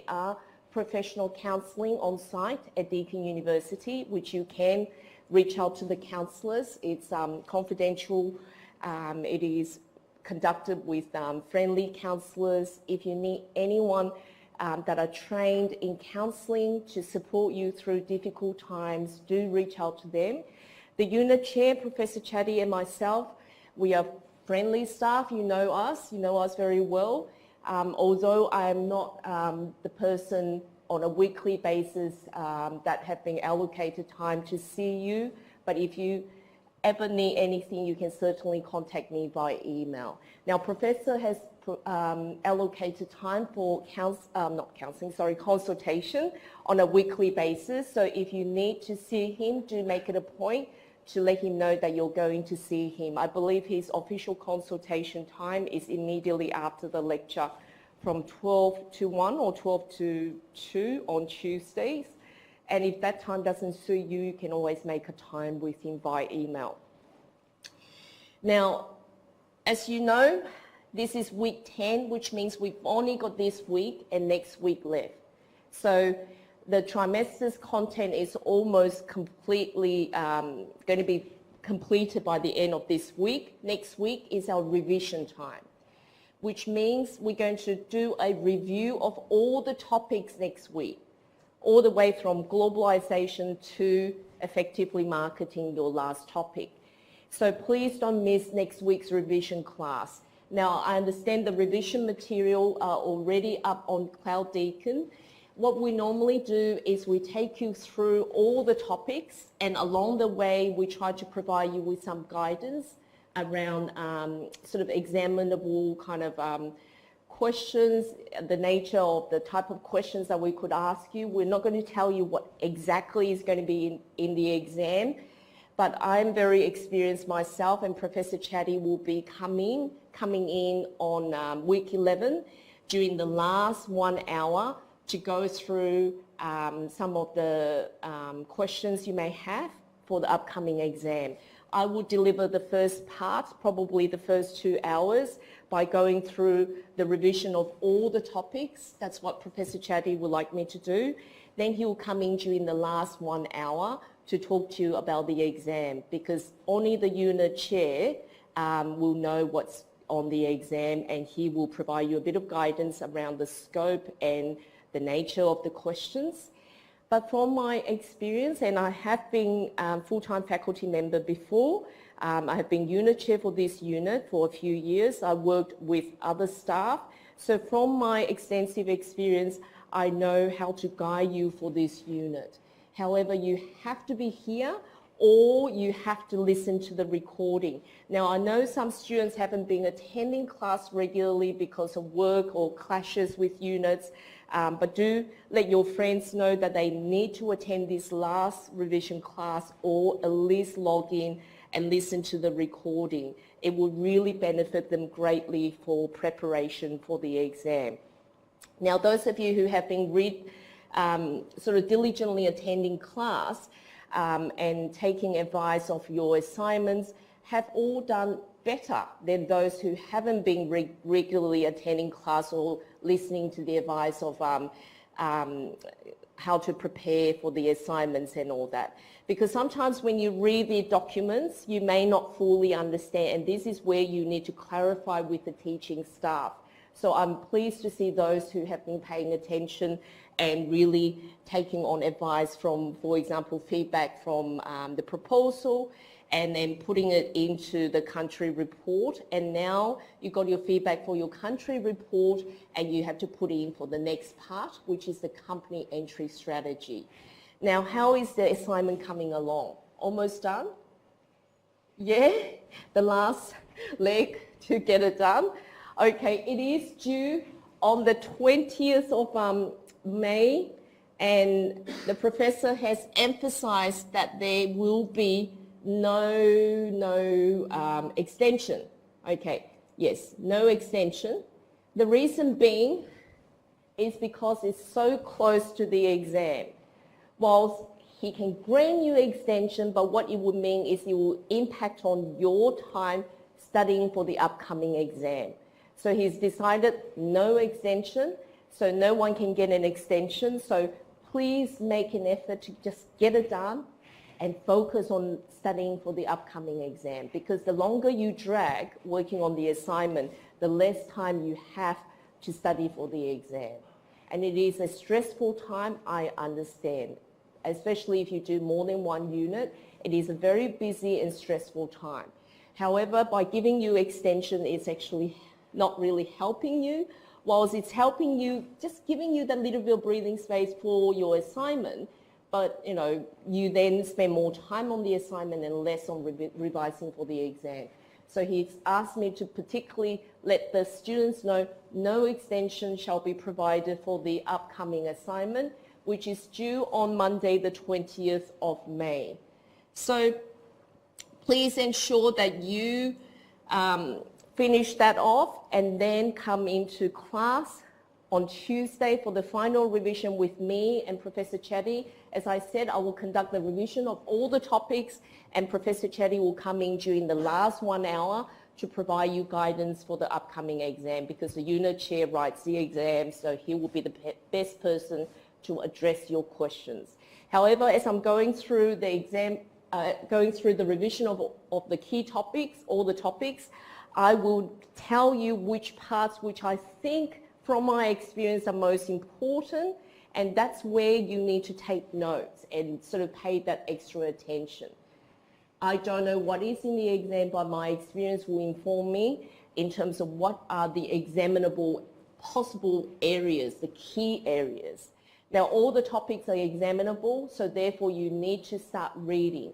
are professional counselling on site at Deakin University, which you can reach out to the counsellors. It's confidential. It is conducted with friendly counsellors. If you need anyone that are trained in counselling to support you through difficult times, do reach out to them. The unit chair, Professor Chatty, and myself, we are friendly staff. You know us very well. Although I am not the person on a weekly basis that have been allocated time to see you, but if you ever need anything, you can certainly contact me by email. Now, Professor has allocated time for consultation on a weekly basis. So if you need to see him, do make it a point to let him know that you're going to see him. I believe his official consultation time is immediately after the lecture from 12 to 1 or 12 to 2 on Tuesdays. And if that time doesn't suit you, you can always make a time with him by email. Now, as you know, this is week 10, which means we've only got this week and next week left. So the trimester's content is almost completely going to be completed by the end of this week. Next week is our revision time, which means we're going to do a review of all the topics next week, all the way from globalization to effectively marketing, your last topic. So please don't miss next week's revision class. Now, I understand the revision material are already up on Cloud Deakin. What we normally do is we take you through all the topics, and along the way we try to provide you with some guidance around sort of examinable kind of questions, the nature of the type of questions that we could ask you. We're not going to tell you what exactly is going to be in the exam, but I'm very experienced myself, and Professor Chatty will be coming in on week 11 during the last 1 hour to go through some of the questions you may have for the upcoming exam. I will deliver the first part, probably the first 2 hours, by going through the revision of all the topics. That's what Professor Chatty would like me to do. Then he will come in during the last 1 hour to talk to you about the exam, because only the unit chair will know what's on the exam, and he will provide you a bit of guidance around the scope and the nature of the questions. But from my experience, and I have been full-time faculty member before, I have been unit chair for this unit for a few years. I worked with other staff. So from my extensive experience, I know how to guide you for this unit. However, you have to be here or you have to listen to the recording. Now, I know some students haven't been attending class regularly because of work or clashes with units, but do let your friends know that they need to attend this last revision class or at least log in and listen to the recording. It will really benefit them greatly for preparation for the exam. Now, those of you who have been sort of diligently attending class and taking advice of your assignments have all done better than those who haven't been regularly attending class or listening to the advice of how to prepare for the assignments and all that. Because sometimes when you read the documents, you may not fully understand, and this is where you need to clarify with the teaching staff. So I'm pleased to see those who have been paying attention and really taking on advice from, for example, feedback from the proposal, and then putting it into the country report. And now you've got your feedback for your country report, and you have to put in for the next part, which is the company entry strategy. Now, how is the assignment coming along? Almost done? Yeah? The last leg to get it done? Okay, it is due on the 20th of May, and the professor has emphasized that there will be no extension. Okay, yes, no extension. The reason being is because it's so close to the exam. Whilst he can grant you extension, but what it would mean is it will impact on your time studying for the upcoming exam. So he's decided no extension. so no one can get an extension. So please make an effort to just get it done and focus on studying for the upcoming exam, because the longer you drag working on the assignment, the less time you have to study for the exam. And it is a stressful time, I understand, especially if you do more than one unit. It is a very busy and stressful time. However, by giving you extension, it's actually not really helping you. Whilst it's helping you, just giving you that little bit of breathing space for your assignment, but you then spend more time on the assignment and less on revising for the exam. So he's asked me to particularly let the students know no extension shall be provided for the upcoming assignment, which is due on Monday the 20th of May. So please ensure that you finish that off and then come into class on Tuesday for the final revision with me and Professor Chetty. As I said, I will conduct the revision of all the topics, and Professor Chetty will come in during the last 1 hour to provide you guidance for the upcoming exam, because the unit chair writes the exam, so he will be the best person to address your questions. However, as I'm going through the exam, going through the revision of the key topics, all the topics, I will tell you which parts which I think from my experience are most important, and that's where you need to take notes and sort of pay that extra attention. I don't know what is in the exam, but my experience will inform me in terms of what are the examinable possible areas, the key areas. Now, all the topics are examinable, so therefore you need to start reading.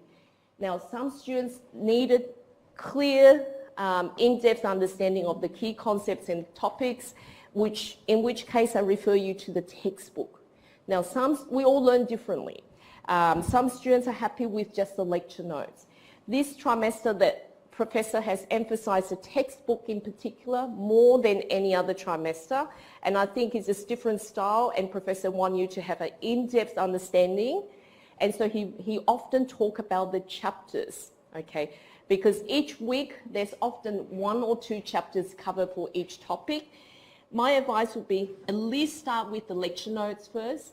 Now, some students needed clear, in-depth understanding of the key concepts and topics, in which case I refer you to the textbook. Now, we all learn differently. Some students are happy with just the lecture notes. This trimester, the professor has emphasized the textbook in particular more than any other trimester, and I think it's a different style, and professor wants you to have an in-depth understanding, and so he often talk about the chapters, okay? Because each week there's often 1 or 2 chapters covered for each topic. My advice would be at least start with the lecture notes first,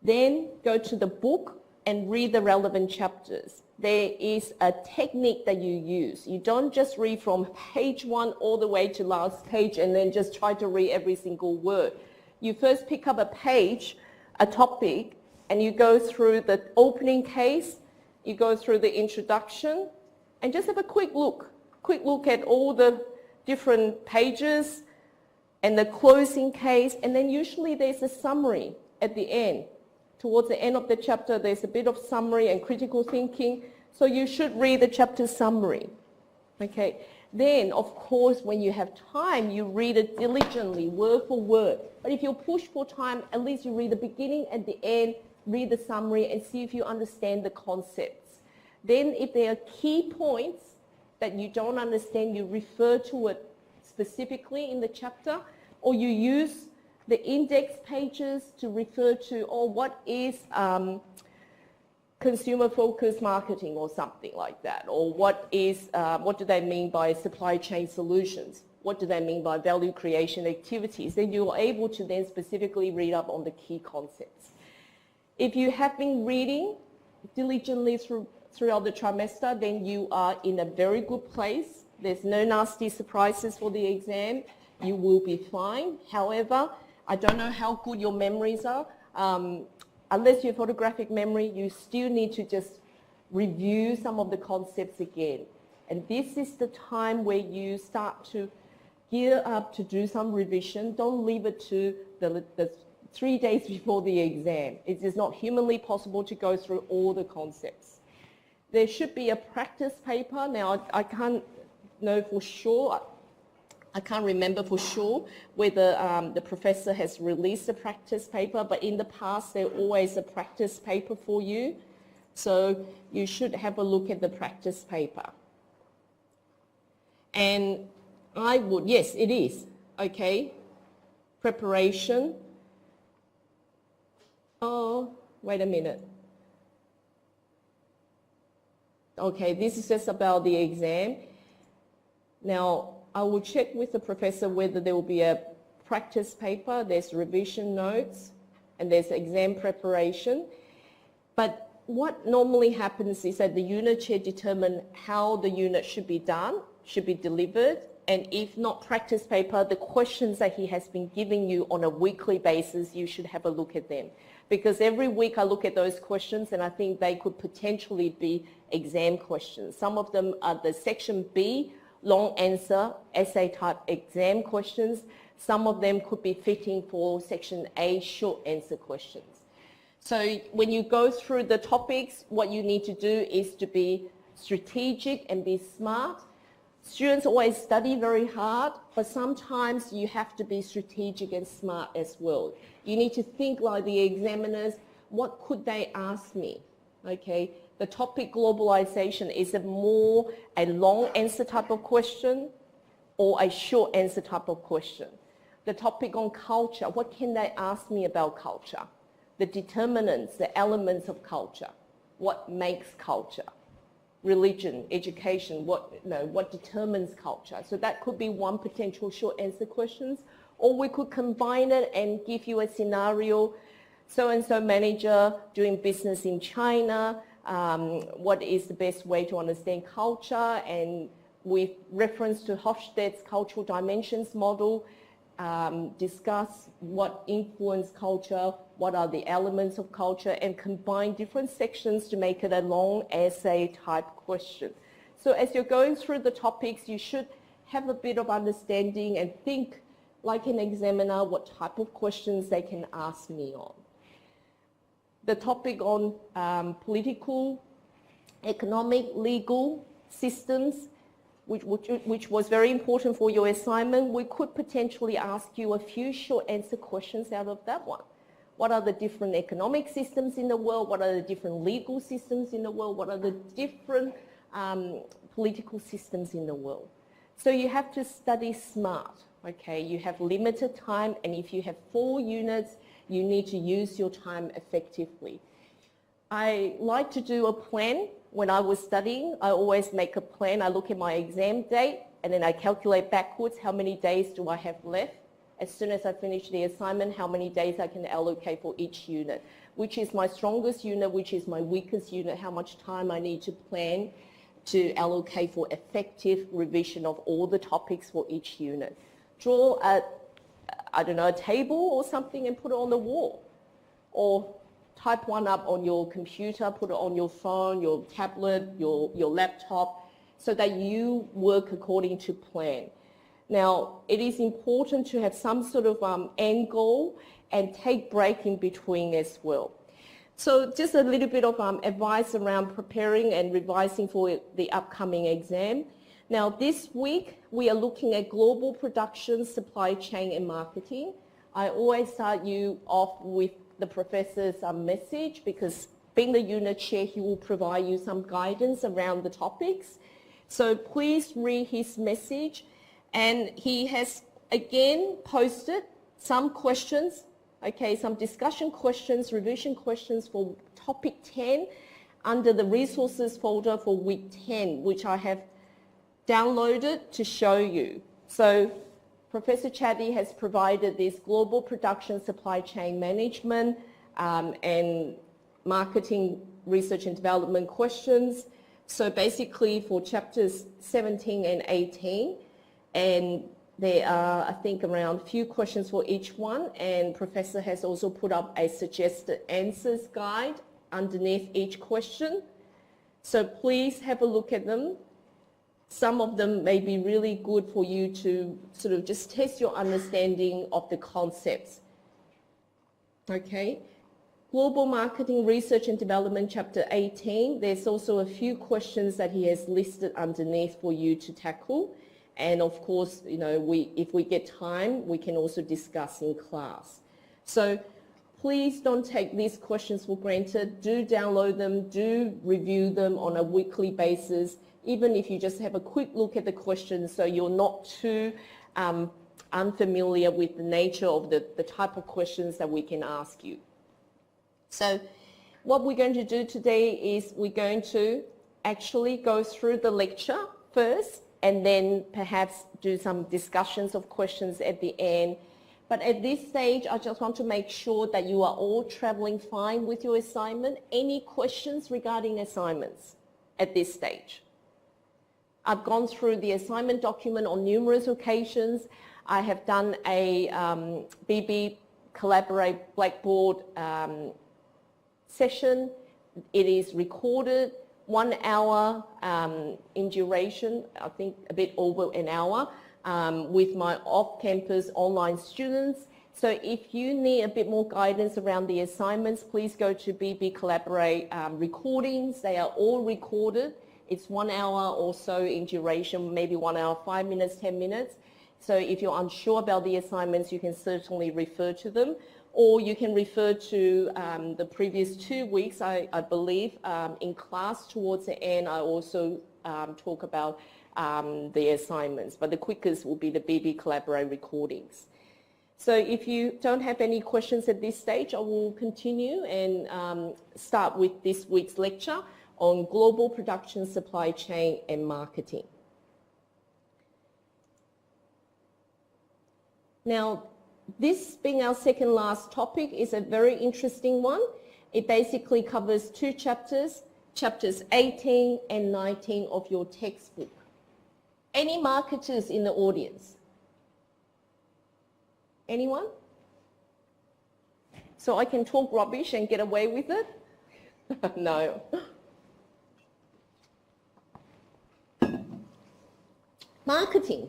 then go to the book and read the relevant chapters. There is a technique that you use. You don't just read from page 1 all the way to last page and then just try to read every single word. You first pick up a page, a topic, and you go through the opening case, you go through the introduction, and just have a quick look at all the different pages and the closing case, and then usually there's a summary at the end. Towards the end of the chapter, there's a bit of summary and critical thinking, so you should read the chapter summary. Okay. Then, of course, when you have time, you read it diligently, word for word. But if you're pushed for time, at least you read the beginning and the end, read the summary, and see if you understand the concepts. Then if there are key points that you don't understand, you refer to it specifically in the chapter, or you use the index pages to refer to, what is consumer-focused marketing or something like that, or what do they mean by supply chain solutions? What do they mean by value creation activities? Then you're able to then specifically read up on the key concepts. If you have been reading diligently throughout the trimester, then you are in a very good place. There's no nasty surprises for the exam. You will be fine. However, I don't know how good your memories are. Unless you have photographic memory, you still need to just review some of the concepts again. And this is the time where you start to gear up to do some revision. Don't leave it to the 3 days before the exam. It is not humanly possible to go through all the concepts. There should be a practice paper. Now, I can't know for sure. I can't remember for sure whether the professor has released a practice paper, but in the past, there's always a practice paper for you. So you should have a look at the practice paper. And yes, it is, okay. Preparation. Oh, wait a minute. Okay, this is just about the exam. Now, I will check with the professor whether there will be a practice paper, there's revision notes, and there's exam preparation. But what normally happens is that the unit chair determines how the unit should be done, should be delivered, and if not practice paper, the questions that he has been giving you on a weekly basis, you should have a look at them. Because every week I look at those questions and I think they could potentially be exam questions. Some of them are the section B, long answer, essay type exam questions. Some of them could be fitting for section A, short answer questions. So when you go through the topics, what you need to do is to be strategic and be smart. Students always study very hard, but sometimes you have to be strategic and smart as well. You need to think like the examiners, what could they ask me? Okay, the topic globalization, is it more a long answer type of question or a short answer type of question? The topic on culture, what can they ask me about culture? The determinants, the elements of culture, what makes culture? Religion, education, what determines culture? So that could be one potential short answer questions, or we could combine it and give you a scenario. So-and-so manager doing business in China, what is the best way to understand culture? And with reference to Hofstede's cultural dimensions model, discuss what influence culture, what are the elements of culture, and combine different sections to make it a long essay type question. So as you're going through the topics, you should have a bit of understanding and think like an examiner what type of questions they can ask me on. The topic on political, economic, legal systems, which was very important for your assignment, we could potentially ask you a few short answer questions out of that one. What are the different economic systems in the world? What are the different legal systems in the world? What are the different political systems in the world? So you have to study smart, okay? You have limited time, and if you have 4 units, you need to use your time effectively. I like to do a plan. When I was studying, I always make a plan. I look at my exam date and then I calculate backwards how many days do I have left. As soon as I finish the assignment, how many days I can allocate for each unit, which is my strongest unit, which is my weakest unit, how much time I need to plan to allocate for effective revision of all the topics for each unit. Draw a table or something and put it on the wall, or type one up on your computer, put it on your phone, your tablet, your laptop, so that you work according to plan. Now, it is important to have some sort of end goal and take break in between as well. So just a little bit of advice around preparing and revising for the upcoming exam. Now, this week, we are looking at global production, supply chain, and marketing. I always start you off with the professor's message, because being the unit chair, he will provide you some guidance around the topics. So please read his message. And he has again posted some questions, okay, some discussion questions, revision questions for topic 10 under the resources folder for week 10, which I have downloaded to show you. So Professor Chatty has provided this global production supply chain management and marketing research and development questions. So basically for chapters 17 and 18, and there are, I think, around a few questions for each one, and Professor has also put up a suggested answers guide underneath each question. So please have a look at them. Some of them may be really good for you to sort of just test your understanding of the concepts. Okay. Global Marketing Research and Development, Chapter 18. There's also a few questions that he has listed underneath for you to tackle. And of course, if we get time, we can also discuss in class. So please don't take these questions for granted. Do download them, do review them on a weekly basis, even if you just have a quick look at the questions so you're not too unfamiliar with the nature of the type of questions that we can ask you. So what we're going to do today is we're going to actually go through the lecture first, and then perhaps do some discussions of questions at the end. But at this stage, I just want to make sure that you are all traveling fine with your assignment. Any questions regarding assignments at this stage? I've gone through the assignment document on numerous occasions. I have done a BB Collaborate Blackboard session. It is recorded, 1 hour in duration, I think a bit over an hour, with my off-campus online students. So if you need a bit more guidance around the assignments, please go to BB Collaborate recordings. They are all recorded. It's 1 hour or so in duration, maybe 1 hour, 5 minutes, 10 minutes. So if you're unsure about the assignments, you can certainly refer to them. Or you can refer to the previous 2 weeks, I believe. In class towards the end, I also talk about the assignments. But the quickest will be the BB Collaborate recordings. So if you don't have any questions at this stage, I will continue and start with this week's lecture on global production, supply chain and marketing. Now, this being our second last topic is a very interesting one. It basically covers 2 chapters, chapters 18 and 19 of your textbook. Any marketers in the audience? Anyone? So I can talk rubbish and get away with it? No. Marketing.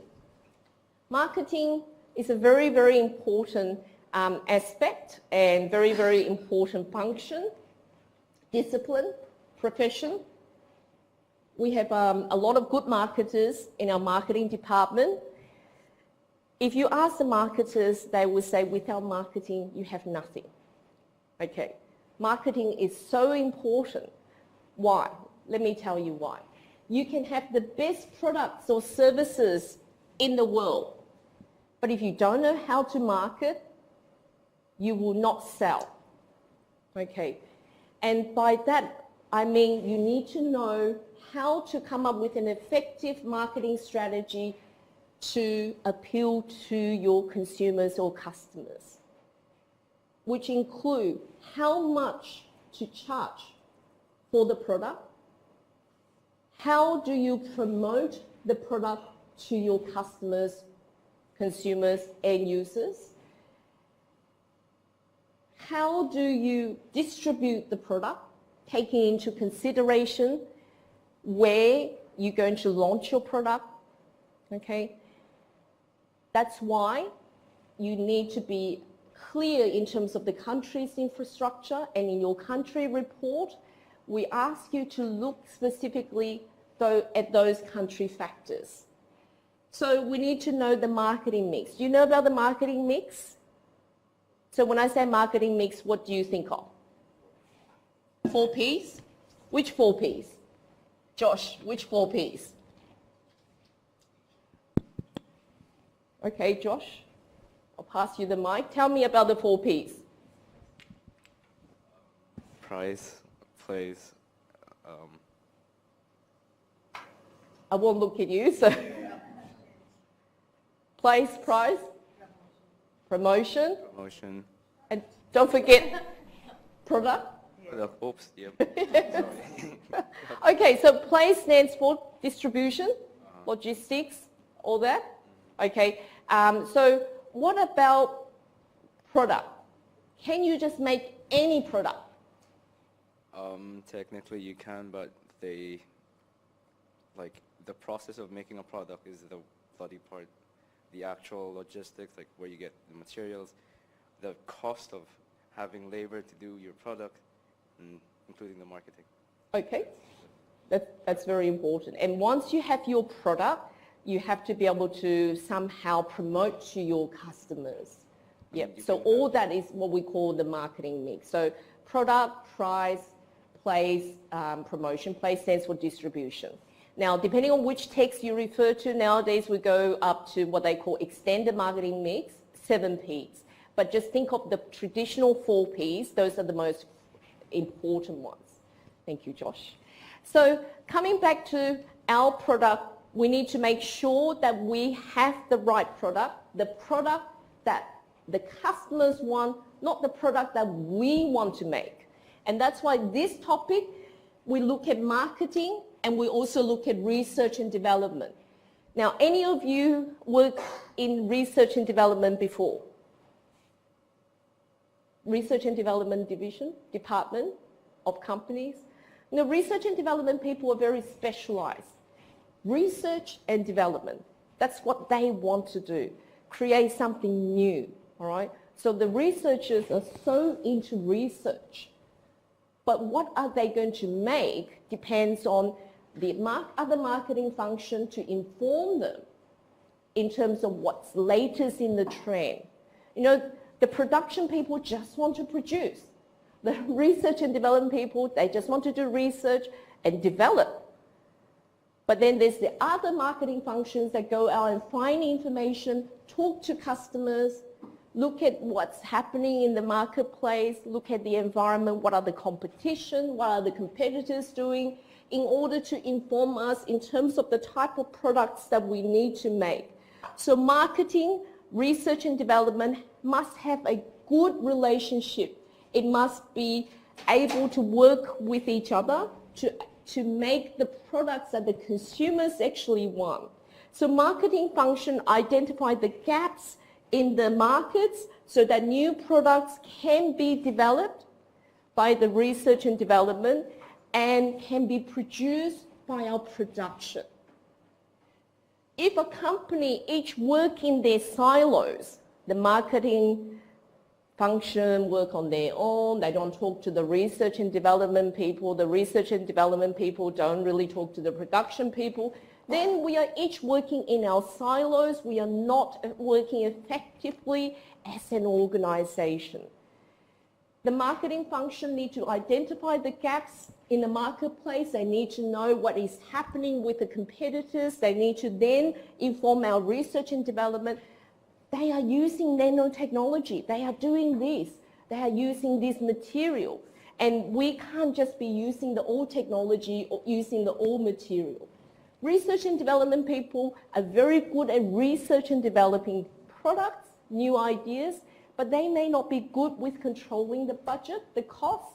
Marketing is a very, very important aspect and very, very important function, discipline, profession. We have a lot of good marketers in our marketing department. If you ask the marketers, they will say, without marketing, you have nothing. Okay, marketing is so important. Why? Let me tell you why. You can have the best products or services in the world, but if you don't know how to market, you will not sell. Okay, and by that, I mean you need to know how to come up with an effective marketing strategy to appeal to your consumers or customers, which include how much to charge for the product, how do you promote the product to your customers, consumers, end users, how do you distribute the product, taking into consideration where you're going to launch your product, okay? That's why you need to be clear in terms of the country's infrastructure, and in your country report, we ask you to look specifically at those country factors. So we need to know the marketing mix. Do you know about the marketing mix? So when I say marketing mix, what do you think of? 4 Ps? Which 4 Ps? Josh, which 4 Ps? Okay, Josh, I'll pass you the mic. Tell me about the 4 Ps. Price, place. I won't look at you, so place, price, promotion, and don't forget product. Oops, yep. Okay, so place stands for distribution, logistics, all that. Okay, so what about product? Can you just make any product? Technically you can, but the process of making a product is the bloody part. The actual logistics, like where you get the materials, the cost of having labor to do your product, including the marketing. Okay, that's very important. And once you have your product, you have to be able to somehow promote to your customers. Yep. So all that is what we call the marketing mix. So product, price, place, promotion. Place stands for distribution. Now, depending on which text you refer to, nowadays we go up to what they call extended marketing mix, 7 Ps. But just think of the traditional 4 Ps. Those are the most important ones. Thank you, Josh. So coming back to our product, we need to make sure that we have the right product, the product that the customers want, not the product that we want to make. And that's why this topic, we look at marketing and we also look at research and development. Now, any of you work in research and development before? Research and development department of companies? You know, research and development people are very specialized. Research and development, that's what they want to do, create something new, all right? So the researchers are so into research, but what are they going to make depends on the other marketing function to inform them in terms of what's latest in the trend. You know, the production people just want to produce. The research and development people, they just want to do research and develop. But then there's the other marketing functions that go out and find information, talk to customers, look at what's happening in the marketplace, look at the environment, what are the competition, what are the competitors doing, in order to inform us in terms of the type of products that we need to make. So marketing, research and development must have a good relationship. It must be able to work with each other to make the products that the consumers actually want. So marketing function identify the gaps in the markets so that new products can be developed by the research and development and can be produced by our production. If a company each work in their silos, the marketing function work on their own, they don't talk to the research and development people, the research and development people don't really talk to the production people, then we are each working in our silos, we are not working effectively as an organization. The marketing function need to identify the gaps in the marketplace, they need to know what is happening with the competitors, they need to then inform our research and development. They are using nanotechnology, they are doing this, they are using this material, and we can't just be using the old technology or using the old material. Research and development people are very good at research and developing products, new ideas, but they may not be good with controlling the budget, the cost.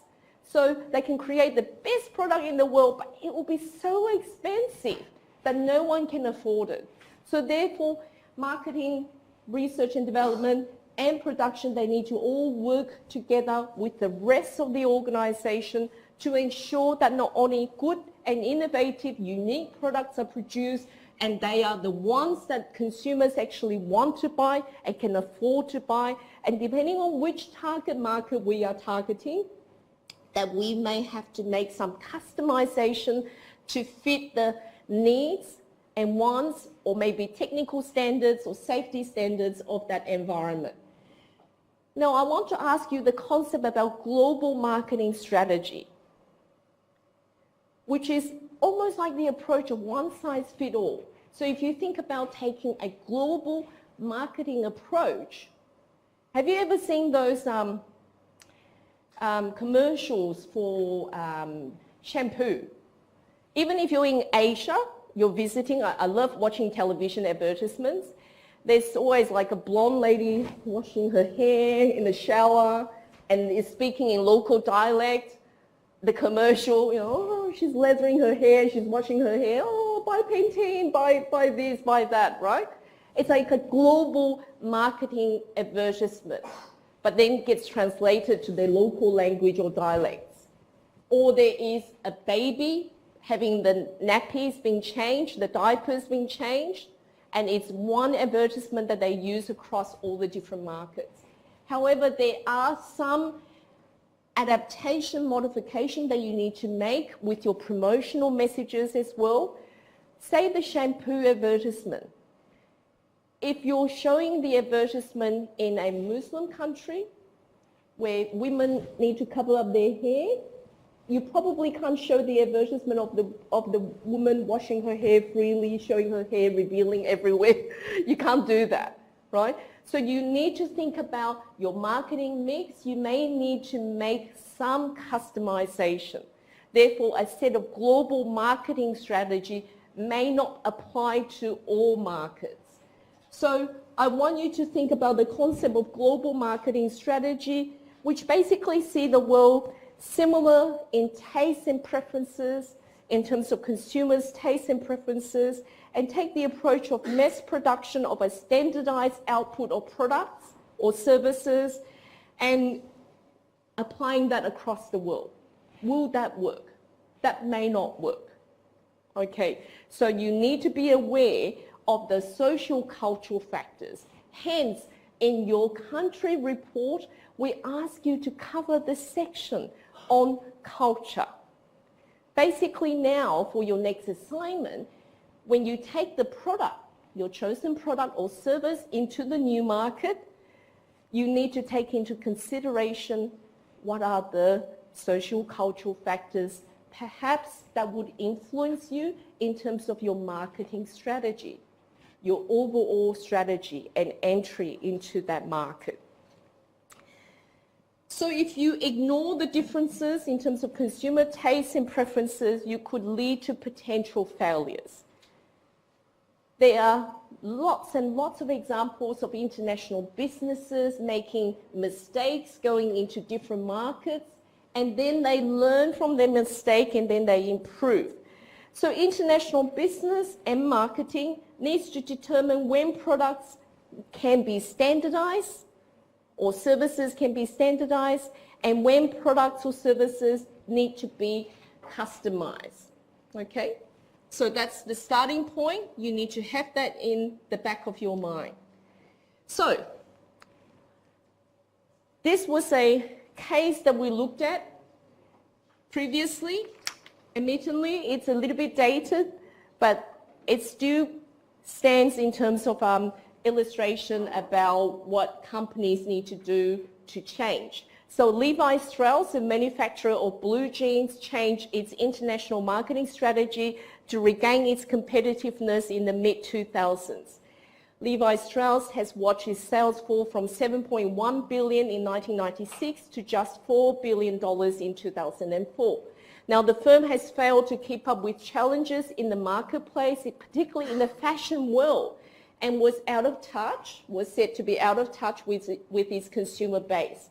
So they can create the best product in the world, but it will be so expensive that no one can afford it. So therefore, marketing, research and development, and production, they need to all work together with the rest of the organization to ensure that not only good and innovative, unique products are produced, and they are the ones that consumers actually want to buy and can afford to buy. And depending on which target market we are targeting, that we may have to make some customization to fit the needs and wants, or maybe technical standards or safety standards of that environment. Now, I want to ask you the concept about global marketing strategy, which is almost like the approach of one size fits all. So if you think about taking a global marketing approach, have you ever seen those commercials for shampoo? Even if you're in Asia, you're visiting, I love watching television advertisements. There's always like a blonde lady washing her hair in the shower and is speaking in local dialect. The commercial, you know, oh, she's lathering her hair, she's washing her hair, oh, buy Pantene, buy this, buy that, right? It's like a global marketing advertisement, but then gets translated to their local language or dialects. Or there is a baby having the nappies being changed, the diapers being changed, and it's one advertisement that they use across all the different markets. However, there are some adaptation, modification that you need to make with your promotional messages as well. Say the shampoo advertisement. If you're showing the advertisement in a Muslim country where women need to cover up their hair, you probably can't show the advertisement of the woman washing her hair freely, showing her hair revealing everywhere. You can't do that, right? So you need to think about your marketing mix. You may need to make some customization. Therefore, a set of global marketing strategy may not apply to all markets. So I want you to think about the concept of global marketing strategy, which basically see the world similar in tastes and preferences, in terms of consumers' tastes and preferences, and take the approach of mass production of a standardized output of products or services and applying that across the world. Will that work? That may not work. Okay, so you need to be aware of the social cultural factors. Hence, in your country report, we ask you to cover the section on culture. Basically now, for your next assignment, when you take the product, your chosen product or service into the new market, you need to take into consideration what are the social cultural factors perhaps that would influence you in terms of your marketing strategy, your overall strategy and entry into that market. So if you ignore the differences in terms of consumer tastes and preferences, you could lead to potential failures. There are lots and lots of examples of international businesses making mistakes going into different markets, and then they learn from their mistake and then they improve. So international business and marketing needs to determine when products can be standardized or services can be standardized, and when products or services need to be customized. Okay? So that's the starting point. You need to have that in the back of your mind. So this was a case that we looked at previously. Admittedly, it's a little bit dated, but it still stands in terms of illustration about what companies need to do to change. So Levi Strauss, a manufacturer of blue jeans, changed its international marketing strategy to regain its competitiveness in the mid-2000s. Levi Strauss has watched its sales fall from $7.1 billion in 1996 to just $4 billion in 2004. Now, the firm has failed to keep up with challenges in the marketplace, particularly in the fashion world, and was said to be out of touch with its consumer base.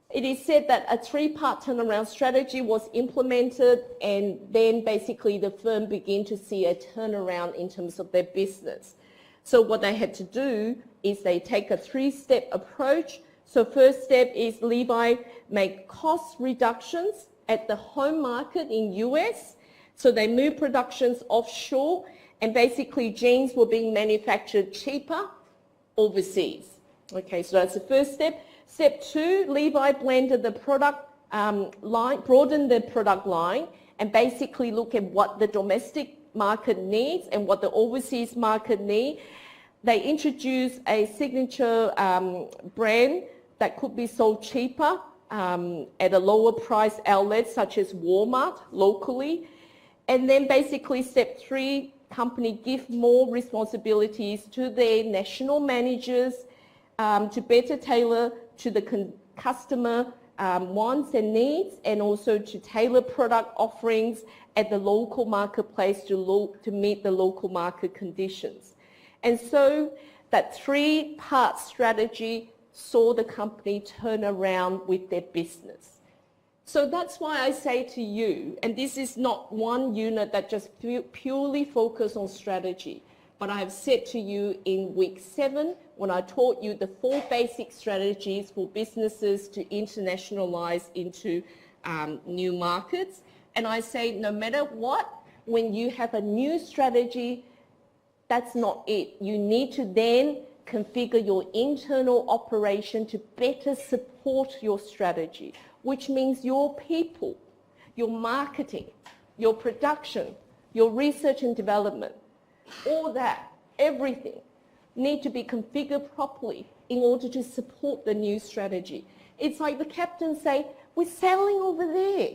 It is said that a three-part turnaround strategy was implemented, and then basically the firm began to see a turnaround in terms of their business. So what they had to do is they take a three-step approach. So first step is Levi make cost reductions at the home market in US. So they moved productions offshore, and basically jeans were being manufactured cheaper overseas. Okay, so that's the first step. Step two, Levi blended the product line, broadened the product line, and basically look at what the domestic market needs and what the overseas market need. They introduced a signature brand that could be sold cheaper at a lower price outlet such as Walmart locally. And then basically step three, company give more responsibilities to their national managers to better tailor to the customer wants and needs, and also to tailor product offerings at the local marketplace to meet the local market conditions. And so that three-part strategy saw the company turn around with their business. So that's why I say to you, and this is not one unit that just purely focus on strategy, but I have said to you in week 7, when I taught you the 4 basic strategies for businesses to internationalize into new markets. And I say, no matter what, when you have a new strategy, that's not it. You need to then configure your internal operation to better support your strategy, which means your people, your marketing, your production, your research and development, all that, everything need to be configured properly in order to support the new strategy. It's like the captain say, we're sailing over there,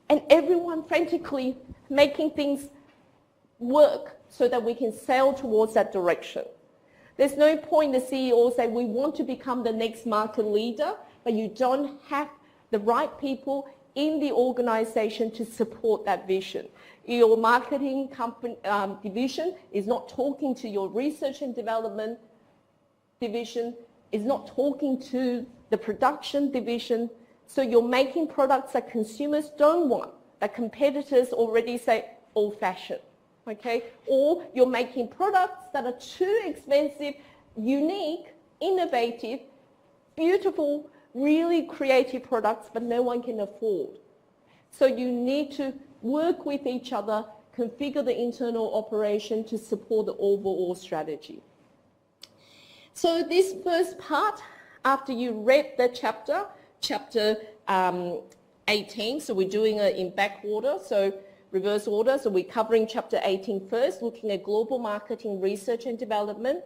and everyone frantically making things work so that we can sail towards that direction. There's no point the CEO say, we want to become the next market leader, but you don't have the right people in the organization to support that vision. Your marketing company, division is not talking to your research and development division, is not talking to the production division. So you're making products that consumers don't want, that competitors already say old-fashioned, okay? Or you're making products that are too expensive, unique, innovative, beautiful, really creative products, but no one can afford. So you need to work with each other, configure the internal operation to support the overall strategy. So this first part, after you read the chapter 18, so we're doing it in back order, so reverse order, so we're covering chapter 18 first, looking at global marketing research and development.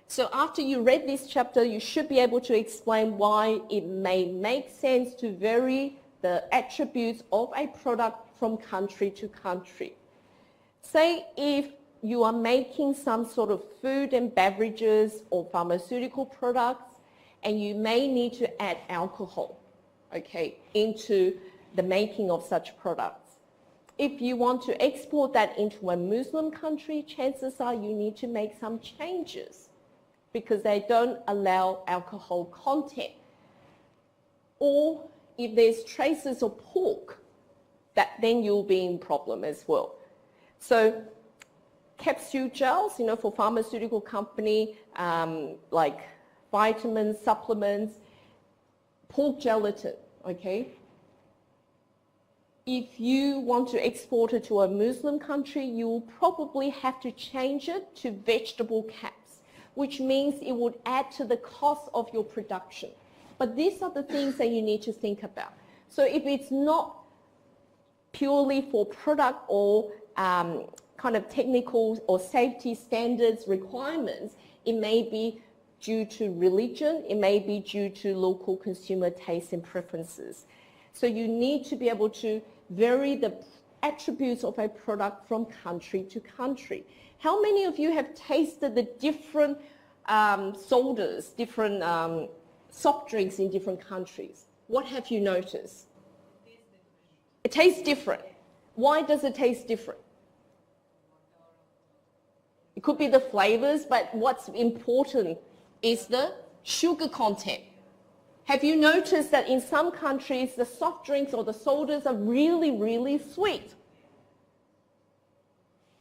So after you read this chapter, you should be able to explain why it may make sense to vary the attributes of a product from country to country. Say if you are making some sort of food and beverages or pharmaceutical products, and you may need to add alcohol, okay, into the making of such products. If you want to export that into a Muslim country, chances are you need to make some changes because they don't allow alcohol content. Or if there's traces of pork, then you'll be in problem as well. So capsule gels, for pharmaceutical company, like vitamins, supplements, pork gelatin, okay? If you want to export it to a Muslim country, you'll probably have to change it to vegetable caps, which means it would add to the cost of your production. But these are the things that you need to think about. So if it's not purely for product or kind of technical or safety standards requirements, it may be due to religion, it may be due to local consumer tastes and preferences. So you need to be able to vary the attributes of a product from country to country. How many of you have tasted the different sodas, different soft drinks in different countries? What have you noticed? It tastes different. Why does it taste different? It could be the flavors, but what's important is the sugar content. Have you noticed that in some countries, the soft drinks or the sodas are really, really sweet?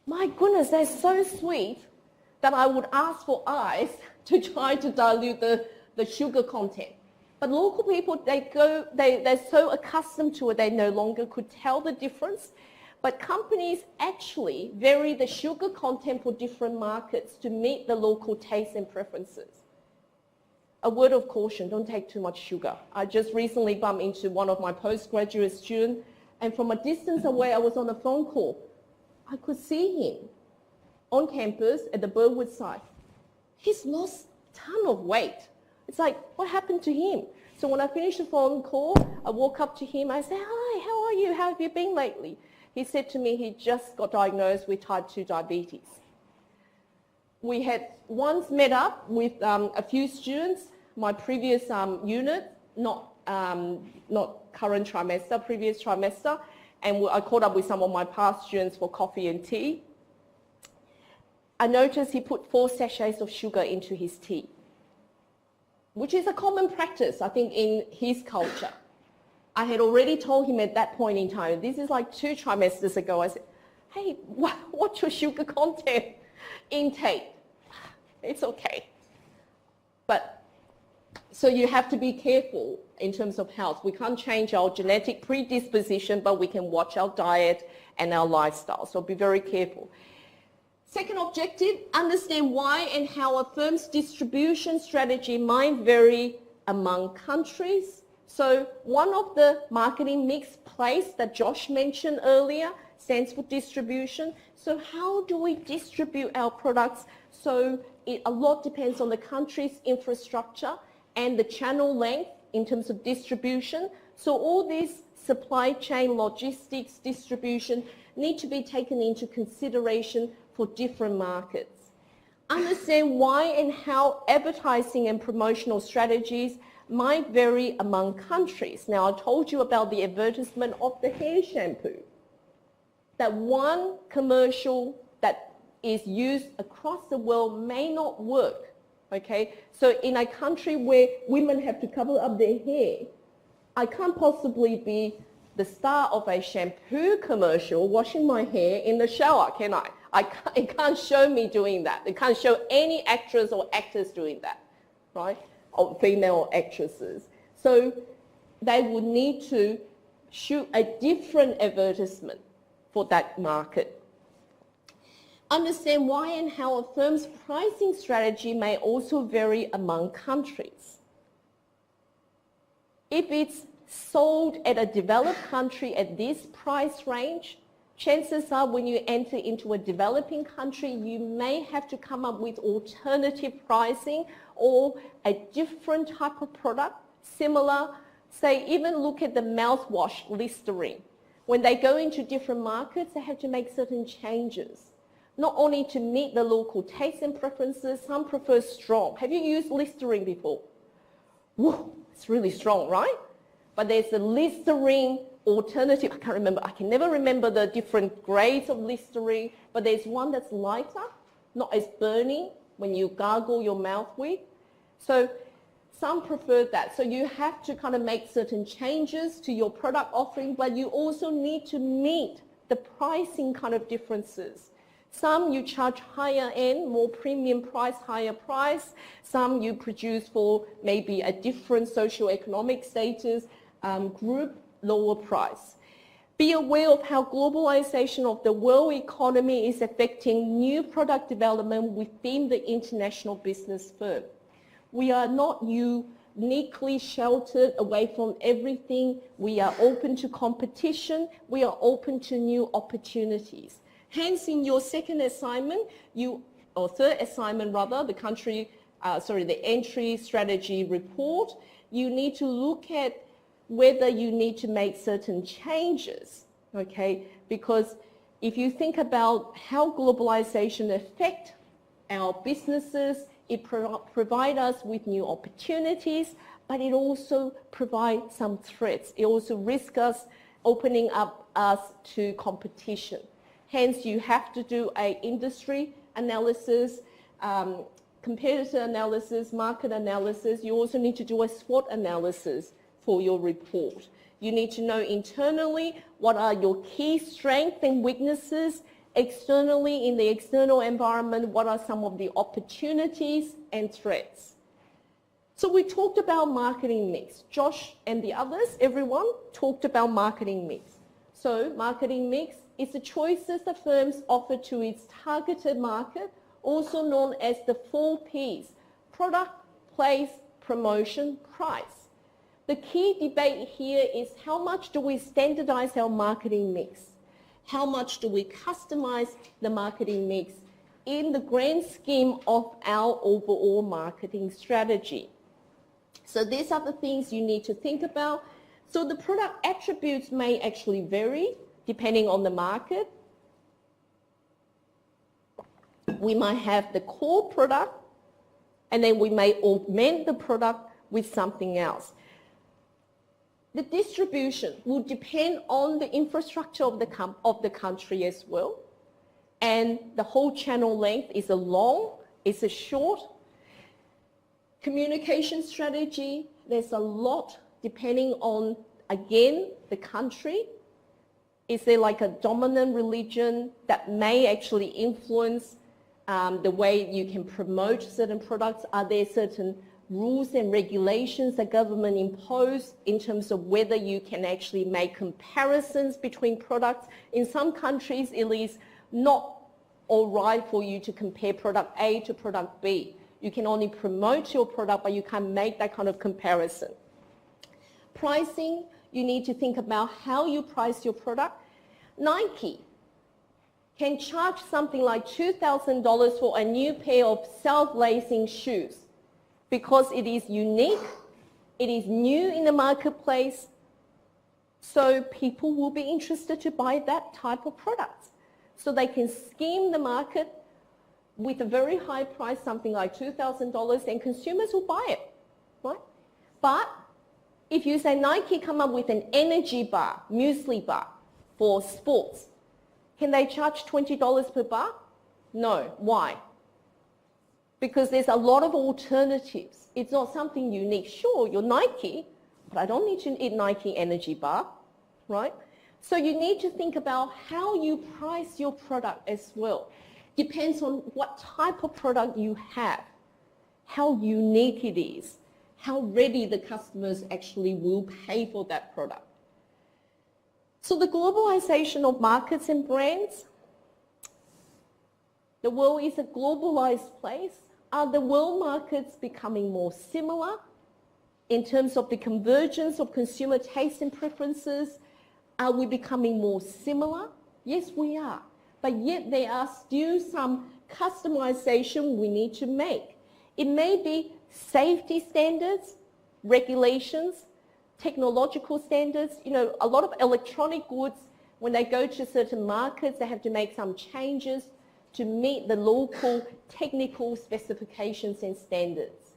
My goodness, they're so sweet that I would ask for ice to try to dilute the sugar content. But local people, they're so accustomed to it, they no longer could tell the difference. But companies actually vary the sugar content for different markets to meet the local tastes and preferences. A word of caution, don't take too much sugar. I just recently bumped into one of my postgraduate students, and from a distance away, I was on a phone call. I could see him on campus at the Burwood site. He's lost a ton of weight. It's like, what happened to him? So when I finished the phone call, I walk up to him, I say, hi, how are you? How have you been lately? He said to me he just got diagnosed with type 2 diabetes. We had once met up with a few students, my previous unit, not current trimester, previous trimester, and I caught up with some of my past students for coffee and tea. I noticed he put 4 sachets of sugar into his tea, which is a common practice, I think, in his culture. I had already told him at that point in time, this is like 2 trimesters ago, I said, hey, what's your sugar content intake? It's okay. But, so you have to be careful in terms of health. We can't change our genetic predisposition, but we can watch our diet and our lifestyle. So be very careful. Second objective, understand why and how a firm's distribution strategy might vary among countries. So one of the marketing mix plays that Josh mentioned earlier stands for distribution. So how do we distribute our products? So a lot depends on the country's infrastructure and the channel length in terms of distribution. So all these supply chain, logistics, distribution need to be taken into consideration for different markets. Understand why and how advertising and promotional strategies might vary among countries. Now, I told you about the advertisement of the hair shampoo. That one commercial that is used across the world may not work, okay? So in a country where women have to cover up their hair, I can't possibly be the star of a shampoo commercial washing my hair in the shower, can I? It can't show me doing that. It can't show any actress or actors doing that, right? Or female actresses. So they would need to shoot a different advertisement for that market. Understand why and how a firm's pricing strategy may also vary among countries. If it's sold at a developed country at this price range, chances are when you enter into a developing country, you may have to come up with alternative pricing or a different type of product, similar, say, even look at the mouthwash Listerine. When they go into different markets, they have to make certain changes, not only to meet the local tastes and preferences. Some prefer strong. Have you used Listerine before? Whoa, it's really strong, right? But there's a Listerine alternative. I can't remember. I can never remember the different grades of Listerine, but there's one that's lighter, not as burning when you gargle your mouth with. So some prefer that. So you have to kind of make certain changes to your product offering, but you also need to meet the pricing kind of differences. Some you charge higher end, more premium price, higher price. Some you produce for maybe a different socioeconomic status group, lower price. Be aware of how globalization of the world economy is affecting new product development within the international business firm. We are not uniquely sheltered away from everything. We are open to competition. We are open to new opportunities. Hence, in your second assignment, or third assignment rather, the entry strategy report, you need to look at whether you need to make certain changes, okay? Because if you think about how globalization affects our businesses, it provides us with new opportunities, but it also provides some threats. It also risks us opening up us to competition. Hence, you have to do an industry analysis, competitor analysis, market analysis. You also need to do a SWOT analysis for your report. You need to know internally what are your key strengths and weaknesses. Externally, in the external environment, what are some of the opportunities and threats. So we talked about marketing mix. Josh and the others, everyone, talked about marketing mix. So marketing mix is the choices the firms offer to its targeted market, also known as the 4 Ps: product, place, promotion, price. The key debate here is how much do we standardize our marketing mix? How much do we customize the marketing mix in the grand scheme of our overall marketing strategy? So these are the things you need to think about. So the product attributes may actually vary depending on the market. We might have the core product, and then we may augment the product with something else. The distribution will depend on the infrastructure of the country as well. And the whole channel length is a long, it's a short. Communication strategy, there's a lot depending on, again, the country. Is there like a dominant religion that may actually influence the way you can promote certain products? Are there certain rules and regulations the government impose in terms of whether you can actually make comparisons between products? In some countries, it is not all right for you to compare product A to product B. You can only promote your product, but you can't make that kind of comparison. Pricing, you need to think about how you price your product. Nike can charge something like $2,000 for a new pair of self-lacing shoes because it is unique, it is new in the marketplace, so people will be interested to buy that type of product. So they can scheme the market with a very high price, something like $2,000, and consumers will buy it, right? But if you say Nike come up with an energy bar, muesli bar for sports, can they charge $20 per bar? No. Why? Because there's a lot of alternatives. It's not something unique. Sure, you're Nike, but I don't need to eat Nike energy bar, right? So you need to think about how you price your product as well. Depends on what type of product you have, how unique it is, how ready the customers actually will pay for that product. So the globalization of markets and brands, the world is a globalized place. Are the world markets becoming more similar in terms of the convergence of consumer tastes and preferences? Are we becoming more similar? Yes, we are. But yet there are still some customization we need to make. It may be safety standards, regulations, technological standards. You know, a lot of electronic goods, when they go to certain markets, they have to make some changes to meet the local technical specifications and standards.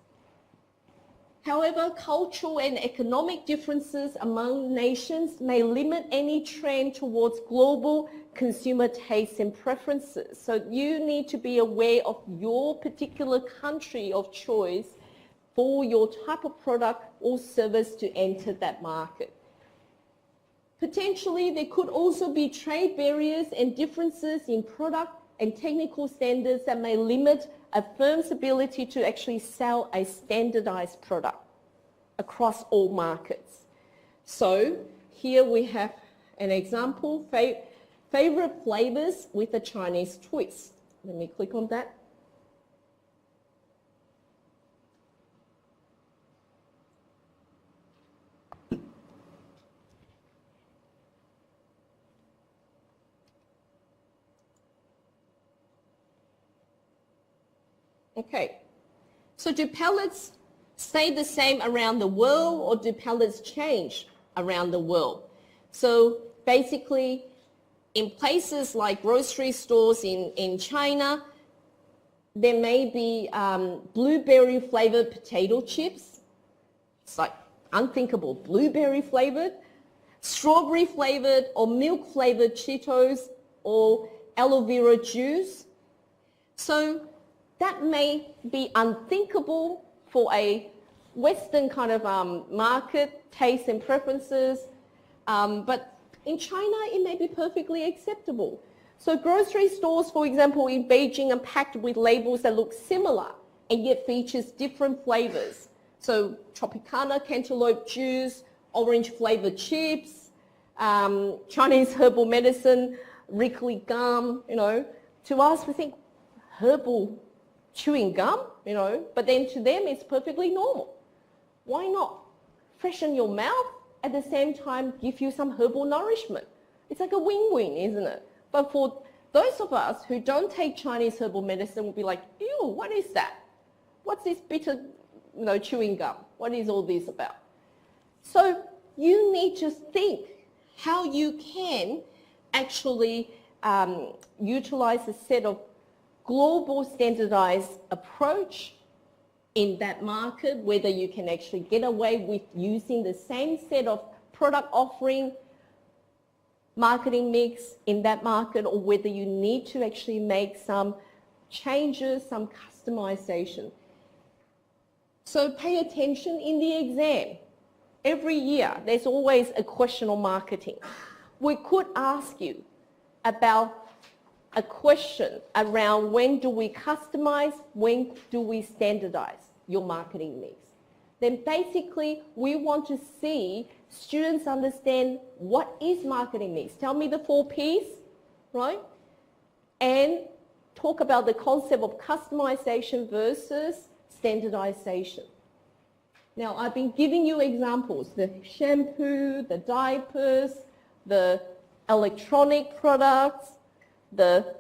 However, cultural and economic differences among nations may limit any trend towards global consumer tastes and preferences. So you need to be aware of your particular country of choice for your type of product or service to enter that market. Potentially, there could also be trade barriers and differences in product and technical standards that may limit a firm's ability to actually sell a standardized product across all markets. So here we have an example, favorite flavors with a Chinese twist. Let me click on that. Okay, so do palettes stay the same around the world, or do palettes change around the world? So basically, in places like grocery stores in China, there may be blueberry flavored potato chips. It's like unthinkable, blueberry flavored, strawberry flavored or milk flavored Cheetos or aloe vera juice. So that may be unthinkable for a Western kind of market, tastes and preferences, but in China it may be perfectly acceptable. So grocery stores, for example, in Beijing are packed with labels that look similar and yet features different flavors. So Tropicana cantaloupe juice, orange flavored chips, Chinese herbal medicine, Wrigley gum, you know. To us, we think herbal chewing gum, you know, but then to them it's perfectly normal. Why not freshen your mouth, at the same time give you some herbal nourishment? It's like a win-win, isn't it? But for those of us who don't take Chinese herbal medicine, will be like, ew, what is that? What's this bitter, you know, chewing gum? What is all this about? So you need to think how you can actually utilize a set of global standardized approach in that market, whether you can actually get away with using the same set of product offering, marketing mix in that market, or whether you need to actually make some changes, some customization. So pay attention in the exam. Every year, there's always a question on marketing. We could ask you about a question around when do we customize, when do we standardize your marketing mix. Then basically we want to see students understand what is marketing mix. Tell me the 4 Ps, right? And talk about the concept of customization versus standardization. Now I've been giving you examples, the shampoo, the diapers, the electronic products, the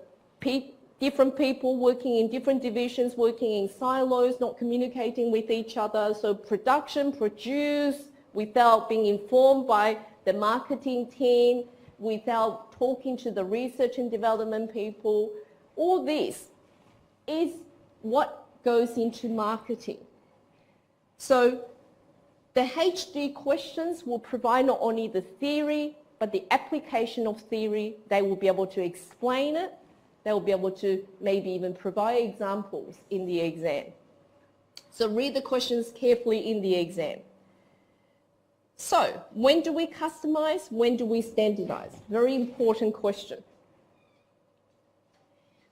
different people working in different divisions, working in silos, not communicating with each other. So production, produce without being informed by the marketing team, without talking to the research and development people. All this is what goes into marketing. So The HD questions will provide not only the theory, but the application of theory. They will be able to explain it. They will be able to maybe even provide examples in the exam. So read the questions carefully in the exam. So when do we customize? When do we standardize? Very important question.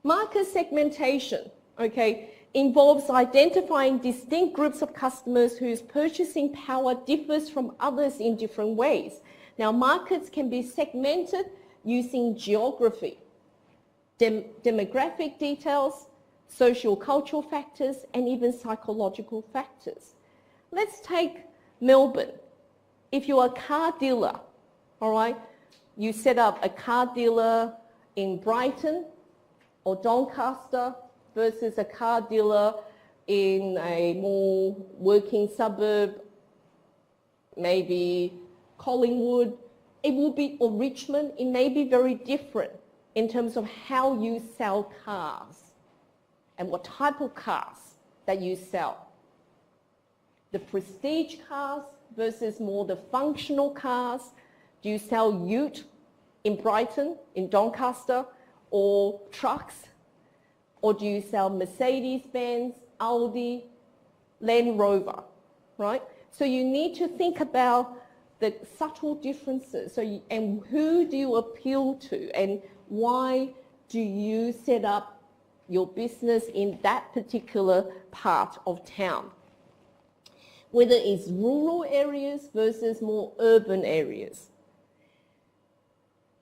Market segmentation, okay, involves identifying distinct groups of customers whose purchasing power differs from others in different ways. Now, markets can be segmented using geography, demographic details, social-cultural factors, and even psychological factors. Let's take Melbourne. If you're a car dealer, all right, you set up a car dealer in Brighton or Doncaster versus a car dealer in a more working suburb, maybe Collingwood, it will be, or Richmond, it may be very different in terms of how you sell cars and what type of cars that you sell. The prestige cars versus more the functional cars. Do you sell ute in Brighton, in Doncaster, or trucks? Or do you sell Mercedes-Benz, Audi, Land Rover, right? So you need to think about the subtle differences. And who do you appeal to, and why do you set up your business in that particular part of town? Whether it's rural areas versus more urban areas.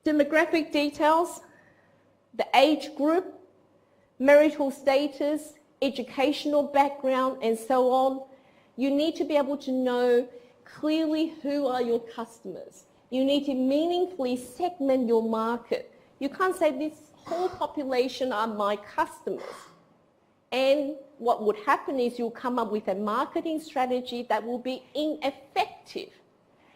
Demographic details, the age group, marital status, educational background, and so on. You need to be able to know clearly who are your customers. You need to meaningfully segment your market. You can't say this whole population are my customers. And what would happen is you'll come up with a marketing strategy that will be ineffective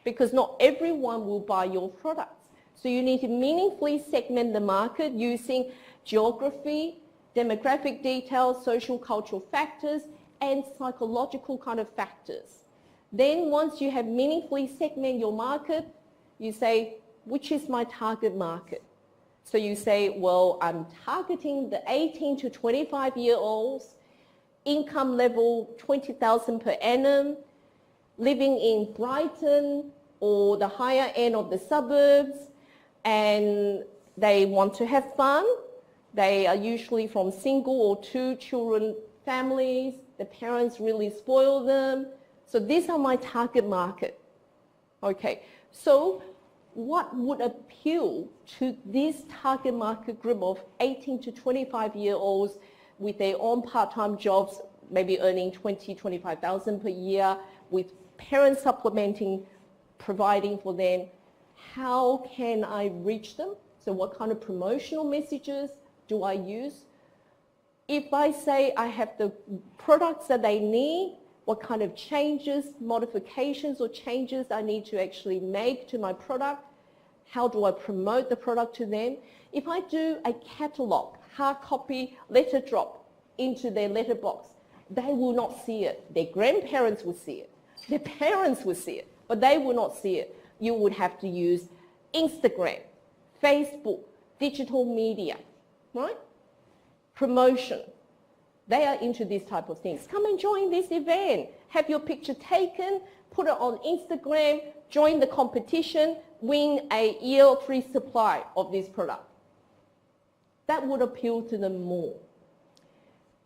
because not everyone will buy your products. So you need to meaningfully segment the market using geography, demographic details, social cultural factors, and psychological kind of factors. Then once you have meaningfully segmented your market, you say, which is my target market? So you say, well, I'm targeting the 18 to 25-year-olds, income level 20,000 per annum, living in Brighton or the higher end of the suburbs, and they want to have fun. They are usually from single or two children families. The parents really spoil them. So these are my target market. Okay, so what would appeal to this target market group of 18 to 25-year-olds with their own part-time jobs, maybe earning 20, 25,000 per year, with parents supplementing, providing for them? How can I reach them? So what kind of promotional messages do I use? If I say I have the products that they need, what kind of changes, modifications or changes I need to actually make to my product? How do I promote the product to them? If I do a catalog, hard copy, letter drop into their letterbox, they will not see it. Their grandparents will see it. Their parents will see it, but they will not see it. You would have to use Instagram, Facebook, digital media, right? Promotion. They are into these type of things. Come and join this event. Have your picture taken, put it on Instagram, join the competition, win a year free supply of this product. That would appeal to them more.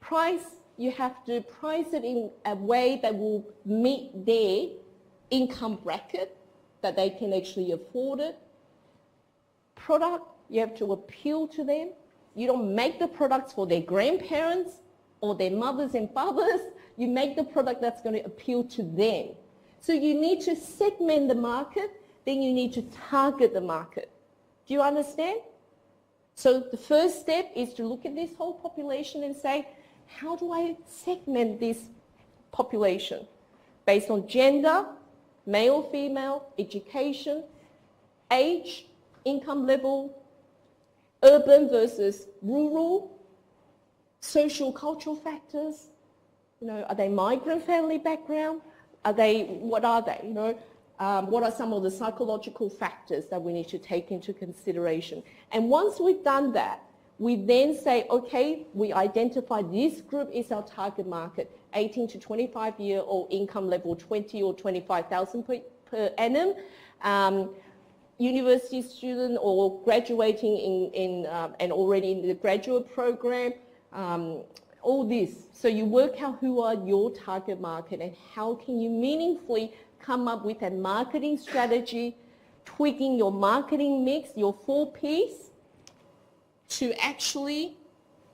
Price, you have to price it in a way that will meet their income bracket, that they can actually afford it. Product, you have to appeal to them. You don't make the products for their grandparents or their mothers and fathers. You make the product that's going to appeal to them. So you need to segment the market, then you need to target the market. Do you understand? So the first step is to look at this whole population and say, how do I segment this population? Based on gender, male, female, education, age, income level, urban versus rural, social cultural factors. You know, are they migrant family background? what are they, you know? What are some of the psychological factors that we need to take into consideration? And once we've done that, we then say, okay, we identify this group is our target market, 18 to 25-year-old, income level 20 or 25,000 per annum, university student or graduating in and already in the graduate program, all this. So you work out who are your target market and how can you meaningfully come up with a marketing strategy, tweaking your marketing mix, your 4 Ps, to actually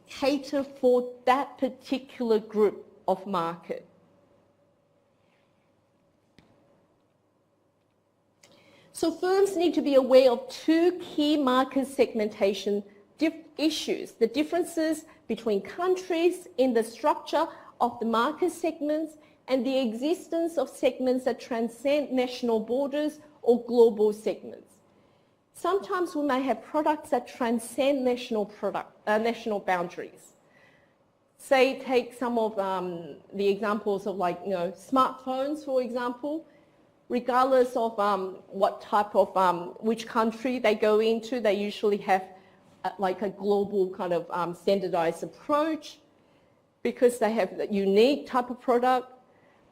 cater for that particular group of market. So firms need to be aware of 2 key market segmentation issues, the differences between countries in the structure of the market segments and the existence of segments that transcend national borders or global segments. Sometimes we may have products that transcend national boundaries. Say, take some of the examples of, like, you know, smartphones, for example. Regardless of what type of, which country they go into, they usually have like a global kind of standardized approach because they have a unique type of product.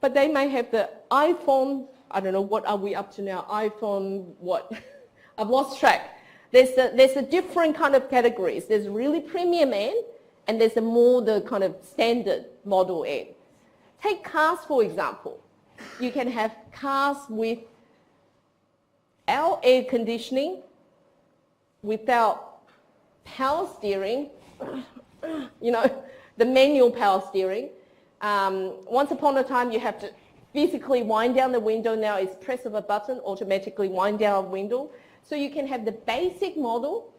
But they may have the iPhone, I don't know, what are we up to now? iPhone, what? I've lost track. There's a different kind of categories. There's really premium end, and there's a more the kind of standard model end. Take cars, for example. You can have cars with our air conditioning, without power steering, you know, the manual power steering. Once upon a time, you have to physically wind down the window. Now it's press of a button, automatically wind down a window. So you can have the basic model,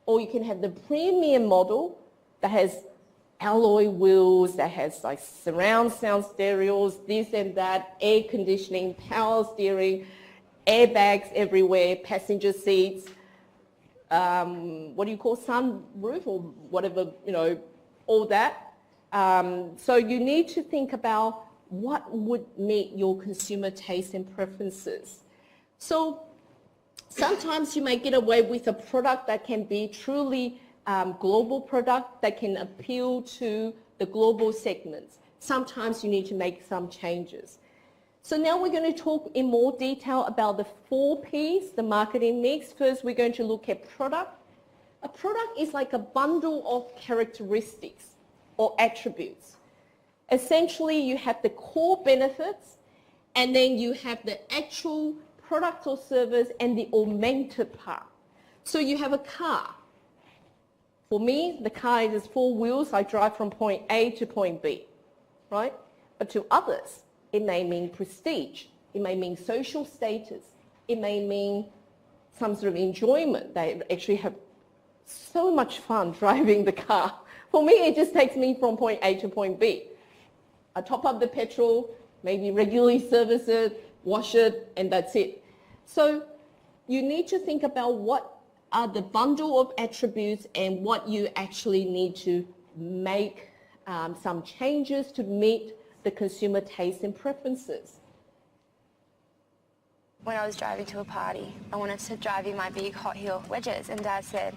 or you can have the premium model that has alloy wheels, that has like surround sound stereos, this and that, air conditioning, power steering, airbags everywhere, passenger seats, what do you call, sunroof or whatever, you know, all that. So you need to think about what would meet your consumer taste and preferences. So sometimes you may get away with a product that can be truly global product that can appeal to the global segments. Sometimes you need to make some changes. So now we're going to talk in more detail about the 4 Ps, the marketing mix. First, we're going to look at product. A product is like a bundle of characteristics or attributes. Essentially, you have the core benefits, and then you have the actual product or service and the augmented part. So you have a car. For me, the car is 4 wheels. I drive from point A to point B, right? But to others, it may mean prestige. It may mean social status. It may mean some sort of enjoyment. They actually have so much fun driving the car. For me, it just takes me from point A to point B. I top up the petrol, maybe regularly service it, wash it, and that's it. So you need to think about what are the bundle of attributes and what you actually need to make some changes to meet the consumer taste and preferences. When I was driving to a party, I wanted to drive in my big hot heel wedges, and Dad said,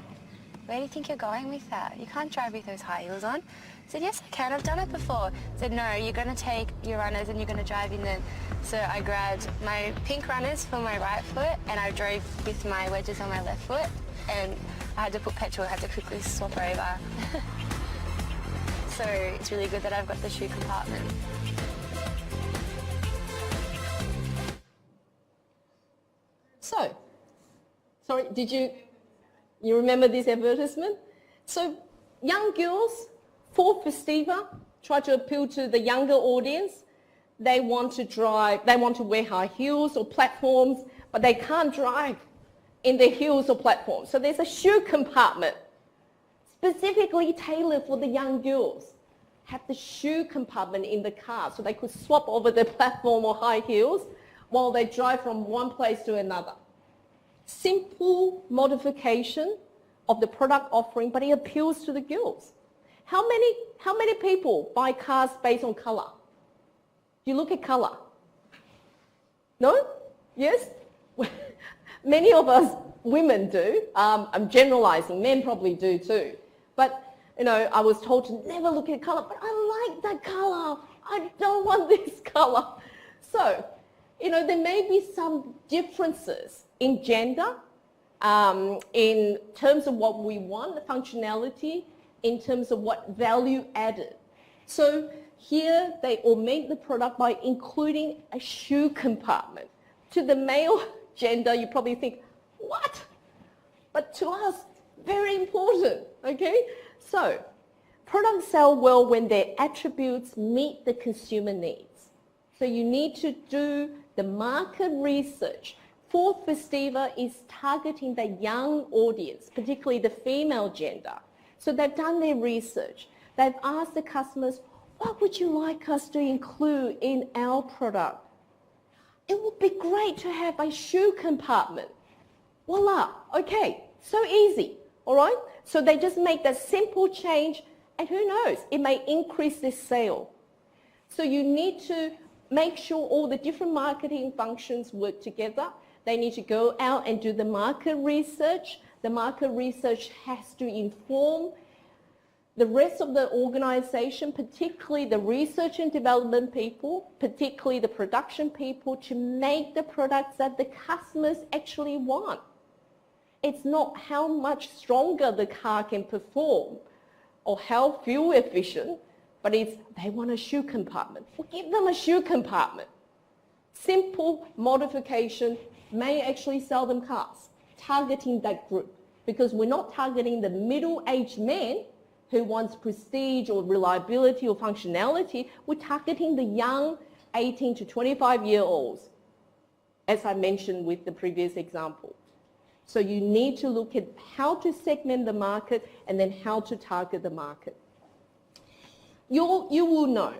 "Where do you think you're going with that? You can't drive with those high heels on." I said, "Yes, I can. I've done it before." I said, "No, you're going to take your runners and you're going to drive in them." So I grabbed my pink runners for my right foot and I drove with my wedges on my left foot, and I had to put petrol. I had to quickly swap over. So it's really good that I've got the shoe compartment. So, sorry, did you remember this advertisement? So young girls, for Festiva, try to appeal to the younger audience. They want to drive, they want to wear high heels or platforms, but they can't drive in the heels or platforms. So there's a shoe compartment specifically tailored for the young girls. Have the shoe compartment in the car so they could swap over the platform or high heels while they drive from one place to another. Simple modification of the product offering, but it appeals to the girls. How many people buy cars based on color? You look at color. No? Yes? Many of us women do. I'm generalizing. Men probably do too. But, I was told to never look at color, but I like that color. I don't want this color. So, there may be some differences in gender, in terms of what we want, the functionality, in terms of what value added. So here they augment the product by including a shoe compartment. To the male gender, you probably think, what? But to us, very important, okay? So products sell well when their attributes meet the consumer needs. So you need to do the market research. Fourth Festiva is targeting the young audience, particularly the female gender. So they've done their research. They've asked the customers, what would you like us to include in our product? It would be great to have a shoe compartment. Voila, okay, so easy, all right? So they just make that simple change, and who knows, it may increase this sale. So you need to make sure all the different marketing functions work together. They need to go out and do the market research. The market research has to inform the rest of the organization, particularly the research and development people, particularly the production people, to make the products that the customers actually want. It's not how much stronger the car can perform or how fuel efficient, but it's they want a shoe compartment. Well, give them a shoe compartment. Simple modification may actually sell them cars, targeting that group, because we're not targeting the middle-aged man who wants prestige or reliability or functionality. We're targeting the young 18 to 25-year-olds, as I mentioned with the previous example. So you need to look at how to segment the market and then how to target the market. You will know,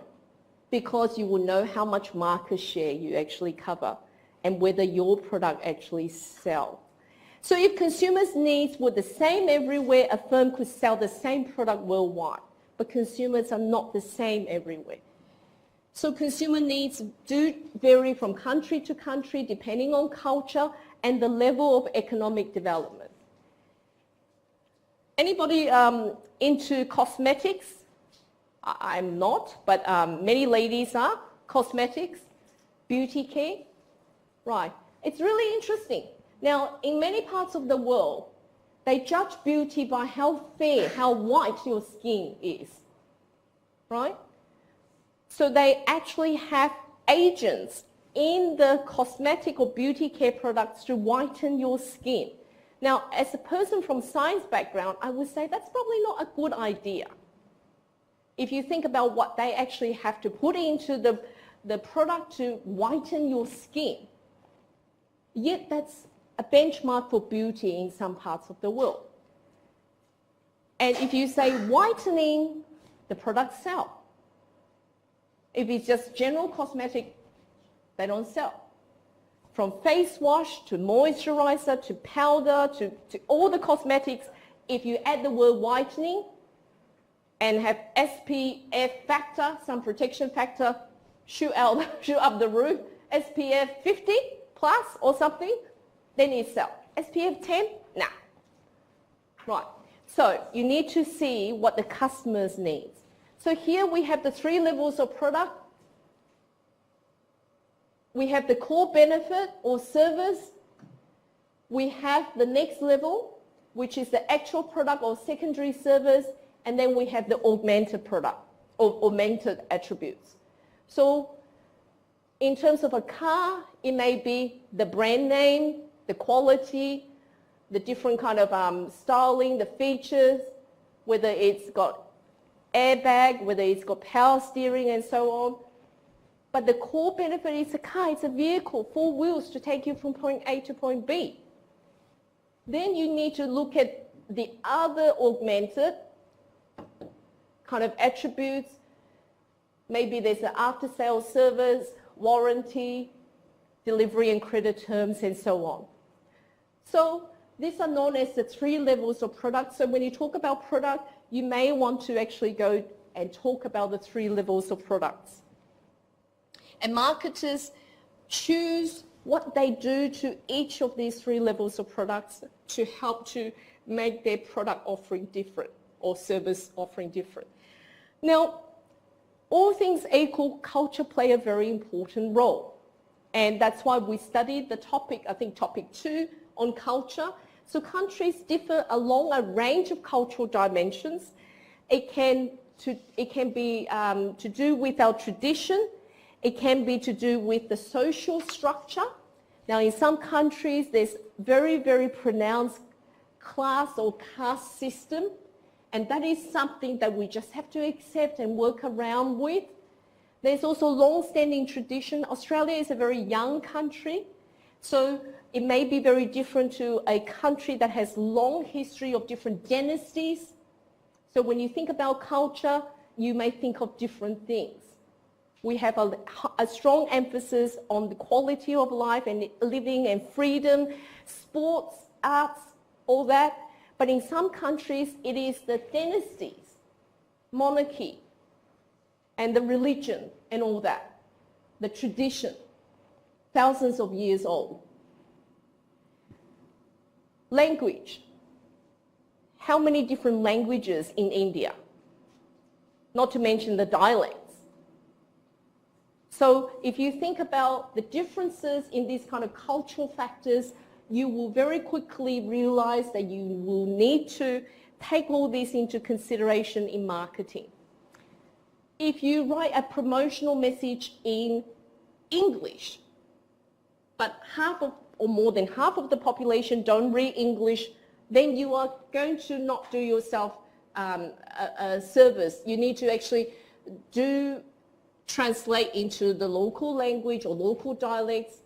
because you will know how much market share you actually cover and whether your product actually sells. So if consumers' needs were the same everywhere, a firm could sell the same product worldwide, but consumers are not the same everywhere. So consumer needs do vary from country to country depending on culture and the level of economic development. Anybody into cosmetics? I'm not, but many ladies are. Cosmetics, beauty care, right. It's really interesting. Now, in many parts of the world, they judge beauty by how fair, how white your skin is, right? So they actually have agents in the cosmetic or beauty care products to whiten your skin. Now, as a person from science background, I would say that's probably not a good idea. If you think about what they actually have to put into the product to whiten your skin, yet that's a benchmark for beauty in some parts of the world. And if you say whitening, the products sell. If it's just general cosmetic, they don't sell. From face wash to moisturizer to powder to all the cosmetics, if you add the word whitening and have SPF factor, some protection factor, shoot up the roof, SPF 50 plus or something, then it sells. SPF 10, nah. Right. So you need to see what the customers need. So here we have the 3 levels of product. We have the core benefit or service. We have the next level, which is the actual product or secondary service. And then we have the augmented product or augmented attributes. So in terms of a car, it may be the brand name, the quality, the different kind of styling, the features, whether it's got airbag, whether it's got power steering and so on. But the core benefit is a car, it's a vehicle, 4 wheels to take you from point A to point B. Then you need to look at the other augmented kind of attributes. Maybe there's an after-sales service, warranty, delivery and credit terms, and so on. So these are known as the 3 levels of product. So when you talk about product, you may want to actually go and talk about the 3 levels of products. And marketers choose what they do to each of these 3 levels of products to help to make their product offering different or service offering different. Now, all things equal, culture play a very important role. And that's why we studied the topic, I think topic 2 on culture. So countries differ along a range of cultural dimensions. It can be to do with our tradition. It can be to do with the social structure. Now, in some countries, there's very, very pronounced class or caste system, and that is something that we just have to accept and work around with. There's also long-standing tradition. Australia is a very young country, so it may be very different to a country that has long history of different dynasties. So when you think about culture, you may think of different things. We have a strong emphasis on the quality of life and living and freedom, sports, arts, all that. But in some countries, it is the dynasties, monarchy, and the religion and all that, the tradition, thousands of years old. Language. How many different languages in India? Not to mention the dialects. So if you think about the differences in these kind of cultural factors, you will very quickly realize that you will need to take all this into consideration in marketing. If you write a promotional message in English, but half of, or more than half of the population don't read English, then you are going to not do yourself a service. You need to actually translate into the local language or local dialects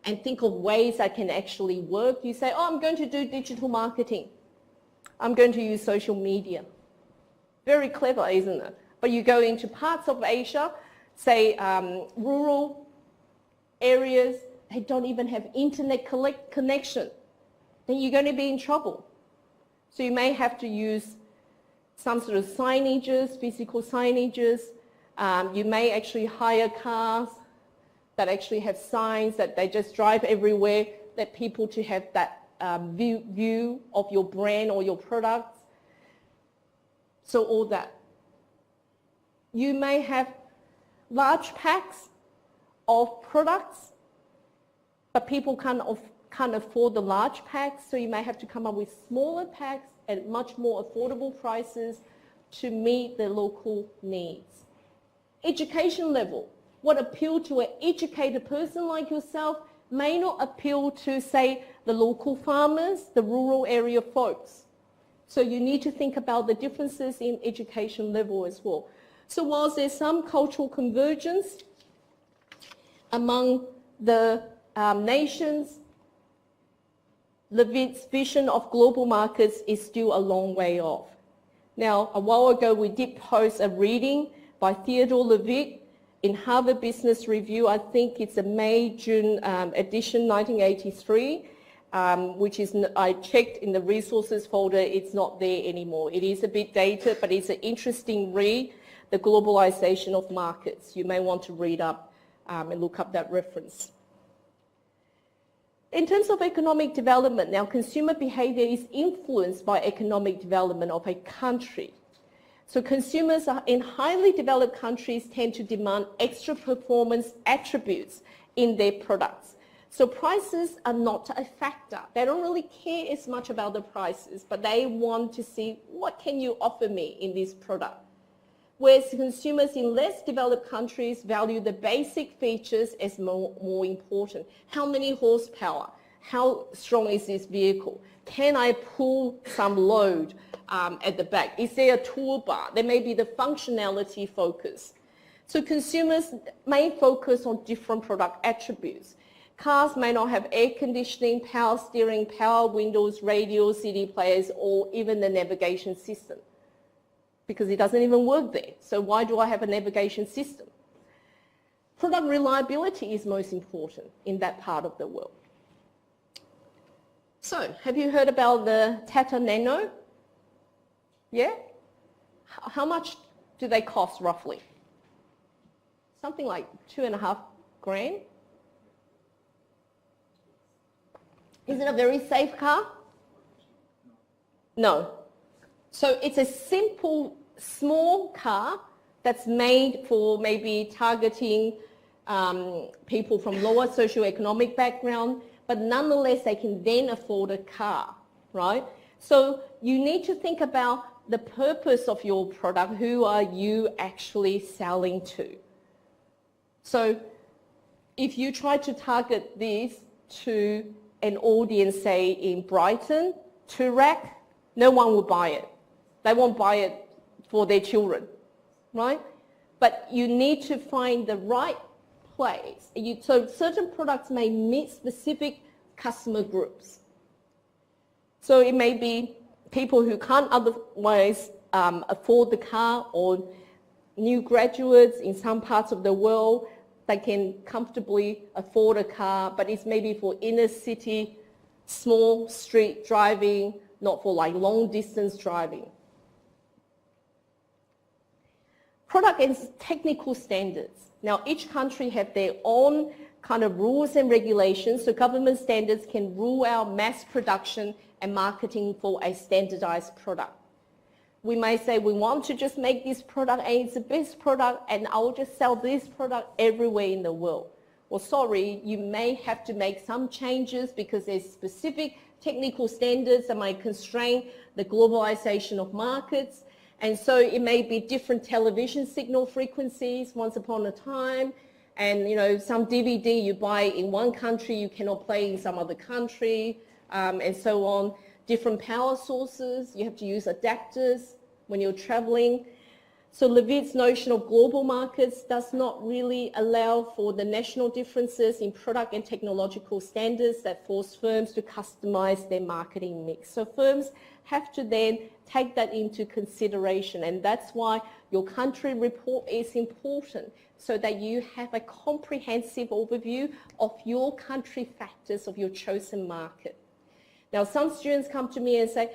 and think of ways that can actually work. You say, oh, I'm going to do digital marketing. I'm going to use social media. Very clever, isn't it? But you go into parts of Asia, say rural areas, they don't even have internet connection. Then you're going to be in trouble. So you may have to use some sort of signages, physical signages. You may actually hire cars that actually have signs that they just drive everywhere, that people to have that view of your brand or your products. So all that. You may have large packs of products, but people can't afford the large packs, so you may have to come up with smaller packs at much more affordable prices to meet the local needs. Education level. What appealed to an educated person like yourself may not appeal to, say, the local farmers, the rural area folks. So you need to think about the differences in education level as well. So whilst there's some cultural convergence among the nations, Levitt's vision of global markets is still a long way off. Now, a while ago, we did post a reading by Theodore Levitt in Harvard Business Review. I think it's a May-June edition, 1983, which is, I checked in the resources folder, it's not there anymore. It is a bit dated, but it's an interesting read, The Globalization of Markets. You may want to read up and look up that reference. In terms of economic development, now consumer behavior is influenced by economic development of a country. So consumers in highly developed countries tend to demand extra performance attributes in their products. So prices are not a factor. They don't really care as much about the prices, but they want to see, what can you offer me in this product? Whereas consumers in less developed countries value the basic features as more important. How many horsepower? How strong is this vehicle? Can I pull some load at the back? Is there a toolbar? There may be the functionality focus. So consumers may focus on different product attributes. Cars may not have air conditioning, power steering, power windows, radio, CD players, or even the navigation system, because it doesn't even work there. So why do I have a navigation system? Product reliability is most important in that part of the world. So have you heard about the Tata Nano? Yeah? How much do they cost roughly? Something like $2.5 grand. Is it a very safe car? No. So it's a simple, small car that's made for maybe targeting people from lower socioeconomic background, but nonetheless they can then afford a car, right? So you need to think about the purpose of your product. Who are you actually selling to? So if you try to target this to an audience, say in Brighton, Toorak, no one will buy it. They won't buy it for their children, right? But you need to find the right place. So certain products may meet specific customer groups. So it may be people who can't otherwise afford the car, or new graduates in some parts of the world that can comfortably afford a car, but it's maybe for inner city, small street driving, not for like long distance driving. Product and technical standards. Now, each country have their own kind of rules and regulations, so government standards can rule out mass production and marketing for a standardized product. We may say we want to just make this product and it's the best product and I'll just sell this product everywhere in the world. Well, sorry, you may have to make some changes because there's specific technical standards that might constrain the globalization of markets. And so it may be different television signal frequencies once upon a time. And, you know, some DVD you buy in one country, you cannot play in some other country, and so on. Different power sources, you have to use adapters when you're traveling. So Levitt's notion of global markets does not really allow for the national differences in product and technological standards that force firms to customize their marketing mix. So firms have to then take that into consideration, and that's why your country report is important, so that you have a comprehensive overview of your country factors of your chosen market. Now, some students come to me and say,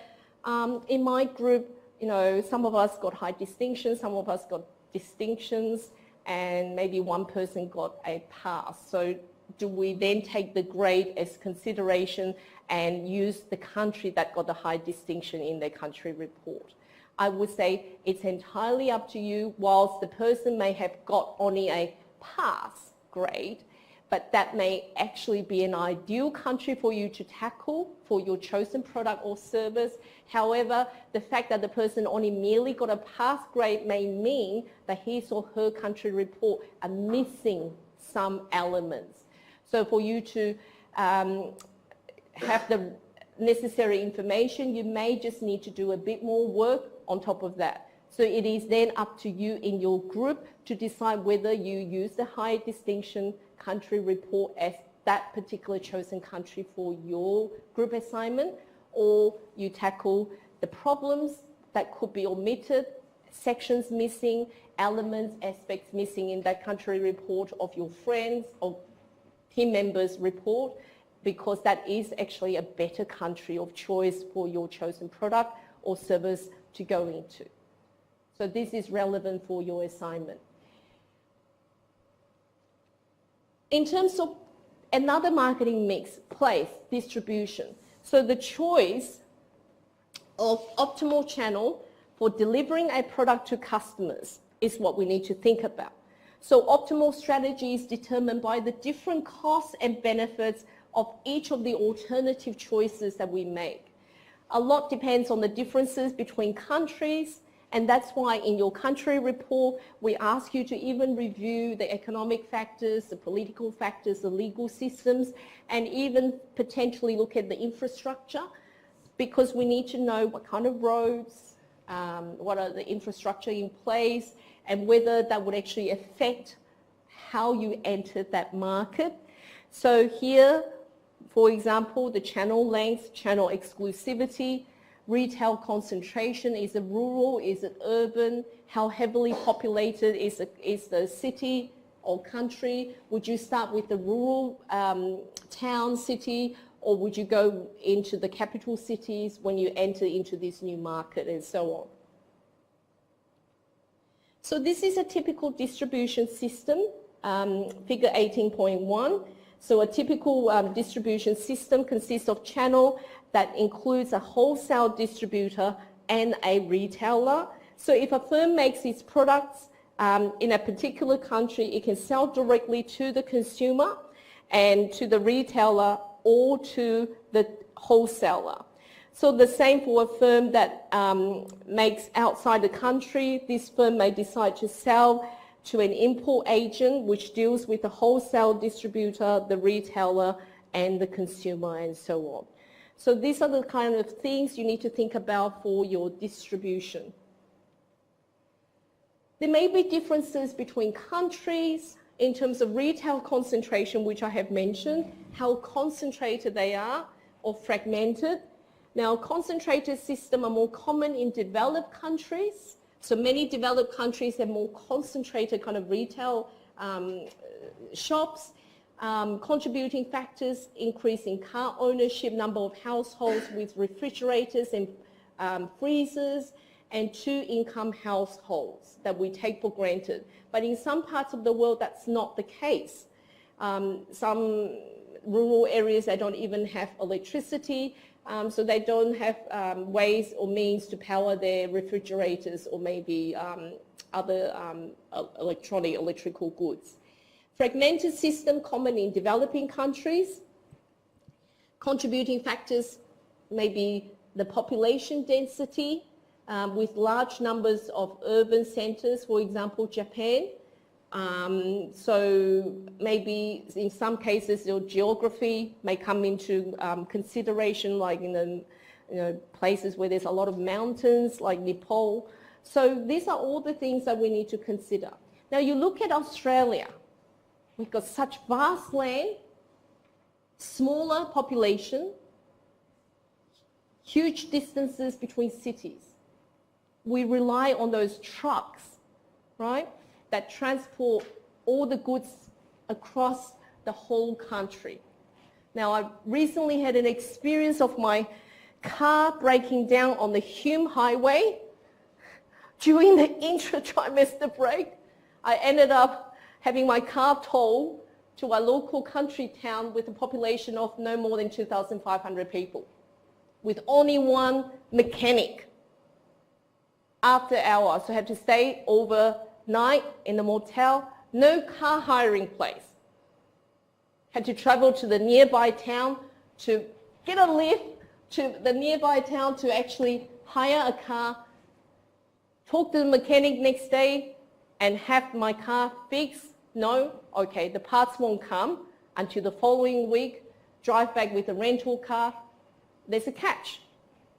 in my group, you know, some of us got high distinctions, some of us got distinctions, and maybe one person got a pass. So do we then take the grade as consideration and use the country that got the high distinction in their country report? I would say it's entirely up to you. Whilst the person may have got only a pass grade, but that may actually be an ideal country for you to tackle for your chosen product or service. However, the fact that the person only merely got a pass grade may mean that his or her country report are missing some elements. So for you to have the necessary information, you may just need to do a bit more work on top of that. So it is then up to you in your group to decide whether you use the high distinction country report as that particular chosen country for your group assignment, or you tackle the problems that could be omitted, sections missing, elements, aspects missing in that country report of your friends or team members' report, because that is actually a better country of choice for your chosen product or service to go into. So this is relevant for your assignment. In terms of another marketing mix, place, distribution. So the choice of optimal channel for delivering a product to customers is what we need to think about. So optimal strategy is determined by the different costs and benefits of each of the alternative choices that we make. A lot depends on the differences between countries, and that's why in your country report, we ask you to even review the economic factors, the political factors, the legal systems, and even potentially look at the infrastructure, because we need to know what kind of roads, what are the infrastructure in place, and whether that would actually affect how you enter that market. So here, for example, the channel length, channel exclusivity, retail concentration, is it rural, is it urban, how heavily populated is the city or country? Would you start with the rural town, city, or would you go into the capital cities when you enter into this new market, and so on? So this is a typical distribution system, figure 18.1. So a typical distribution system consists of channel that includes a wholesale distributor and a retailer. So if a firm makes its products in a particular country, it can sell directly to the consumer and to the retailer or to the wholesaler. So the same for a firm that makes outside the country. This firm may decide to sell to an import agent, which deals with the wholesale distributor, the retailer, and the consumer, and so on. So these are the kind of things you need to think about for your distribution. There may be differences between countries in terms of retail concentration, which I have mentioned, how concentrated they are or fragmented. Now, concentrated systems are more common in developed countries. So many developed countries have more concentrated kind of retail shops. Contributing factors increase in car ownership, number of households with refrigerators and freezers, and two-income households that we take for granted. But in some parts of the world, that's not the case. Some rural areas, they don't even have electricity, so they don't have ways or means to power their refrigerators or maybe other electrical goods. Fragmented system common in developing countries. Contributing factors may be the population density with large numbers of urban centers, for example, Japan. So maybe in some cases your geography may come into consideration, like in the places where there's a lot of mountains like Nepal. So these are all the things that we need to consider. Now you look at Australia. We've got such vast land, smaller population, huge distances between cities. We rely on those trucks, right, that transport all the goods across the whole country. Now, I recently had an experience of my car breaking down on the Hume Highway during the intra-trimester break. I ended up having my car towed to a local country town with a population of no more than 2,500 people, with only one mechanic after hours. So I had to stay overnight in the motel, no car hiring place. Had to travel to the nearby town to get a lift to the nearby town to actually hire a car, talk to the mechanic next day, and have my car fixed. No, okay, the parts won't come until the following week. Drive back with a rental car. There's a catch.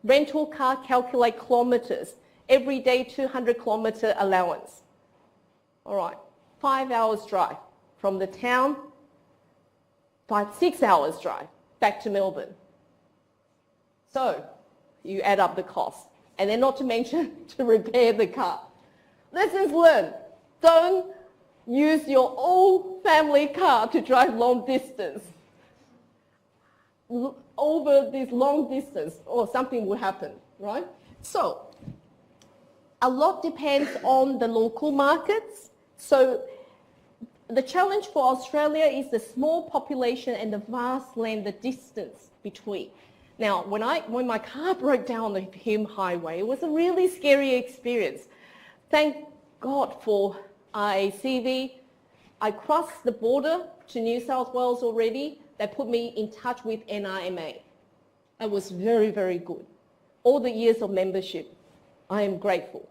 Rental car calculate kilometers. Every day 200 kilometer allowance. All right, 5 hours drive from the town, 6 hours drive back to Melbourne. So you add up the cost. And then not to mention to repair the car. Lessons learned. Don't use your old family car to drive long distance. Over this long distance, or something will happen, right? So a lot depends on the local markets. So the challenge for Australia is the small population and the vast land, the distance between. Now, when my car broke down on the Hume Highway, it was a really scary experience. Thank God for RACV. I crossed the border to New South Wales already. They put me in touch with NRMA. It was very, very good. All the years of membership, I am grateful.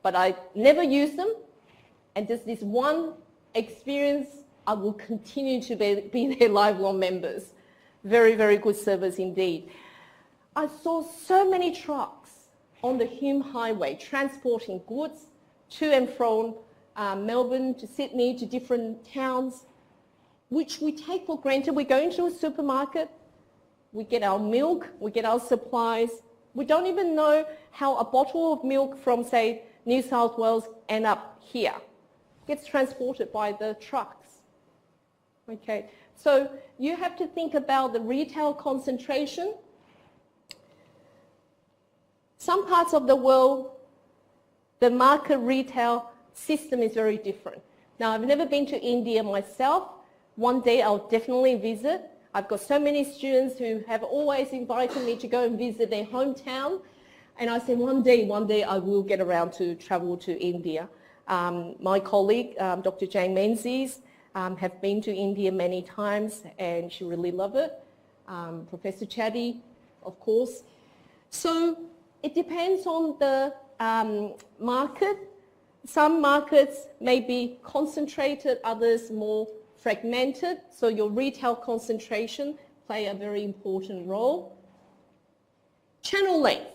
But I never used them, and just this one experience, I will continue to be their lifelong members. Very, very good service indeed. I saw so many trucks on the Hume Highway transporting goods to and from Melbourne to Sydney to different towns, which we take for granted. We go into a supermarket, we get our milk, we get our supplies. We don't even know how a bottle of milk from, say, New South Wales end up here. It gets transported by the trucks. Okay, so you have to think about the retail concentration. Some parts of the world, the market retail system is very different. Now, I've never been to India myself, One day I'll definitely visit. I've got so many students who have always invited me to go and visit their hometown. And I said, one day I will get around to travel to India. My colleague, Dr. Jane Menzies, have been to India many times and she really loved it. Professor Chatty, of course. So it depends on the market. Some markets may be concentrated, others more fragmented. So your retail concentration play a very important role. Channel length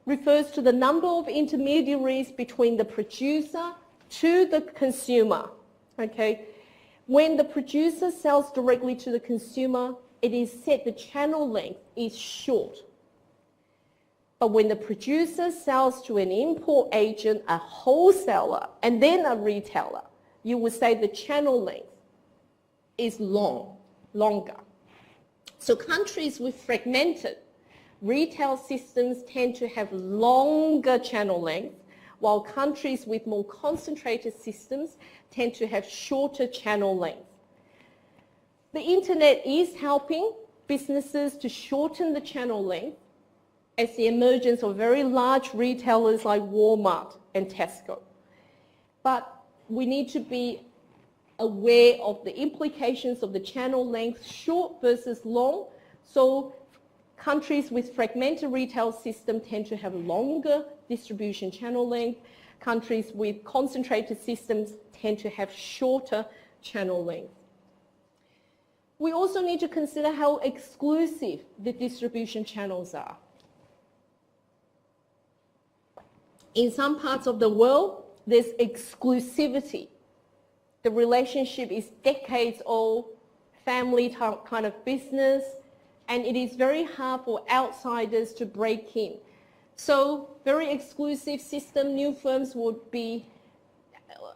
refers to the number of intermediaries between the producer to the consumer. Okay? When the producer sells directly to the consumer, it is said the channel length is short. But when the producer sells to an import agent, a wholesaler, and then a retailer, you would say the channel length is longer. So countries with fragmented retail systems tend to have longer channel length, while countries with more concentrated systems tend to have shorter channel length. The internet is helping businesses to shorten the channel length as the emergence of very large retailers like Walmart and Tesco. But we need to be aware of the implications of the channel length, short versus long. So countries with fragmented retail system tend to have longer distribution channel length. Countries with concentrated systems tend to have shorter channel length. We also need to consider how exclusive the distribution channels are. In some parts of the world, there's exclusivity. The relationship is decades old, family type kind of business, and it is very hard for outsiders to break in. So very exclusive system, new firms would be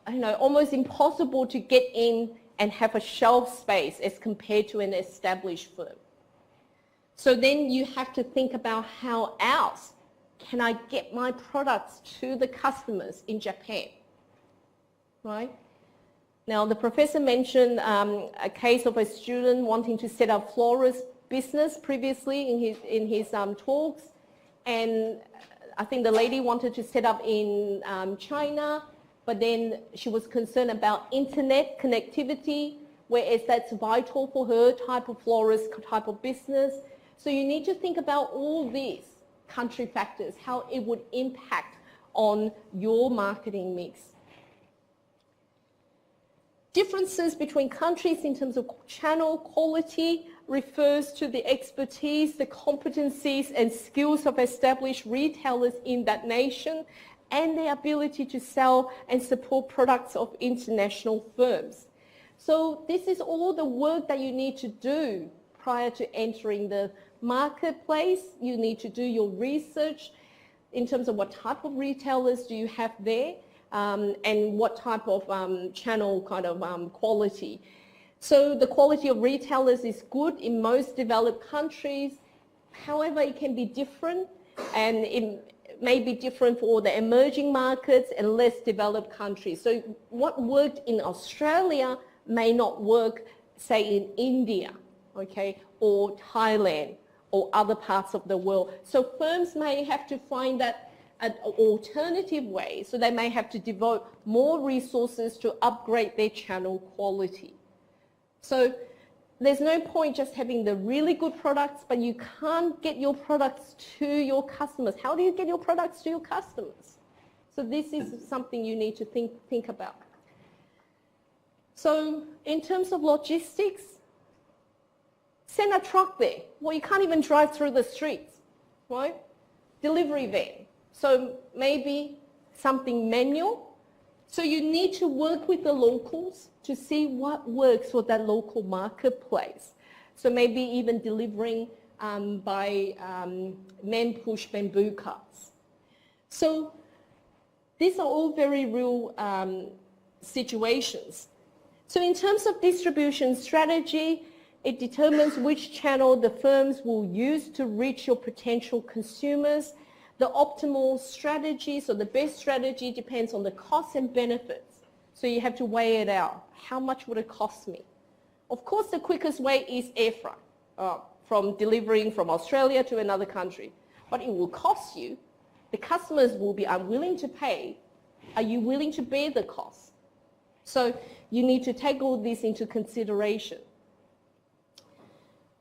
almost impossible to get in and have a shelf space as compared to an established firm. So then you have to think about how else can I get my products to the customers in Japan, right? Now, the professor mentioned a case of a student wanting to set up florist business previously in his talks, and I think the lady wanted to set up in China, but then she was concerned about internet connectivity, whereas that's vital for her type of florist type of business. So you need to think about all these country factors, how it would impact on your marketing mix. Differences between countries in terms of channel quality refers to the expertise, the competencies and skills of established retailers in that nation and their ability to sell and support products of international firms. So this is all the work that you need to do prior to entering the marketplace. You need to do your research in terms of what type of retailers do you have there, and what type of channel kind of quality. So the quality of retailers is good in most developed countries. However, it can be different, and it may be different for the emerging markets and less developed countries. So what worked in Australia may not work, say, in India, okay, or Thailand, or other parts of the world. So firms may have to find that an alternative way, so they may have to devote more resources to upgrade their channel quality. So there's no point just having the really good products, but you can't get your products to your customers. How do you get your products to your customers? So this is something you need to think about. So in terms of logistics, send a truck there. Well, you can't even drive through the streets, right? Delivery van. So maybe something manual. So you need to work with the locals to see what works for that local marketplace. So maybe even delivering by man-push bamboo carts. So these are all very real situations. So in terms of distribution strategy, it determines which channel the firms will use to reach your potential consumers. The optimal strategy, so the best strategy, depends on the costs and benefits. So you have to weigh it out. How much would it cost me? Of course, the quickest way is air freight, from delivering from Australia to another country. But it will cost you. The customers will be unwilling to pay. Are you willing to bear the cost? So you need to take all this into consideration.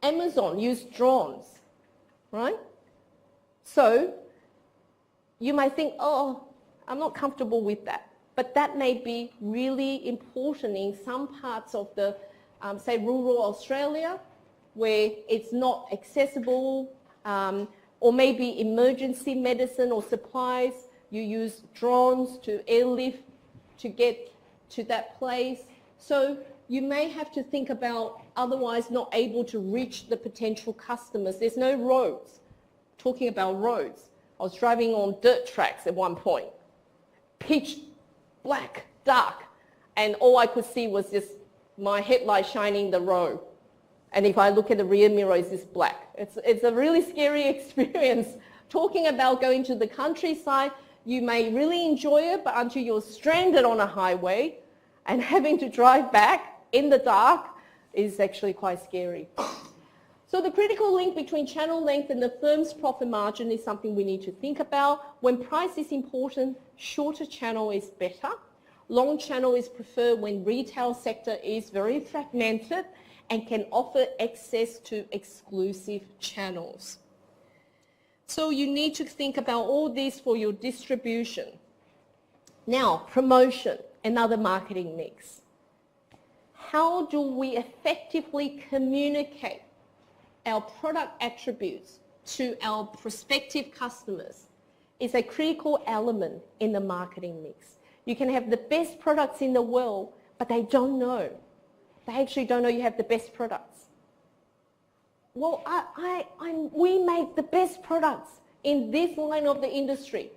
Amazon used drones, right? So you might think, oh, I'm not comfortable with that. But that may be really important in some parts of the, say, rural Australia, where it's not accessible, or maybe emergency medicine or supplies. You use drones to airlift to get to that place. So you may have to think about otherwise not able to reach the potential customers. There's no roads. Talking about roads, I was driving on dirt tracks at one point, pitch black, dark, and all I could see was just my headlight shining the road. And if I look at the rear mirror, it's just black. It's a really scary experience. Talking about going to the countryside, you may really enjoy it, but until you're stranded on a highway and having to drive back in the dark is actually quite scary. So the critical link between channel length and the firm's profit margin is something we need to think about. When price is important, shorter channel is better. Long channel is preferred when retail sector is very fragmented and can offer access to exclusive channels. So you need to think about all this for your distribution. Now, promotion, another marketing mix. How do we effectively communicate our product attributes to our prospective customers is a critical element in the marketing mix. You can have the best products in the world, but they don't know. They actually don't know you have the best products. Well, we make the best products in this line of the industry.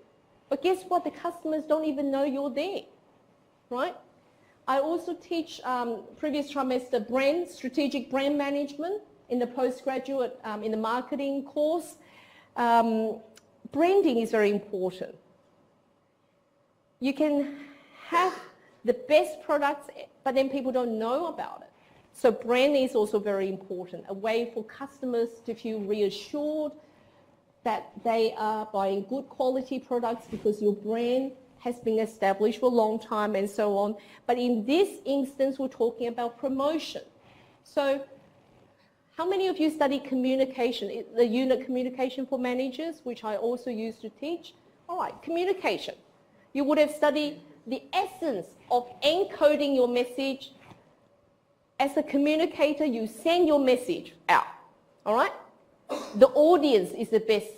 But guess what? The customers don't even know you're there, right? I also teach previous trimester strategic brand management in the postgraduate, in the marketing course. Branding is very important. You can have the best products, but then people don't know about it. So branding is also very important, a way for customers to feel reassured that they are buying good quality products because your brand has been established for a long time and so on. But in this instance, we're talking about promotion. So how many of you study communication, the unit communication for managers, which I also used to teach? All right, communication. You would have studied the essence of encoding your message. As a communicator, you send your message out, all right? The audience is the best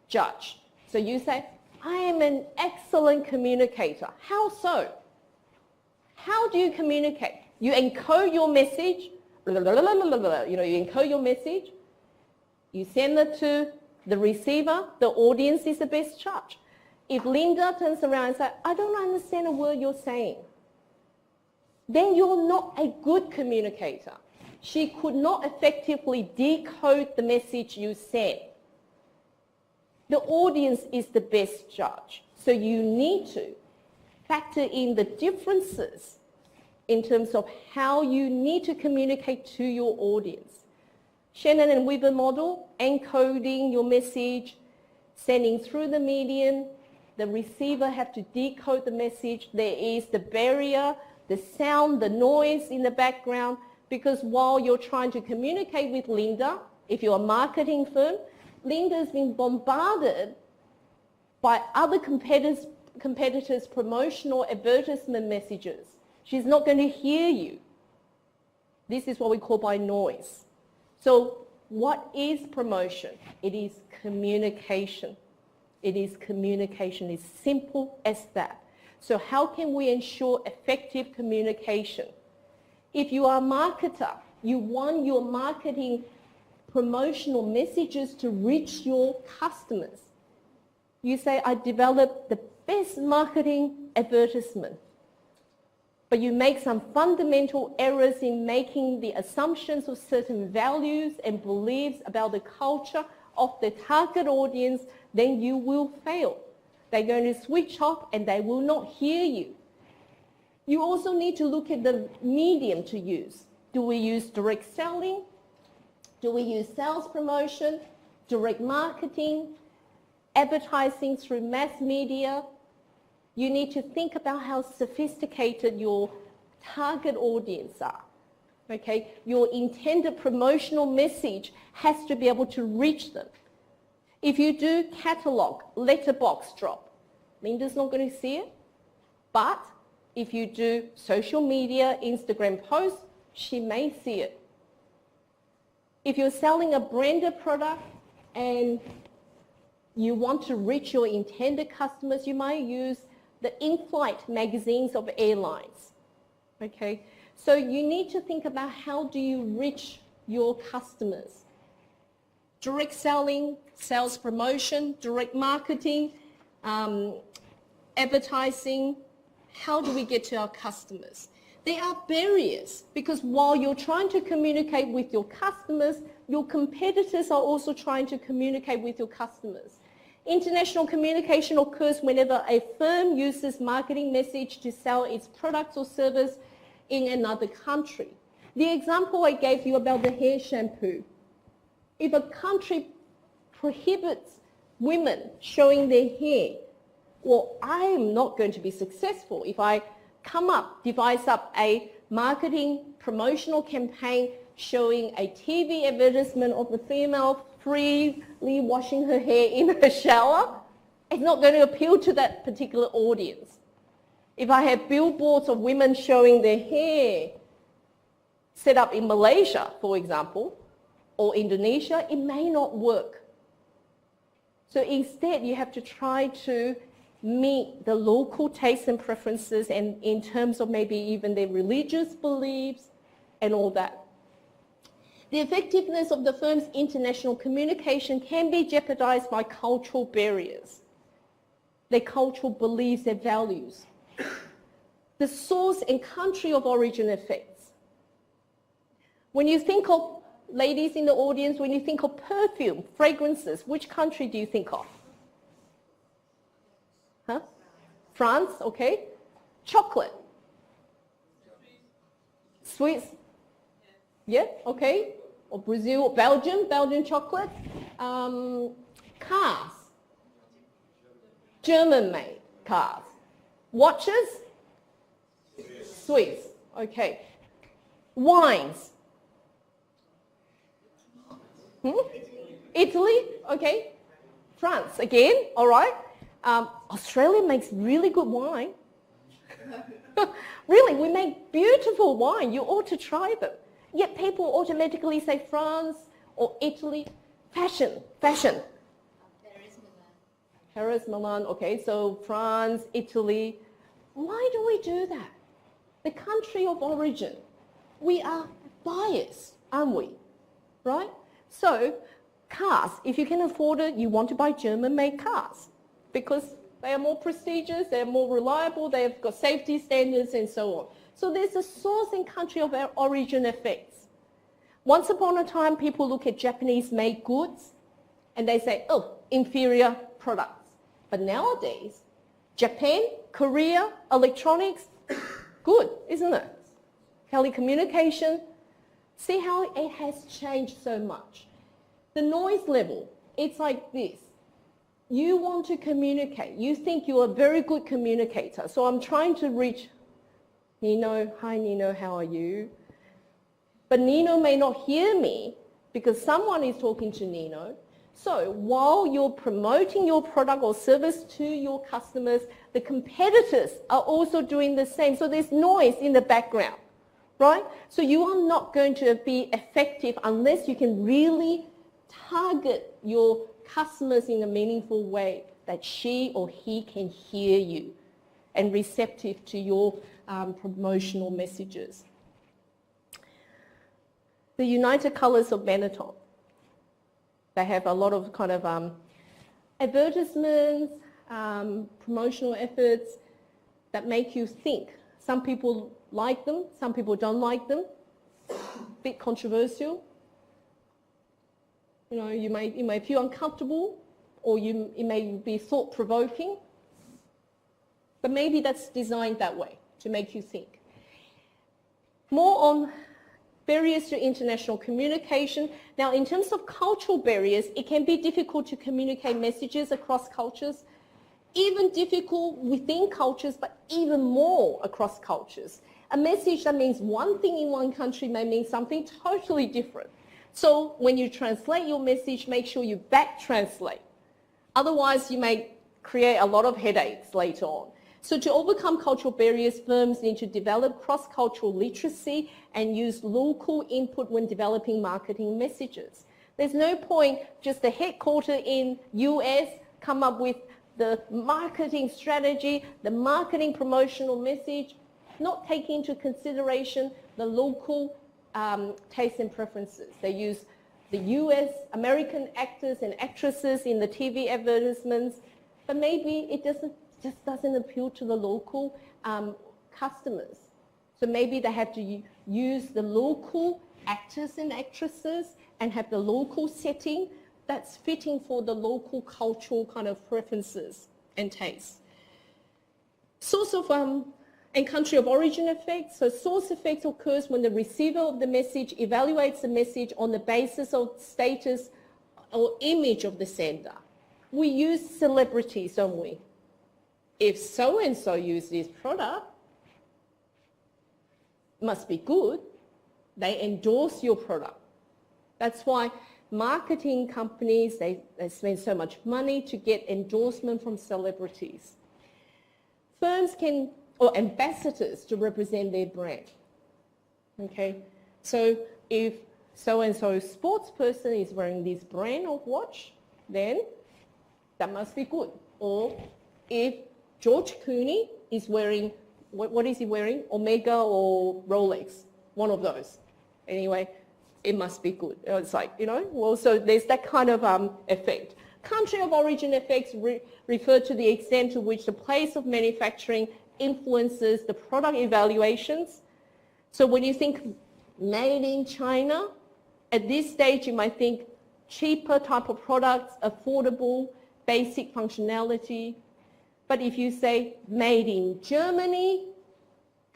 judge. So you say, I am an excellent communicator. How so? How do you communicate? You encode your message, you encode your message, you send it to the receiver, the audience is the best judge. If Linda turns around and says, I don't understand a word you're saying, then you're not a good communicator. She could not effectively decode the message you sent. The audience is the best judge. So you need to factor in the differences in terms of how you need to communicate to your audience. Shannon and Weaver model, encoding your message, sending through the medium, the receiver have to decode the message. There is the barrier, the sound, the noise in the background, because while you're trying to communicate with Linda, if you're a marketing firm, Linda's been bombarded by other competitors' promotional advertisement messages. She's not going to hear you. This is what we call by noise. So what is promotion? It is communication. It is communication. It's simple as that. So how can we ensure effective communication? If you are a marketer, you want your marketing promotional messages to reach your customers. You say, I developed the best marketing advertisement. But you make some fundamental errors in making the assumptions of certain values and beliefs about the culture of the target audience, then you will fail. They're going to switch off and they will not hear you. You also need to look at the medium to use. Do we use direct selling? Do we use sales promotion, direct marketing, advertising through mass media? You need to think about how sophisticated your target audience are. Okay, your intended promotional message has to be able to reach them. If you do catalog, letterbox drop, Linda's not going to see it. But if you do social media, Instagram posts, she may see it. If you're selling a branded product and you want to reach your intended customers, you might use the in-flight magazines of airlines. Okay, so you need to think about how do you reach your customers. Direct selling, sales promotion, direct marketing, advertising, how do we get to our customers? There are barriers because while you're trying to communicate with your customers, your competitors are also trying to communicate with your customers. International communication occurs whenever a firm uses marketing message to sell its products or service in another country. The example I gave you about the hair shampoo. If a country prohibits women showing their hair, well, I am not going to be successful if I devise up a marketing promotional campaign showing a TV advertisement of the female freely washing her hair in her shower. It's not going to appeal to that particular audience. If I have billboards of women showing their hair set up in Malaysia, for example, or Indonesia, it may not work. So instead, you have to try to meet the local tastes and preferences and in terms of maybe even their religious beliefs and all that. The effectiveness of the firm's international communication can be jeopardized by cultural barriers, their cultural beliefs, their values. The source and country of origin effects. When you think of, ladies in the audience, when you think of perfume, fragrances, which country do you think of? Huh? France, okay. Chocolate. Sweets. Yeah, okay. Or Brazil, Belgian chocolate. Cars. German-made cars. Watches. Sweets. Okay. Wines. Italy, okay. France, again, all right. Australia makes really good wine. Really, we make beautiful wine. You ought to try them. Yet people automatically say France or Italy. Fashion. Paris, Milan, okay. So France, Italy. Why do we do that? The country of origin. We are biased, aren't we? Right? So cars, if you can afford it, you want to buy German-made cars because they are more prestigious, they are more reliable, they have got safety standards and so on. So there's a source and country of origin effects. Once upon a time, people look at Japanese-made goods and they say, oh, inferior products. But nowadays, Japan, Korea, electronics, good, isn't it? Telecommunication, see how it has changed so much. The noise level, it's like this. You want to communicate. You think you're a very good communicator. So I'm trying to reach Nino. Hi, Nino, how are you? But Nino may not hear me because someone is talking to Nino. So while you're promoting your product or service to your customers, the competitors are also doing the same. So there's noise in the background, right? So you are not going to be effective unless you can really target your customers in a meaningful way that she or he can hear you and receptive to your promotional messages. The United Colors of Benetton. They have a lot of kind of advertisements, promotional efforts that make you think. Some people like them, some people don't like them. Bit controversial. You know, you may feel uncomfortable or it may be thought-provoking. But maybe that's designed that way, to make you think. More on Barriers to international communication. Now, in terms of cultural barriers, it can be difficult to communicate messages across cultures, even difficult within cultures, but even more across cultures. A message that means one thing in one country may mean something totally different. So when you translate your message, make sure you back translate. Otherwise, you may create a lot of headaches later on. So to overcome cultural barriers, firms need to develop cross-cultural literacy and use local input when developing marketing messages. There's no point just the headquarter in US come up with the marketing strategy, the marketing promotional message, not taking into consideration the local tastes and preferences. They use the US, American actors and actresses in the TV advertisements, but maybe it just doesn't appeal to the local customers. So maybe they have to use the local actors and actresses and have the local setting that's fitting for the local cultural kind of preferences and tastes. Source of and country of origin effects. So source effects occurs when the receiver of the message evaluates the message on the basis of status or image of the sender. We use celebrities, don't we? If so-and-so use this product, must be good. They endorse your product. That's why marketing companies, they spend so much money to get endorsement from celebrities. Firms can, or ambassadors to represent their brand. Okay, so if so-and-so sports person is wearing this brand of watch, then that must be good. Or if George Clooney is wearing, what is he wearing? Omega or Rolex, one of those. Anyway, it must be good. It's like, you know, well, so there's that kind of effect. Country of origin effects refer to the extent to which the place of manufacturing influences the product evaluations. So when you think made in China, at this stage you might think cheaper type of products, affordable, basic functionality. But if you say made in Germany,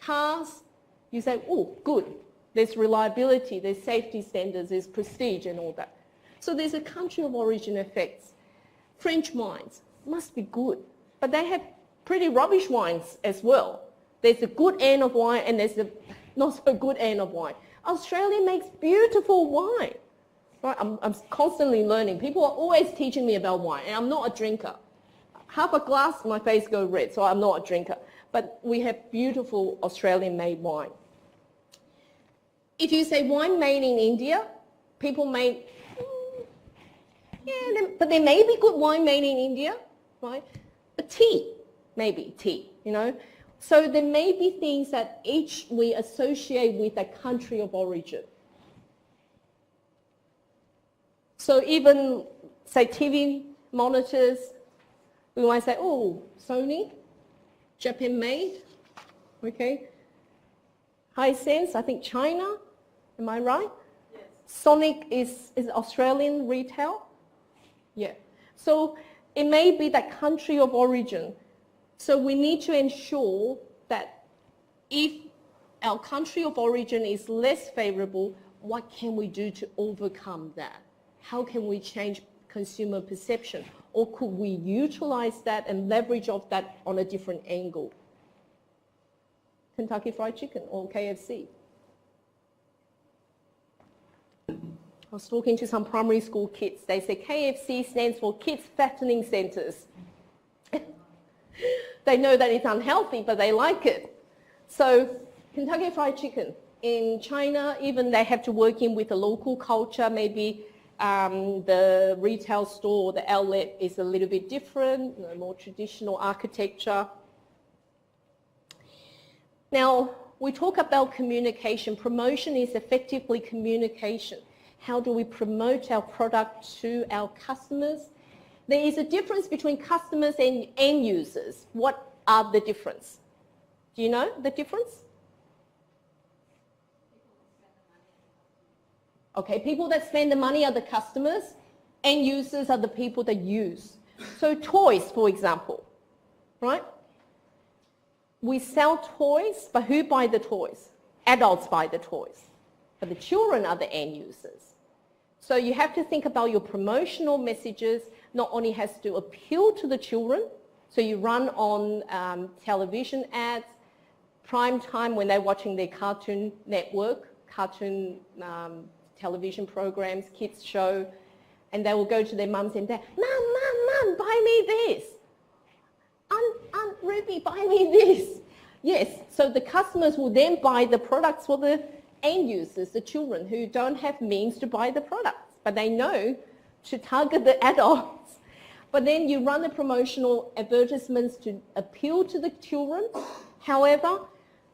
cars, you say, oh, good. There's reliability, there's safety standards, there's prestige and all that. So there's a country of origin effects. French wines must be good, but they have pretty rubbish wines as well. There's a good end of wine and there's a not so good end of wine. Australia makes beautiful wine. Right? I'm constantly learning. People are always teaching me about wine, and I'm not a drinker. Half a glass, my face goes red, so I'm not a drinker. But we have beautiful Australian-made wine. If you say wine made in India, people may, yeah, but there may be good wine made in India, right? But tea, maybe tea, you know. So there may be things that each we associate with a country of origin. So even, say, TV monitors, we might say, oh, Sony, Japan made, okay. Hisense, I think China, am I right? Yes. Sonic is Australian retail? Yeah. So it may be that country of origin. So we need to ensure that if our country of origin is less favorable, what can we do to overcome that? How can we change consumer perception? Or could we utilize that and leverage off that on a different angle? Kentucky Fried Chicken or KFC. I was talking to some primary school kids. They say KFC stands for Kids Fattening Centers. They know that it's unhealthy, but they like it. So Kentucky Fried Chicken. In China, even they have to work in with the local culture. Maybe the retail store or the outlet is a little bit different, you know, more traditional architecture. Now, we talk about communication. Promotion is effectively communication. How do we promote our product to our customers? There is a difference between customers and end users. What are the difference? Do you know the difference? Okay, people that spend the money are the customers. End users are the people that use. So toys, for example, right? We sell toys, but who buy the toys? Adults buy the toys. but the children are the end users. So you have to think about your promotional messages not only has to appeal to the children, so you run on television ads, prime time when they're watching their Cartoon Network, cartoon television programs, kids show, and they will go to their mums and dad, Mum, buy me this. Aunt Ruby, buy me this. Yes, so the customers will then buy the products for the end users, the children who don't have means to buy the products, but they know to target the adults. But then you run the promotional advertisements to appeal to the children. However,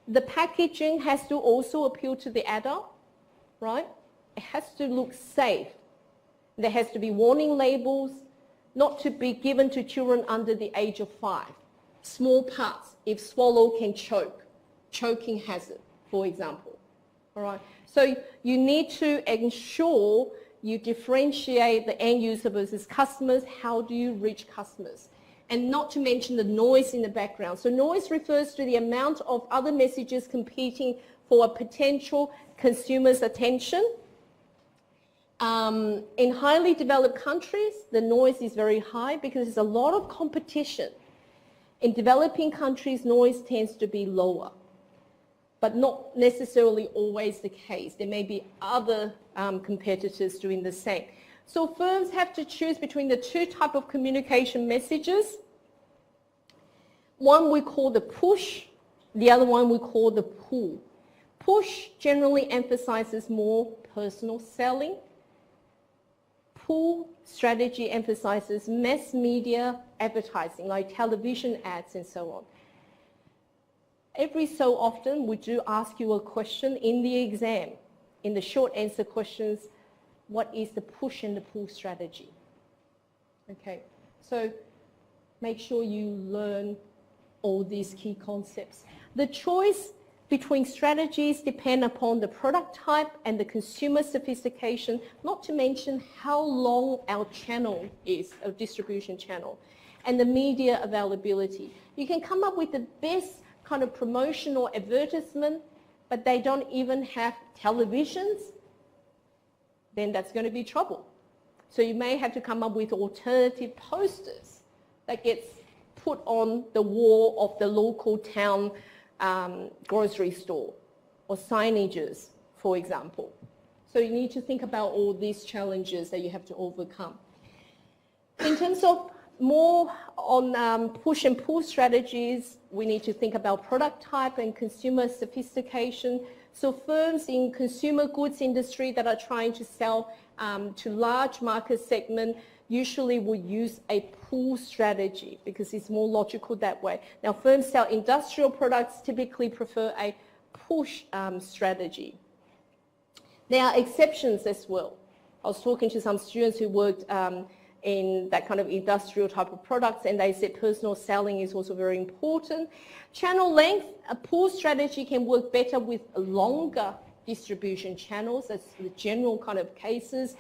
the packaging has to also appeal to the adult, right? It has to look safe. There has to be warning labels, not to be given to children under the age of 5. Small parts, if swallow can choke, choking hazard, for example. All right. So you need to ensure you differentiate the end user versus customers. How do you reach customers? And not to mention the noise in the background. So noise refers to the amount of other messages competing for a potential consumer's attention. In highly developed countries, the noise is very high because there's a lot of competition. In developing countries, noise tends to be lower, but not necessarily always the case. There may be other competitors doing the same. So firms have to choose between the two types of communication messages. One we call the push, the other one we call the pull. Push generally emphasizes more personal selling. Pull strategy emphasizes mass media advertising, like television ads and so on. Every so often, we do ask you a question in the exam. In the short answer questions, what is the push and the pull strategy? Okay, so make sure you learn all these key concepts. The choice between strategies depend upon the product type and the consumer sophistication, not to mention how long our channel is, our distribution channel, and the media availability. You can come up with the best kind of promotional advertisement, but they don't even have televisions, then that's going to be trouble. So you may have to come up with alternative posters that gets put on the wall of the local town grocery store or signages, for example. So you need to think about all these challenges that you have to overcome. In terms of more on push and pull strategies, we need to think about product type and consumer sophistication. So firms in consumer goods industry that are trying to sell to large market segment usually would use a pull strategy because it's more logical that way. Now, firms sell industrial products typically prefer a push strategy. There are exceptions as well. I was talking to some students who worked in that kind of industrial type of products, and they said personal selling is also very important. Channel length, a pull strategy can work better with longer distribution channels. That's the general kind of cases.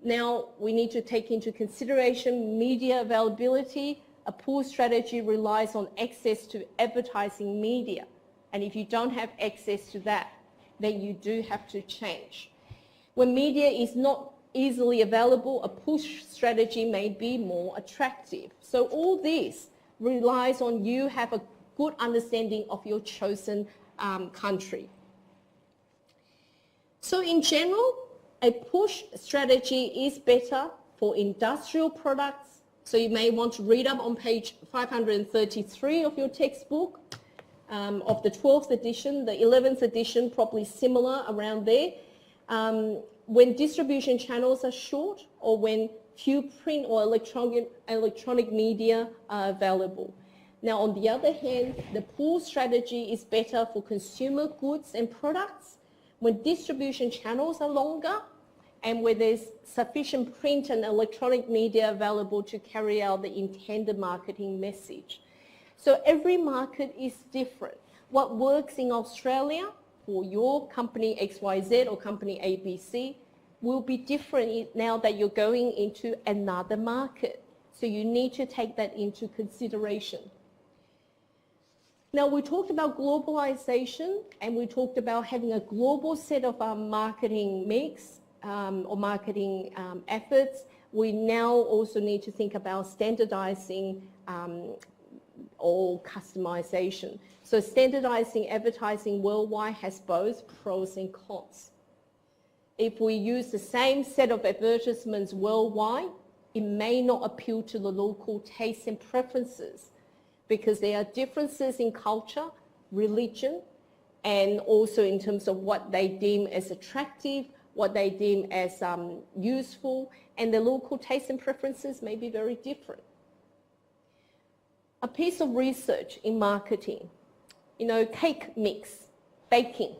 Now, we need to take into consideration media availability. A pull strategy relies on access to advertising media. And if you don't have access to that, then you do have to change. When media is not easily available, a push strategy may be more attractive. So all this relies on you have a good understanding of your chosen country. So in general, a push strategy is better for industrial products. So you may want to read up on page 533 of your textbook of the 12th edition. The 11th edition, probably similar around there. When distribution channels are short or when few print or electronic media are available. Now, on the other hand, the pull strategy is better for consumer goods and products when distribution channels are longer and where there's sufficient print and electronic media available to carry out the intended marketing message. So every market is different. What works in Australia for your company XYZ or company ABC will be different now that you're going into another market. So you need to take that into consideration. Now, we talked about globalization, and we talked about having a global set of our marketing mix or marketing efforts. We now also need to think about standardizing or customization. So standardizing advertising worldwide has both pros and cons. If we use the same set of advertisements worldwide, it may not appeal to the local tastes and preferences, because there are differences in culture, religion, and also in terms of what they deem as attractive, what they deem as useful, and the local tastes and preferences may be very different. A piece of research in marketing, cake mix, baking.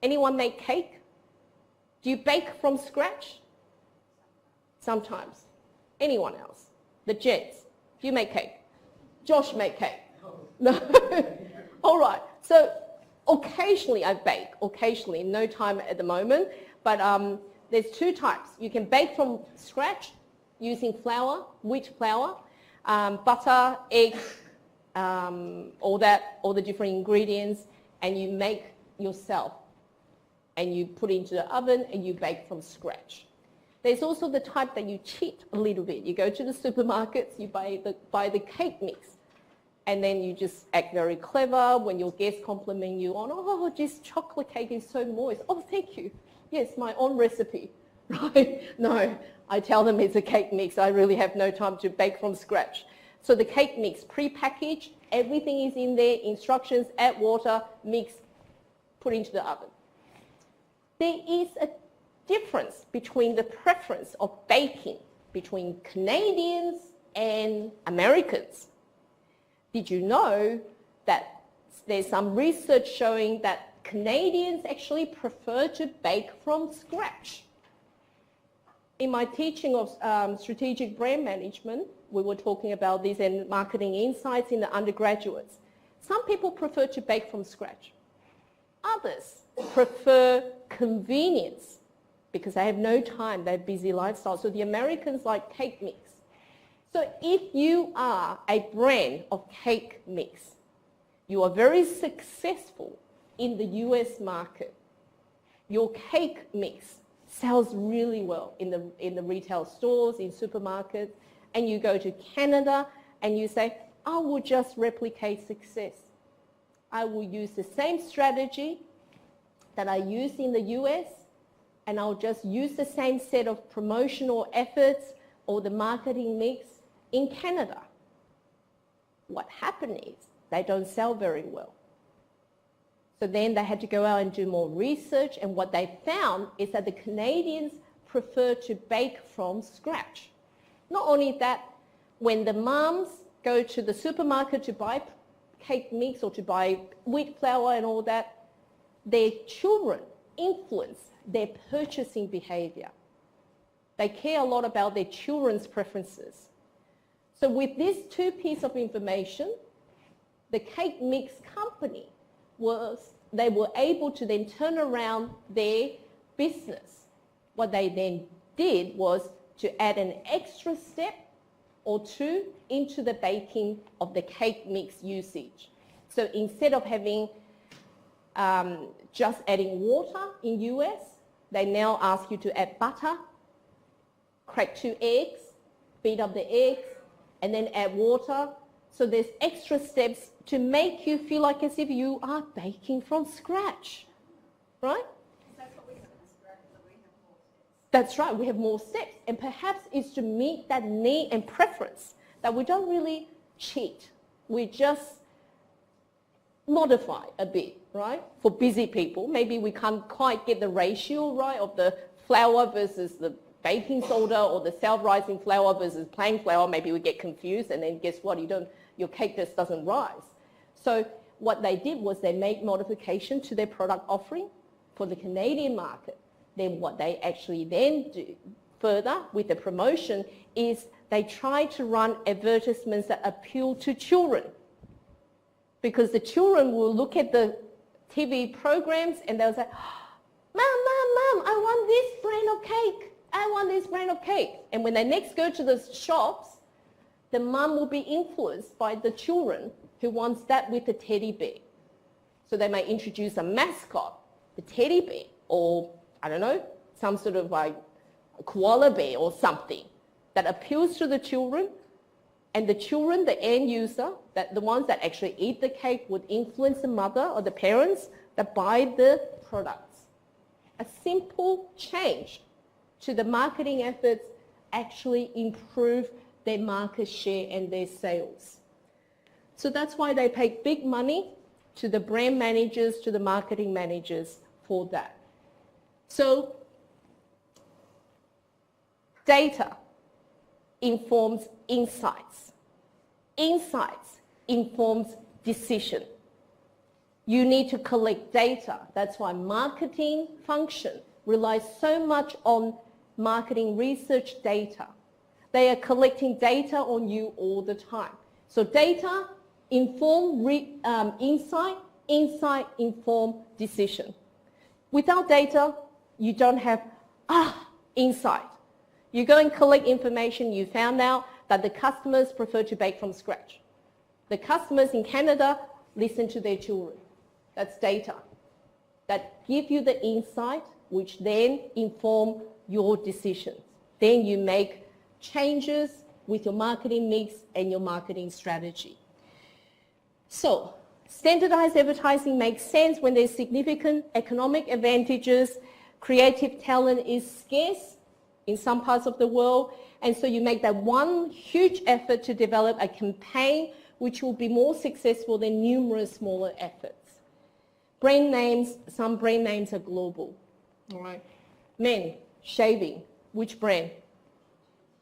Anyone make cake? Do you bake from scratch? Sometimes. Anyone else? The gents, do you make cake? Josh make cake? No. All right. So occasionally I bake. Occasionally, no time at the moment. But there's two types. You can bake from scratch using flour, wheat flour, butter, egg, all the different ingredients, and you make yourself. And you put it into the oven and you bake from scratch. There's also the type that you cheat a little bit. You go to the supermarkets, you buy the cake mix, and then you just act very clever when your guests compliment you on, oh, this chocolate cake is so moist. Oh, thank you. Yes, my own recipe, right? No, I tell them it's a cake mix. I really have no time to bake from scratch. So the cake mix, pre-packaged, everything is in there, instructions, add water, mix, put into the oven. There is a difference between the preference of baking between Canadians and Americans. Did you know that there's some research showing that Canadians actually prefer to bake from scratch? In my teaching of strategic brand management, we were talking about this and marketing insights in the undergraduates. Some people prefer to bake from scratch. Others prefer convenience because they have no time, they have busy lifestyle. So the Americans like cake mix. So if you are a brand of cake mix, you are very successful in the US market. Your cake mix sells really well in the retail stores, in supermarkets, and you go to Canada and you say, I will just replicate success. I will use the same strategy that I use in the US, and I'll just use the same set of promotional efforts or the marketing mix in Canada. What happened is they don't sell very well. So then they had to go out and do more research, and what they found is that the Canadians prefer to bake from scratch. Not only that, when the moms go to the supermarket to buy cake mix or to buy wheat flour and all that, their children influence their purchasing behavior. They care a lot about their children's preferences. So with these two pieces of information, the cake mix company they were able to then turn around their business. What they then did was to add an extra step or two into the baking of the cake mix usage. So instead of having just adding water in US, they now ask you to add butter, crack 2 eggs, beat up the eggs, and then add water. So there's extra steps to make you feel like as if you are baking from scratch, right? That's what we have in Australia, but we have more steps. That's right, we have more steps. And perhaps it's to meet that need and preference that we don't really cheat. We just modify a bit, right? For busy people, maybe we can't quite get the ratio right of the flour versus the baking soda or the self-rising flour versus plain flour. Maybe we get confused, and then guess what? Your cake just doesn't rise. So what they did was they made modification to their product offering for the Canadian market. Then what they actually then do further with the promotion is they try to run advertisements that appeal to children. Because the children will look at the TV programs and they'll say, Mom, I want this brand of cake. I want this brand of cake. And when they next go to the shops, the mum will be influenced by the children who wants that with the teddy bear. So they may introduce a mascot, the teddy bear, or I don't know, some sort of like a koala bear or something that appeals to the children, and the children, the end user, that the ones that actually eat the cake would influence the mother or the parents that buy the products. A simple change to the marketing efforts actually improve their market share and their sales. So that's why they pay big money to the brand managers, to the marketing managers for that. So data informs insights. Insights informs decision. You need to collect data. That's why marketing function relies so much on marketing research data. They are collecting data on you all the time. So data inform insight, insight inform decision. Without data, you don't have insight. You go and collect information, you found out that the customers prefer to bake from scratch. The customers in Canada listen to their children. That's data. That give you the insight, which then inform your decisions. Then you make changes with your marketing mix and your marketing strategy. So, standardized advertising makes sense when there's significant economic advantages, creative talent is scarce in some parts of the world, and so you make that one huge effort to develop a campaign which will be more successful than numerous smaller efforts. Brand names, some brand names are global. All right. Men, shaving, which brand?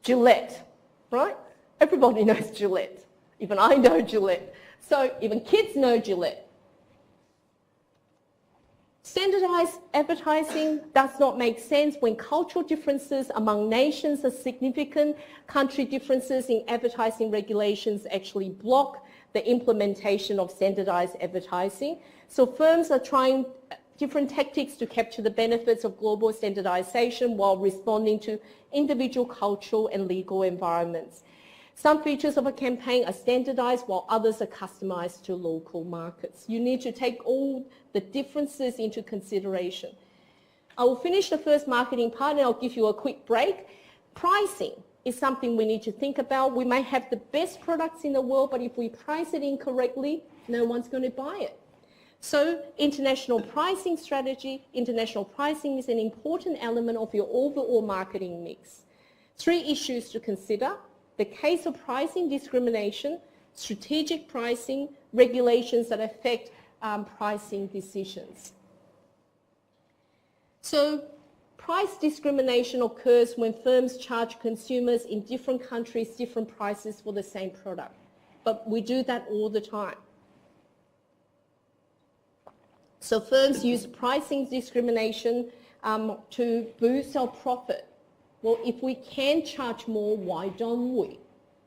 Gillette, right? Everybody knows Gillette. Even I know Gillette. So even kids know Gillette. Standardized advertising does not make sense when cultural differences among nations are significant. Country differences in advertising regulations actually block the implementation of standardized advertising. So firms are trying different tactics to capture the benefits of global standardization while responding to individual cultural and legal environments. Some features of a campaign are standardized while others are customized to local markets. You need to take all the differences into consideration. I will finish the first marketing part and I'll give you a quick break. Pricing is something we need to think about. We may have the best products in the world, but if we price it incorrectly, no one's going to buy it. So international pricing strategy, international pricing is an important element of your overall marketing mix. 3 issues to consider: the case of pricing discrimination, strategic pricing, regulations that affect pricing decisions. So price discrimination occurs when firms charge consumers in different countries different prices for the same product. But we do that all the time. So firms use pricing discrimination to boost our profit. Well, if we can charge more, why don't we?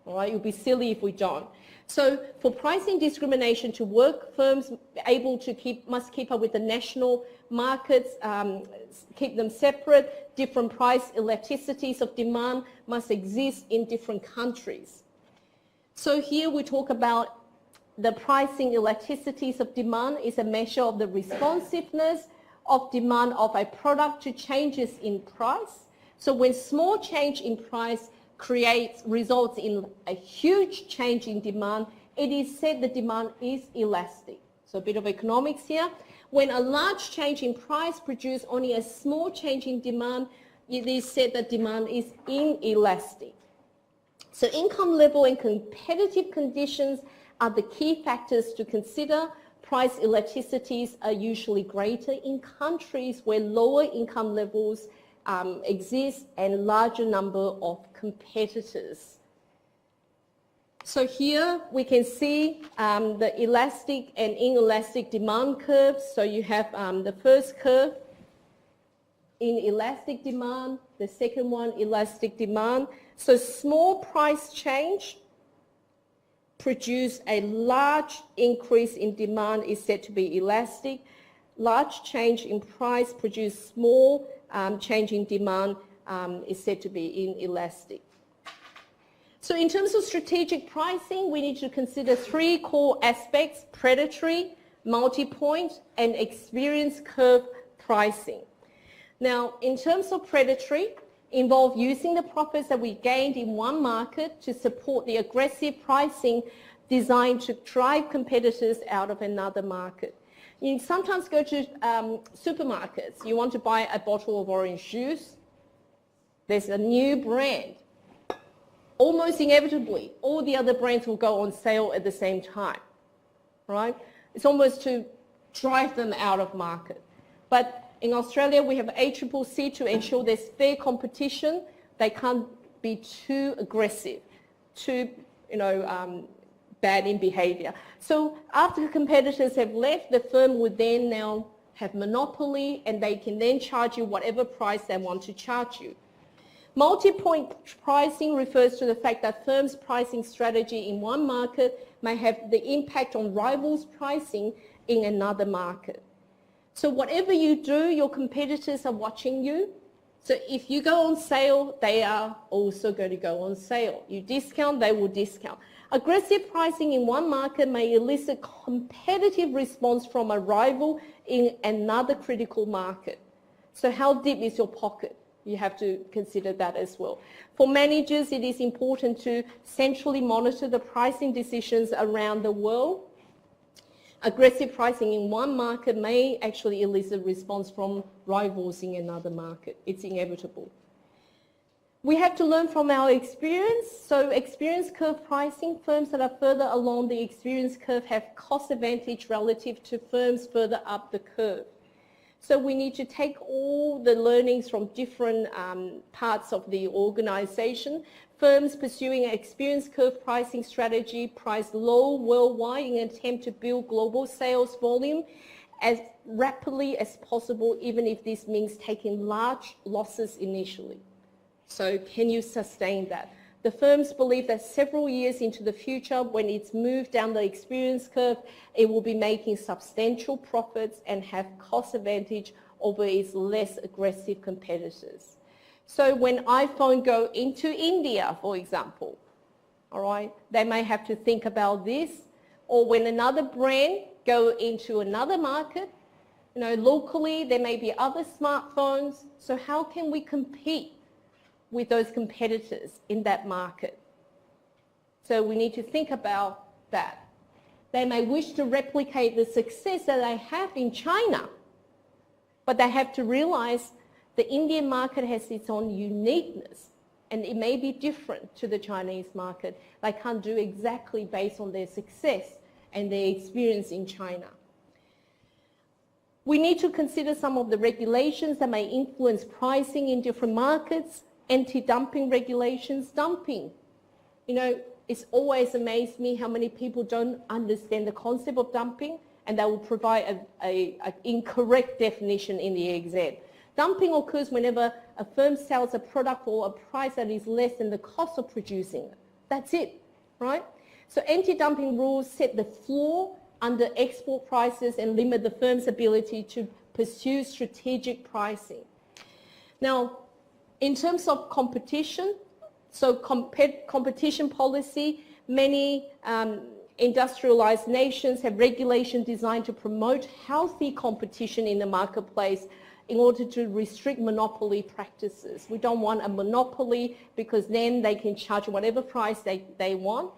All right, it would be silly if we don't. So for pricing discrimination to work, firms must keep up with the national markets, keep them separate. Different price elasticities of demand must exist in different countries. So here we talk about the pricing elasticities of demand is a measure of the responsiveness of demand of a product to changes in price. So when small change in price results in a huge change in demand, it is said the demand is elastic. So a bit of economics here. When a large change in price produces only a small change in demand, it is said that demand is inelastic. So income level and competitive conditions are the key factors to consider. Price elasticities are usually greater in countries where lower income levels exist and larger number of competitors. So here we can see the elastic and inelastic demand curves. So you have the first curve, inelastic demand, the second one, elastic demand. So small price change produce a large increase in demand is said to be elastic. Large change in price produce small change in demand is said to be inelastic. So in terms of strategic pricing, we need to consider three core aspects: predatory, multi-point, and experience curve pricing. Now, in terms of predatory, involve using the profits that we gained in one market to support the aggressive pricing designed to drive competitors out of another market. You sometimes go to supermarkets. You want to buy a bottle of orange juice. There's a new brand. Almost inevitably, all the other brands will go on sale at the same time, right? It's almost to drive them out of market. But in Australia, we have ACCC to ensure there's fair competition. They can't be too aggressive, too, bad in behavior. So after competitors have left, the firm would then now have monopoly, and they can then charge you whatever price they want to charge you. Multi-point pricing refers to the fact that firms' pricing strategy in one market may have the impact on rivals' pricing in another market. So whatever you do, your competitors are watching you. So if you go on sale, they are also going to go on sale. You discount, they will discount. Aggressive pricing in one market may elicit competitive response from a rival in another critical market. So how deep is your pocket? You have to consider that as well. For managers, it is important to centrally monitor the pricing decisions around the world. Aggressive pricing in one market may actually elicit response from rivals in another market. It's inevitable. We have to learn from our experience. So experience curve pricing, firms that are further along the experience curve have cost advantage relative to firms further up the curve. So we need to take all the learnings from different parts of the organization. Firms pursuing an experience curve pricing strategy price low worldwide in an attempt to build global sales volume as rapidly as possible, even if this means taking large losses initially. So can you sustain that? The firms believe that several years into the future, when it's moved down the experience curve, it will be making substantial profits and have cost advantage over its less aggressive competitors. So when iPhone go into India, for example, all right, they may have to think about this. Or when another brand go into another market, locally there may be other smartphones. So how can we compete with those competitors in that market? So we need to think about that. They may wish to replicate the success that they have in China, but they have to realize the Indian market has its own uniqueness, and it may be different to the Chinese market. They can't do exactly based on their success and their experience in China. We need to consider some of the regulations that may influence pricing in different markets. Anti-dumping regulations, dumping. It's always amazed me how many people don't understand the concept of dumping, and they will provide an incorrect definition in the exam. Dumping occurs whenever a firm sells a product for a price that is less than the cost of producing it. That's it, right? So anti-dumping rules set the floor under export prices and limit the firm's ability to pursue strategic pricing. Now, in terms of competition, so competition policy, many industrialized nations have regulation designed to promote healthy competition in the marketplace in order to restrict monopoly practices. We don't want a monopoly, because then they can charge whatever price they want,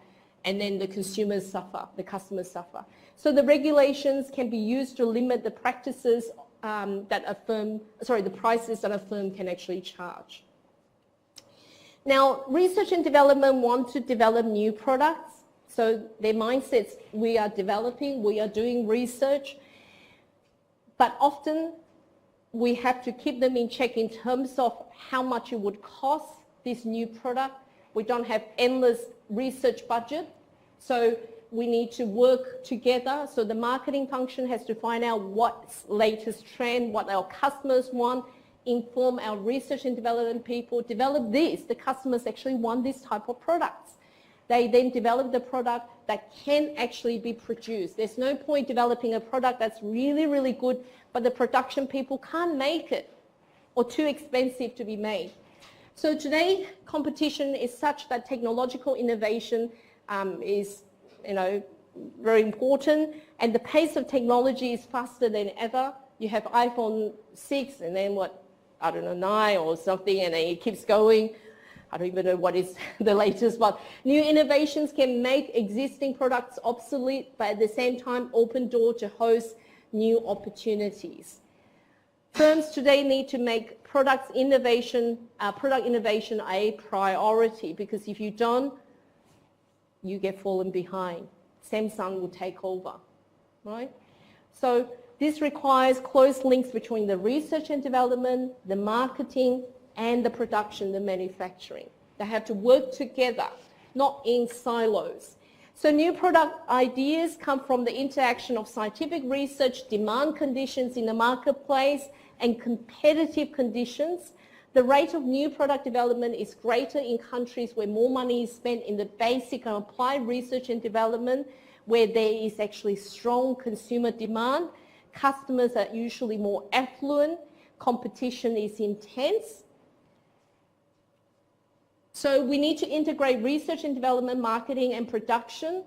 and then the consumers suffer, the customers suffer. So the regulations can be used to limit the practices the prices that a firm can actually charge. Now, research and development want to develop new products. So their mindsets, we are developing, we are doing research, but often we have to keep them in check in terms of how much it would cost this new product. We don't have endless research budget, so we need to work together. So the marketing function has to find out what's latest trend, what our customers want, inform our research and development people, develop this. The customers actually want this type of products. They then develop the product that can actually be produced. There's no point developing a product that's really, really good, but the production people can't make it or too expensive to be made. So today, competition is such that technological innovation is, very important, and the pace of technology is faster than ever. You have iPhone 6 and then 9 or something, and then it keeps going. I don't even know what is the latest, but new innovations can make existing products obsolete, but at the same time open door to host new opportunities. Firms today need to make product innovation a priority, because if you don't, you get fallen behind. Samsung will take over, right? So this requires close links between the research and development, the marketing, and the production, the manufacturing. They have to work together, not in silos. So new product ideas come from the interaction of scientific research, demand conditions in the marketplace, and competitive conditions. The rate of new product development is greater in countries where more money is spent in the basic and applied research and development, where there is actually strong consumer demand. Customers are usually more affluent. Competition is intense. So we need to integrate research and development, marketing and production.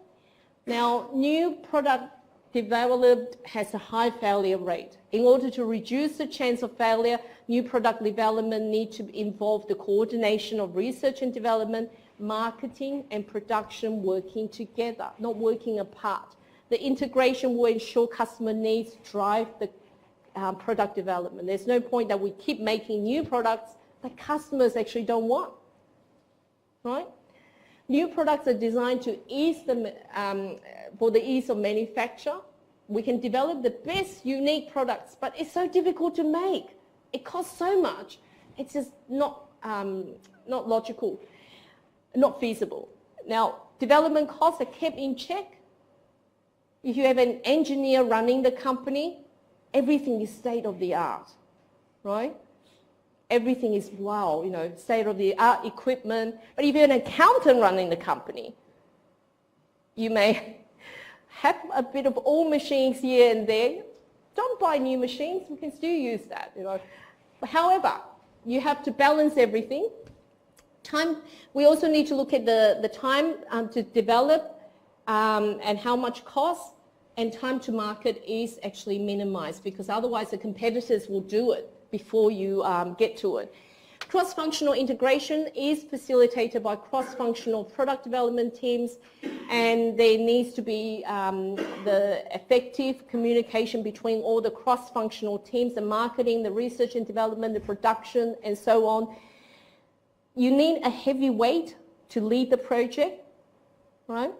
Now, new product developed has a high failure rate. In order to reduce the chance of failure, new product development needs to involve the coordination of research and development, marketing and production working together, not working apart. The integration will ensure customer needs drive the product development. There's no point that we keep making new products that customers actually don't want, right? New products are designed to for the ease of manufacture. We can develop the best unique products, but it's so difficult to make. It costs so much. It's just not logical, not feasible. Now, development costs are kept in check. If you have an engineer running the company, everything is state of the art, right? Everything is, wow, state-of-the-art equipment. But if you're an accountant running the company, you may have a bit of old machines here and there. Don't buy new machines. We can still use that, But however, you have to balance everything. Time. We also need to look at the time to develop and how much cost, and time to market is actually minimized, because otherwise the competitors will do it before you get to it. Cross-functional integration is facilitated by cross-functional product development teams, and there needs to be the effective communication between all the cross-functional teams, the marketing, the research and development, the production, and so on. You need a heavyweight to lead the project, right?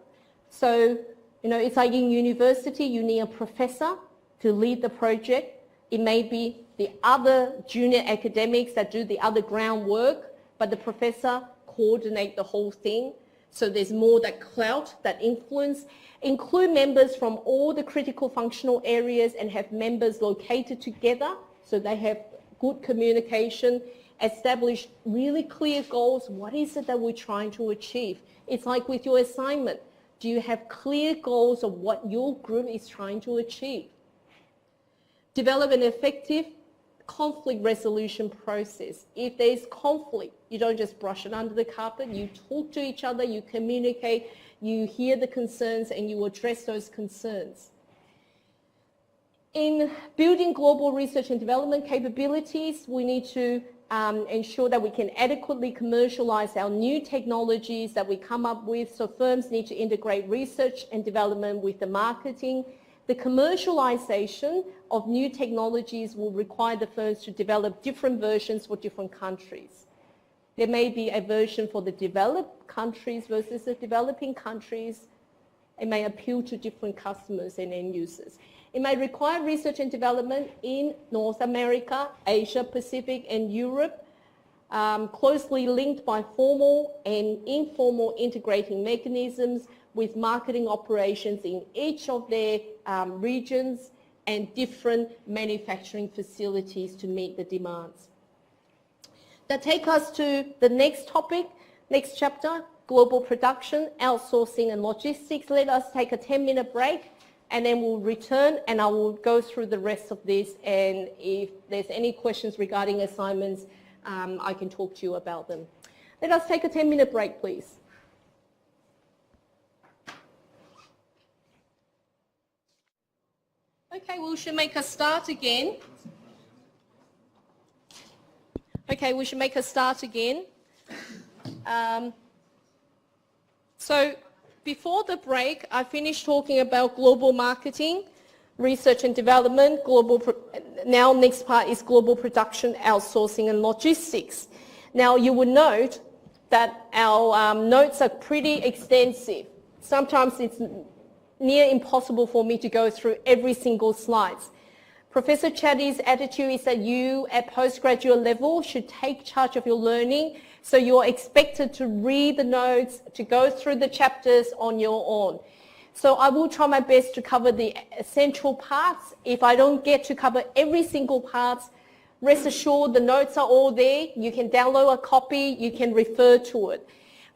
So, it's like in university, you need a professor to lead the project. It may be the other junior academics that do the other groundwork, but the professor coordinates the whole thing. So there's more that clout, that influence. Include members from all the critical functional areas and have members located together so they have good communication. Establish really clear goals. What is it that we're trying to achieve? It's like with your assignment. Do you have clear goals of what your group is trying to achieve? Develop an effective conflict resolution process. If there's conflict, you don't just brush it under the carpet. You talk to each other, you communicate, you hear the concerns, and you address those concerns. In building global research and development capabilities, we need to ensure that we can adequately commercialize our new technologies that we come up with. So firms need to integrate research and development with the marketing. The commercialization of new technologies will require the firms to develop different versions for different countries. There may be a version for the developed countries versus the developing countries. It may appeal to different customers and end users. It may require research and development in North America, Asia Pacific, and Europe, closely linked by formal and informal integrating mechanisms with marketing operations in each of their regions and different manufacturing facilities to meet the demands. That takes us to the next topic, next chapter, global production, outsourcing and logistics. Let us take a 10-minute break and then we'll return and I will go through the rest of this, and if there's any questions regarding assignments, I can talk to you about them. Let us take a 10-minute break, please. Okay, we should make a start again. So before the break, I finished talking about global marketing, research and development, now next part is global production, outsourcing and logistics. Now you will note that our notes are pretty extensive. Sometimes it's near impossible for me to go through every single slide. Professor Chatty's attitude is that you at postgraduate level should take charge of your learning, so you're expected to read the notes, to go through the chapters on your own. So I will try my best to cover the essential parts. If I don't get to cover every single part, rest assured the notes are all there. You can download a copy, you can refer to it.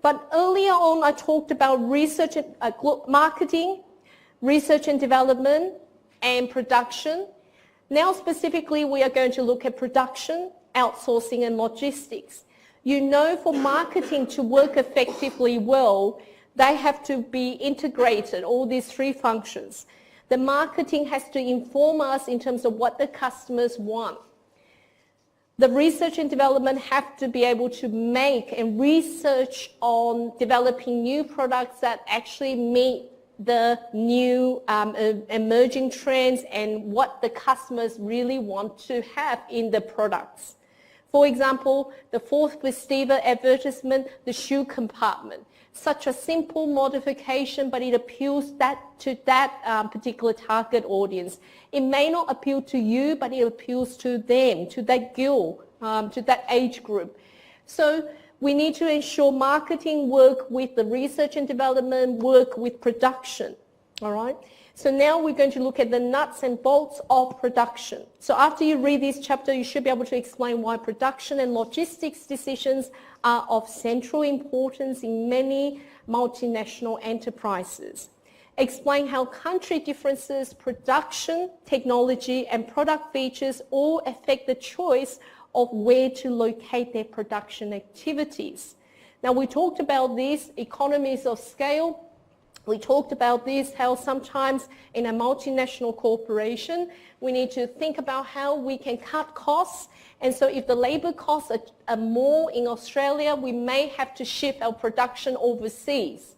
But earlier on I talked about research and marketing, research and development, and production. Now specifically we are going to look at production, outsourcing and logistics. You know, for marketing to work effectively well, they have to be integrated, all these three functions. The marketing has to inform us in terms of what the customers want. The research and development have to be able to make and research on developing new products that actually meet the new emerging trends and what the customers really want to have in the products. For example, the fourth vestibular advertisement, the shoe compartment. Such a simple modification, but it appeals to that particular target audience. It may not appeal to you, but it appeals to them, to that girl, to that age group. So we need to ensure marketing work with the research and development, work with production, all right? So now we're going to look at the nuts and bolts of production. So after you read this chapter, you should be able to explain why production and logistics decisions are of central importance in many multinational enterprises. Explain how country differences, production, technology, and product features all affect the choice of where to locate their production activities. Now we talked about these economies of scale. We talked about this, how sometimes in a multinational corporation, we need to think about how we can cut costs. And so if the labor costs are more in Australia, we may have to shift our production overseas,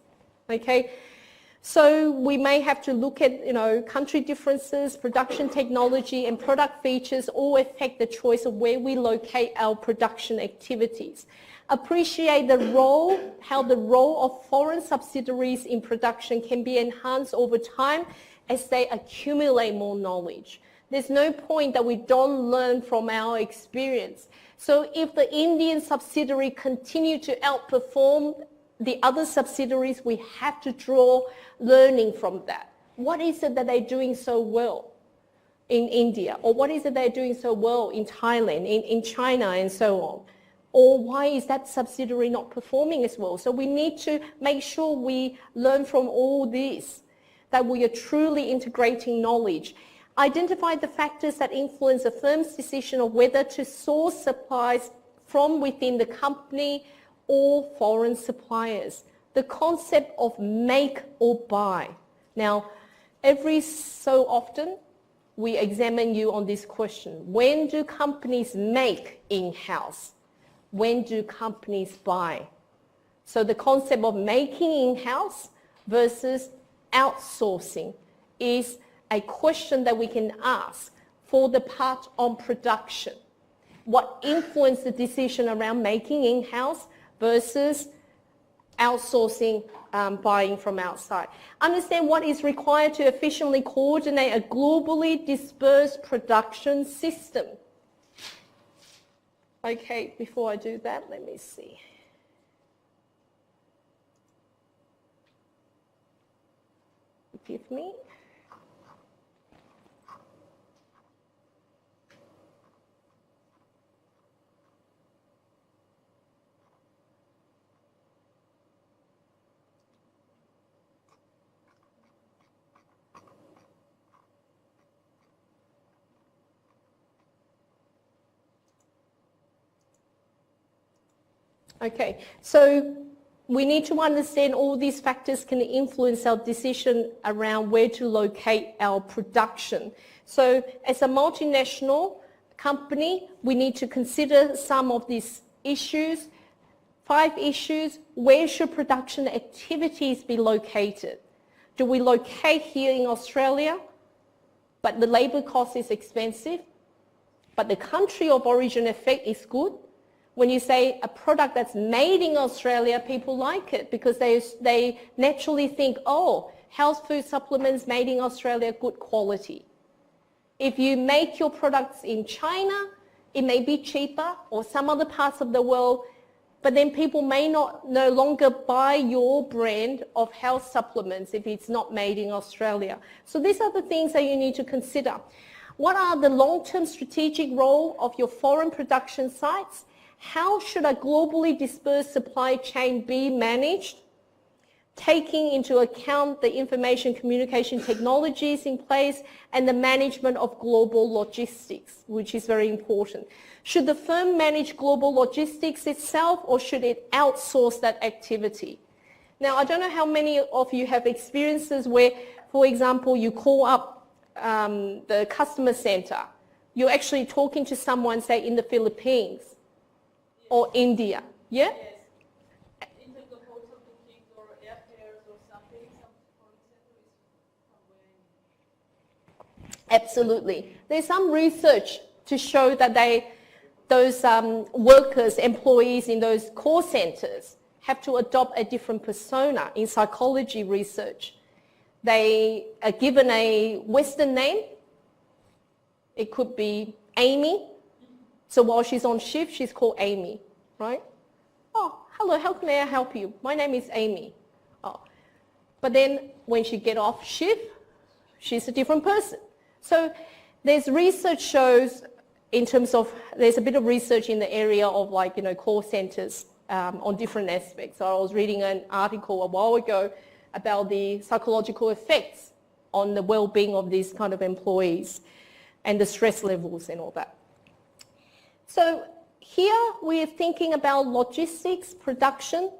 okay? So we may have to look at, country differences, production technology, and product features all affect the choice of where we locate our production activities. Appreciate how the role of foreign subsidiaries in production can be enhanced over time as they accumulate more knowledge. There's no point that we don't learn from our experience. So if the Indian subsidiary continue to outperform the other subsidiaries, we have to draw learning from that. What is it that they're doing so well in India? Or what is it they're doing so well in Thailand, in China, and so on? Or why is that subsidiary not performing as well? So we need to make sure we learn from all this, that we are truly integrating knowledge. Identify the factors that influence a firm's decision of whether to source supplies from within the company or foreign suppliers. The concept of make or buy. Now, every so often, we examine you on this question. When do companies make in-house? When do companies buy? So the concept of making in-house versus outsourcing is a question that we can ask for the part on production. What influenced the decision around making in-house versus outsourcing, buying from outside? Understand what is required to efficiently coordinate a globally dispersed production system. Okay, before I do that, let me see. Forgive me. Okay, so we need to understand all these factors can influence our decision around where to locate our production. So as a multinational company, we need to consider some of these issues. 5 issues. Where should production activities be located? Do we locate here in Australia, but the labour cost is expensive, but the country of origin effect is good? When you say a product that's made in Australia, people like it because they naturally think, oh, health food supplements made in Australia, good quality. If you make your products in China, it may be cheaper, or some other parts of the world, but then people may no longer buy your brand of health supplements if it's not made in Australia. So these are the things that you need to consider. What are the long-term strategic role of your foreign production sites? How should a globally dispersed supply chain be managed? Taking into account the information communication technologies in place and the management of global logistics, which is very important. Should the firm manage global logistics itself, or should it outsource that activity? Now, I don't know how many of you have experiences where, for example, you call up the customer center. You're actually talking to someone, say, in the Philippines or India. Yeah? Absolutely. There's some research to show that those workers, employees in those call centers have to adopt a different persona in psychology research. They are given a Western name. It could be Amy. So while she's on shift, she's called Amy, right? Oh, hello, how can I help you? My name is Amy. Oh. But then when she gets off shift, she's a different person. So there's research shows in terms of, there's a bit of research in the area of call centers on different aspects. So I was reading an article a while ago about the psychological effects on the well-being of these kind of employees and the stress levels and all that. So here we're thinking about logistics, production,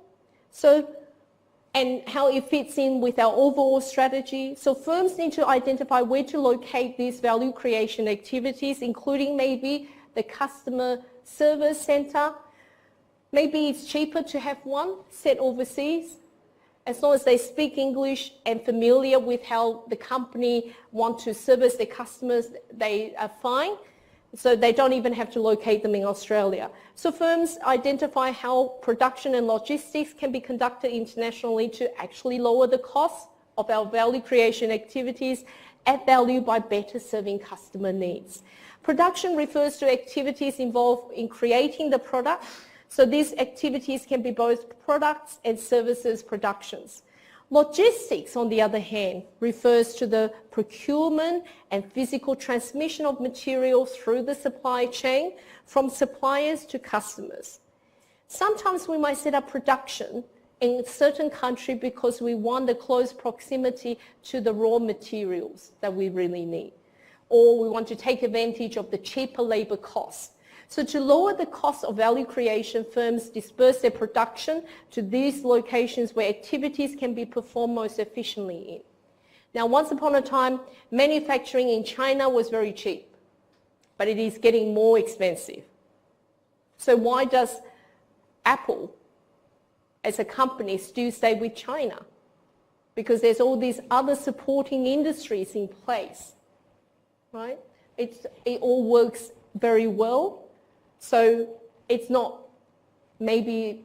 and how it fits in with our overall strategy. So firms need to identify where to locate these value creation activities, including maybe the customer service center. Maybe it's cheaper to have one set overseas. As long as they speak English and familiar with how the company want to service their customers, they are fine. So they don't even have to locate them in Australia. So firms identify how production and logistics can be conducted internationally to actually lower the cost of our value creation activities, add value by better serving customer needs. Production refers to activities involved in creating the product. So these activities can be both products and services productions. Logistics, on the other hand, refers to the procurement and physical transmission of materials through the supply chain from suppliers to customers. Sometimes we might set up production in a certain country because we want the close proximity to the raw materials that we really need, or we want to take advantage of the cheaper labor costs. So to lower the cost of value creation, firms disperse their production to these locations where activities can be performed most efficiently in. Now, once upon a time, manufacturing in China was very cheap, but it is getting more expensive. So why does Apple, as a company, still stay with China? Because there's all these other supporting industries in place, right? It all works very well. So it's not maybe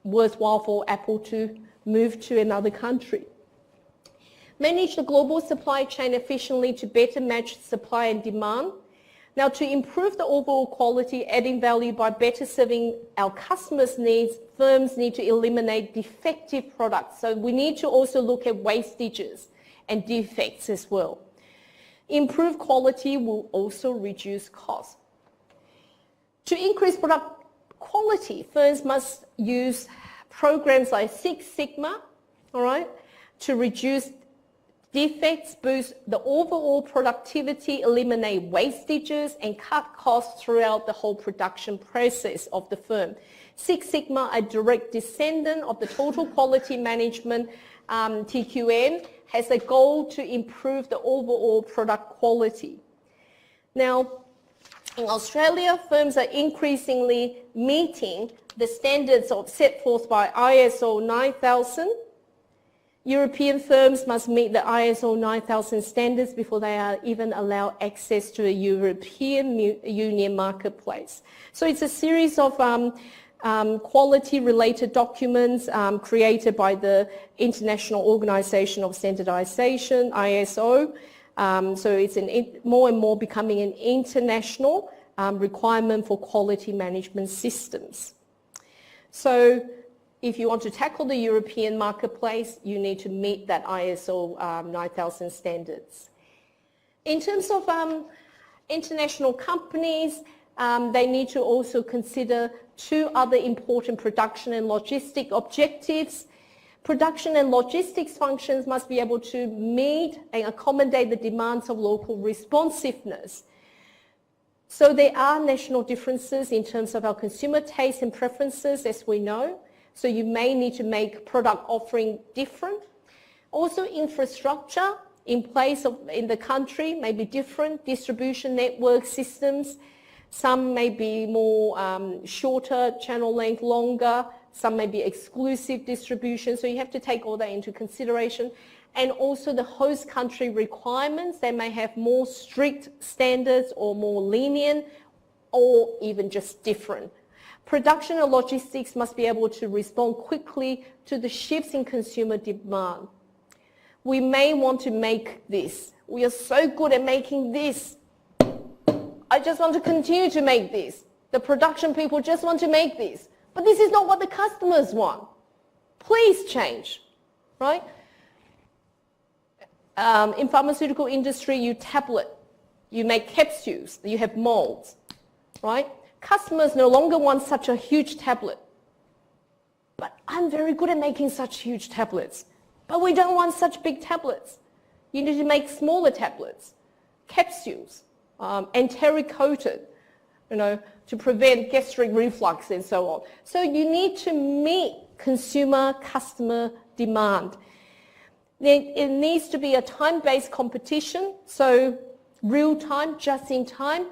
worthwhile for Apple to move to another country. Manage the global supply chain efficiently to better match supply and demand. Now, to improve the overall quality, adding value by better serving our customers' needs, firms need to eliminate defective products. So we need to also look at wastages and defects as well. Improved quality will also reduce costs. To increase product quality, firms must use programs like Six Sigma, all right, to reduce defects, boost the overall productivity, eliminate wastages, and cut costs throughout the whole production process of the firm. Six Sigma, a direct descendant of the Total Quality Management, TQM, has a goal to improve the overall product quality. Now, in Australia, firms are increasingly meeting the standards set forth by ISO 9000. European firms must meet the ISO 9000 standards before they are even allowed access to a European Union marketplace. So it's a series of quality-related documents created by the International Organization of Standardization, ISO. So it's more and more becoming an international requirement for quality management systems. So if you want to tackle the European marketplace, you need to meet that ISO 9000 standards. In terms of international companies, they need to also consider two other important production and logistic objectives. Production and logistics functions must be able to meet and accommodate the demands of local responsiveness. So there are national differences in terms of our consumer tastes and preferences, as we know. So you may need to make product offering different. Also, infrastructure in place in the country may be different. Distribution network systems, some may be more shorter channel length, longer. Some may be exclusive distribution. So you have to take all that into consideration. And also the host country requirements. They may have more strict standards or more lenient or even just different. Production and logistics must be able to respond quickly to the shifts in consumer demand. We may want to make this. We are so good at making this. I just want to continue to make this. The production people just want to make this. But this is not what the customers want. Please change, right? In pharmaceutical industry, you tablet, you make capsules, you have molds, right? Customers no longer want such a huge tablet. But I'm very good at making such huge tablets. But we don't want such big tablets. You need to make smaller tablets, capsules, enteric coated, to prevent gastric reflux and so on. So you need to meet customer demand. It needs to be a time-based competition, so real time, just in time.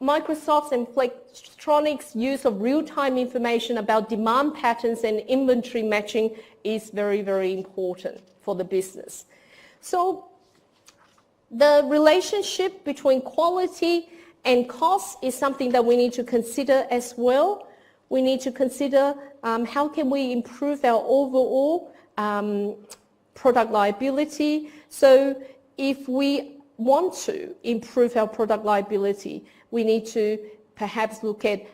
Microsoft's and Flextronics' use of real-time information about demand patterns and inventory matching is very, very important for the business. So the relationship between quality and cost is something that we need to consider as well. We need to consider how can we improve our overall product liability. So if we want to improve our product liability, we need to perhaps look at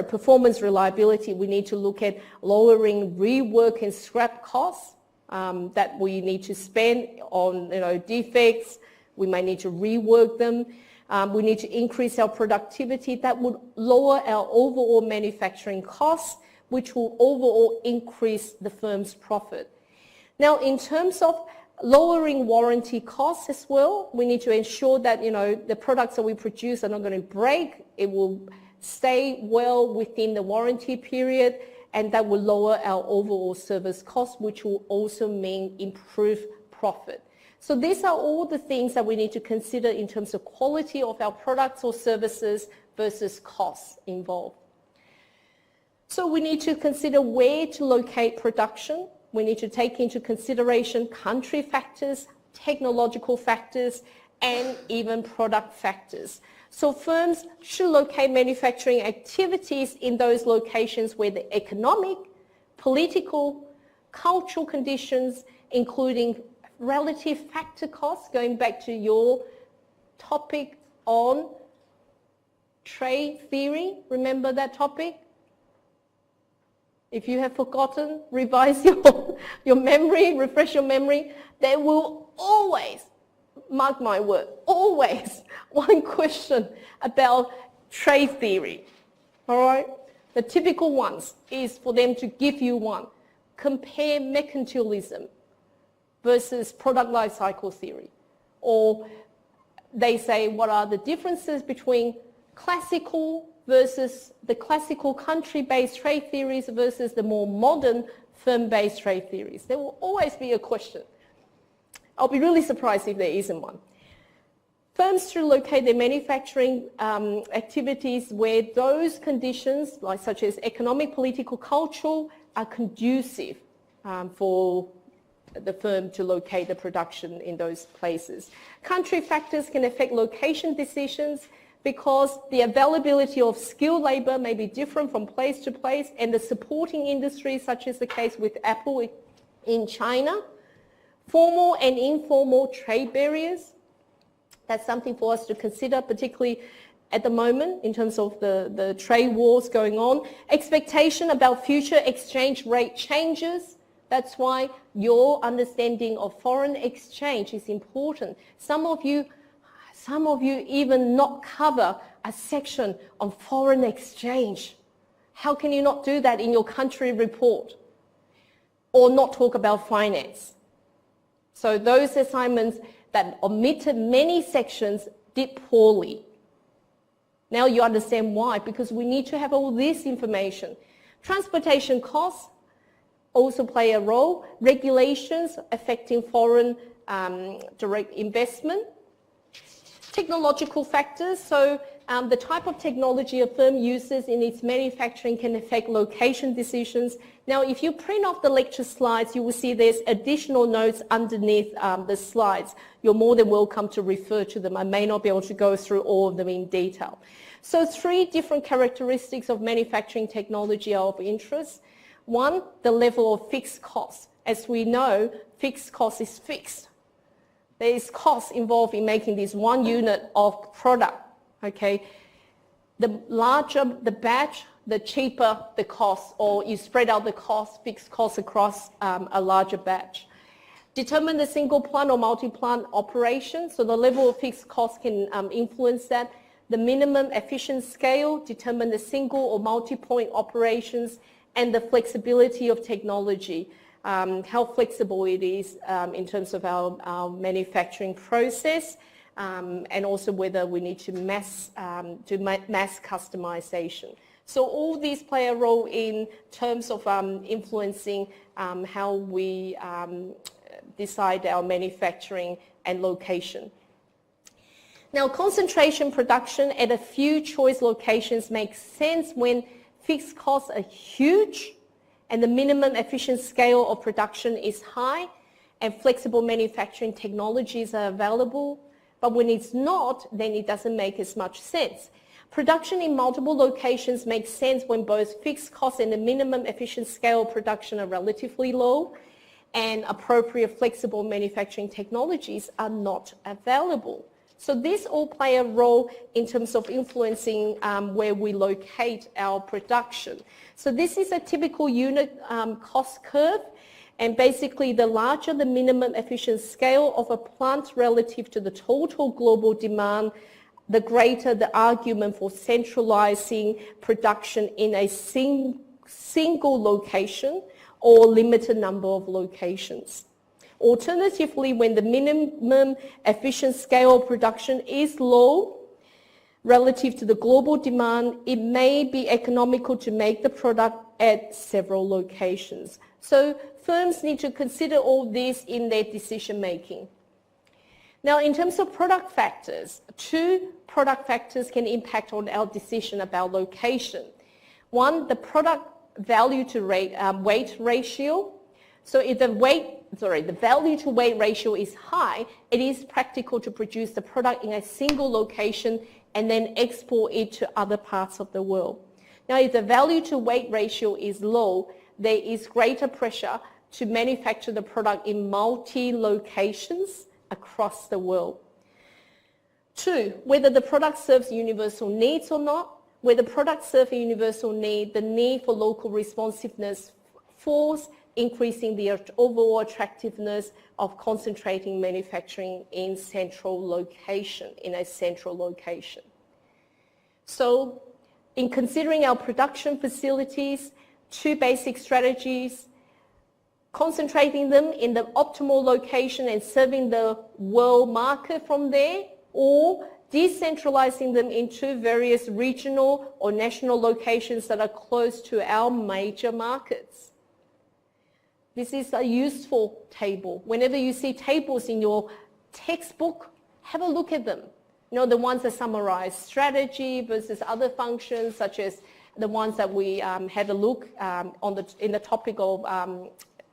performance reliability. We need to look at lowering rework and scrap costs that we need to spend on defects. We might need to rework them. We need to increase our productivity. That would lower our overall manufacturing costs, which will overall increase the firm's profit. Now, in terms of lowering warranty costs as well, we need to ensure that the products that we produce are not going to break. It will stay well within the warranty period, and that will lower our overall service costs, which will also mean improved profit. So these are all the things that we need to consider in terms of quality of our products or services versus costs involved. So we need to consider where to locate production. We need to take into consideration country factors, technological factors, and even product factors. So firms should locate manufacturing activities in those locations where the economic, political, cultural conditions, including relative factor costs, going back to your topic on trade theory. Remember that topic? If you have forgotten, revise your memory, refresh your memory. There will always, mark my word, always one question about trade theory. All right? The typical ones is for them to give you one. Compare mercantilism versus product life cycle theory. Or they say, what are the differences between classical versus the classical country-based trade theories versus the more modern firm-based trade theories? There will always be a question. I'll be really surprised if there isn't one. Firms should locate their manufacturing activities where those conditions, like such as economic, political, cultural, are conducive for the firm to locate the production in those places. Country factors can affect location decisions because the availability of skilled labor may be different from place to place, and the supporting industries, such as the case with Apple in China, formal and informal trade barriers. That's something for us to consider, particularly at the moment in terms of the trade wars going on. Expectation about future exchange rate changes. That's why your understanding of foreign exchange is important. Some of you even not cover a section on foreign exchange. How can you not do that in your country report? Or not talk about finance? So those assignments that omitted many sections did poorly. Now you understand why, because we need to have all this information. Transportation costs also play a role. Regulations affecting foreign direct investment. Technological factors, so the type of technology a firm uses in its manufacturing can affect location decisions. Now, if you print off the lecture slides, you will see there's additional notes underneath the slides. You're more than welcome to refer to them. I may not be able to go through all of them in detail. So 3 different characteristics of manufacturing technology are of interest. 1, the level of fixed costs. As we know, fixed cost is fixed. There is cost involved in making this 1 unit of product, okay? The larger the batch, the cheaper the cost, or you spread out the cost, fixed costs across a larger batch. Determine the single plant or multi-plant operation, so the level of fixed costs can influence that. The minimum efficient scale, determine the single or multi-point operations, and the flexibility of technology. How flexible it is in terms of our manufacturing process, and also whether we need to mass customization. So all these play a role in terms of influencing how we decide our manufacturing and location. Now, concentration production at a few choice locations makes sense when fixed costs are huge and the minimum efficient scale of production is high and flexible manufacturing technologies are available. But when it's not, then it doesn't make as much sense. Production in multiple locations makes sense when both fixed costs and the minimum efficient scale of production are relatively low and appropriate flexible manufacturing technologies are not available. So these all play a role in terms of influencing where we locate our production. So this is a typical unit cost curve, and basically the larger the minimum efficient scale of a plant relative to the total global demand, the greater the argument for centralizing production in a single location or limited number of locations. Alternatively, when the minimum efficient scale of production is low relative to the global demand, it may be economical to make the product at several locations. So firms need to consider all this in their decision making. Now, in terms of product factors, 2 product factors can impact on our decision about location. 1, the product value to weight ratio. So if the value to weight ratio is high, it is practical to produce the product in a single location and then export it to other parts of the world. Now, if the value to weight ratio is low, there is greater pressure to manufacture the product in multi-locations across the world. 2, whether the product serves universal needs or not. Where the product serves a universal need, the need for local responsiveness falls, increasing the overall attractiveness of concentrating manufacturing in a central location. So in considering our production facilities, 2 basic strategies: concentrating them in the optimal location and serving the world market from there, or decentralizing them into various regional or national locations that are close to our major markets. This is a useful table. Whenever you see tables in your textbook, have a look at them. You know, the ones that summarize strategy versus other functions, such as the ones that we had a look in the topic of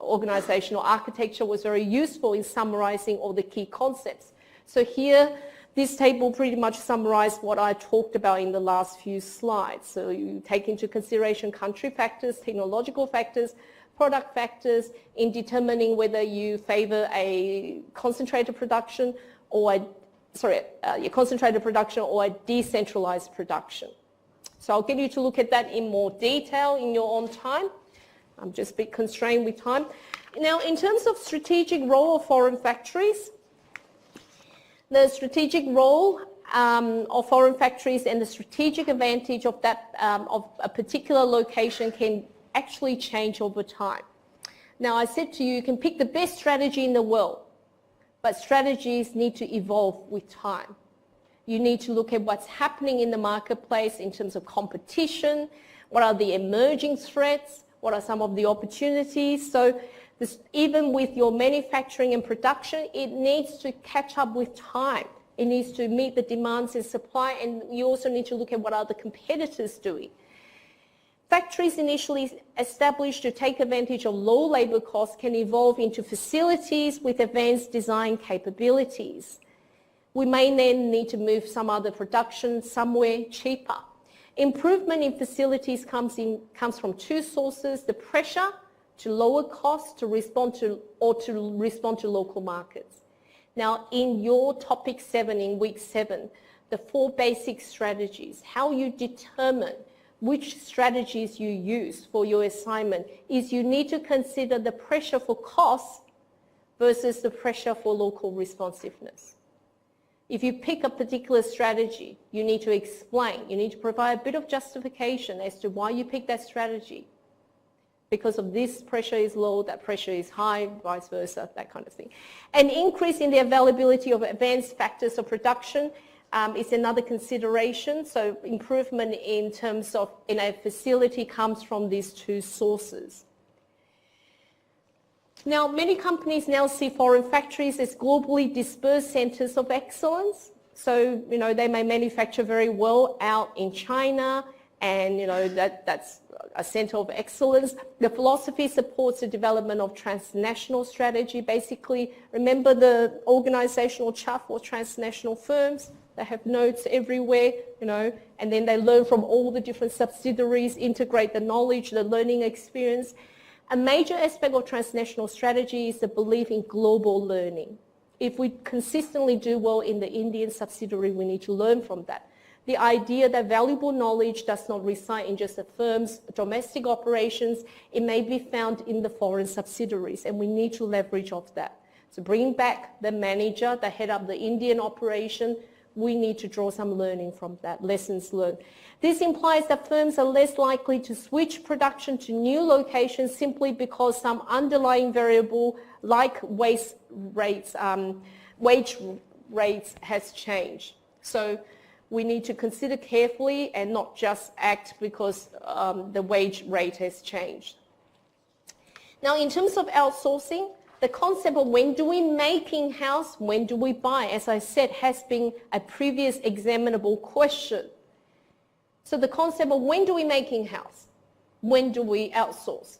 organizational architecture was very useful in summarizing all the key concepts. So here, this table pretty much summarized what I talked about in the last few slides. So you take into consideration country factors, technological factors, product factors in determining whether you favor a concentrated production or a concentrated production or a decentralized production. So I'll get you to look at that in more detail in your own time. I'm just a bit constrained with time. Now, in terms of strategic role of foreign factories, the strategic role of foreign factories and the strategic advantage of that of a particular location can actually change over time. Now, I said to you, you can pick the best strategy in the world, but strategies need to evolve with time. You need to look at what's happening in the marketplace in terms of competition, what are the emerging threats, what are some of the opportunities. So even with your manufacturing and production, it needs to catch up with time. It needs to meet the demands in supply, and you also need to look at what are the competitors doing. Factories initially established to take advantage of low labor costs can evolve into facilities with advanced design capabilities. We may then need to move some other production somewhere cheaper. Improvement in facilities comes from two sources: the pressure to lower costs to respond to local markets. Now, in your topic 7, in week 7, the 4 basic strategies, how you determine which strategies you use for your assignment is you need to consider the pressure for costs versus the pressure for local responsiveness. If you pick a particular strategy, you need to explain, you need to provide a bit of justification as to why you picked that strategy. Because of this, pressure is low, that pressure is high, vice versa, that kind of thing. An increase in the availability of advanced factors of production is another consideration. So improvement in terms of in a facility comes from these two sources. Now, many companies now see foreign factories as globally dispersed centers of excellence. So, you know, they may manufacture very well out in China, and, you know, that's a center of excellence. The philosophy supports the development of transnational strategy. Basically, remember the organizational chart for transnational firms? They have notes everywhere, you know, and then they learn from all the different subsidiaries, integrate the knowledge, the learning experience. A major aspect of transnational strategy is the belief in global learning. If we consistently do well in the Indian subsidiary, we need to learn from that. The idea that valuable knowledge does not reside in just the firm's domestic operations, it may be found in the foreign subsidiaries, and we need to leverage off that. So bring back the manager that head up the Indian operation. We need to draw some learning from that, lessons learned. This implies that firms are less likely to switch production to new locations simply because some underlying variable like wage rates has changed. So we need to consider carefully and not just act because the wage rate has changed. Now, in terms of outsourcing, the concept of when do we make in-house, when do we buy, as I said, has been a previous examinable question. So the concept of when do we make in-house, when do we outsource?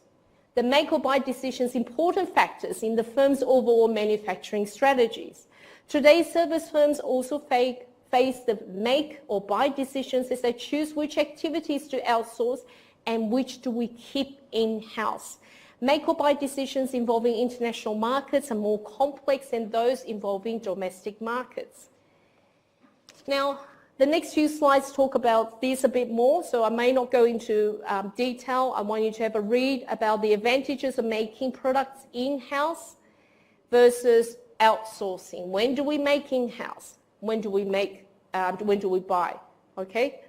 The make or buy decisions important factors in the firm's overall manufacturing strategies. Today's service firms also face the make or buy decisions as they choose which activities to outsource and which do we keep in-house. Make or buy decisions involving international markets are more complex than those involving domestic markets. Now, the next few slides talk about this a bit more, so I may not go into detail. I want you to have a read about the advantages of making products in-house versus outsourcing. When do we make in-house? When do we buy? Okay?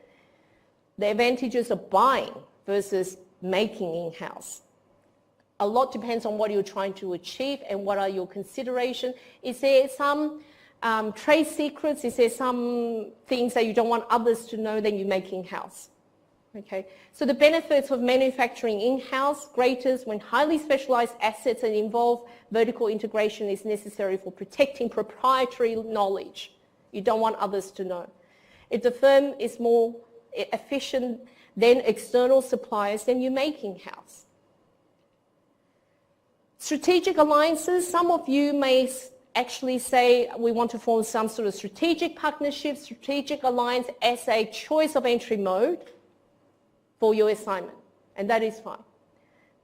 The advantages of buying versus making in-house. A lot depends on what you're trying to achieve and what are your considerations. Is there some Trade secrets, is there some things that you don't want others to know that you make in-house? Okay, so the benefits of manufacturing in-house, greater when highly specialized assets and involve vertical integration is necessary for protecting proprietary knowledge. You don't want others to know. If the firm is more efficient than external suppliers, then you make in-house. Strategic alliances, some of you may actually say we want to form some sort of strategic partnership, strategic alliance as a choice of entry mode for your assignment, and that is fine.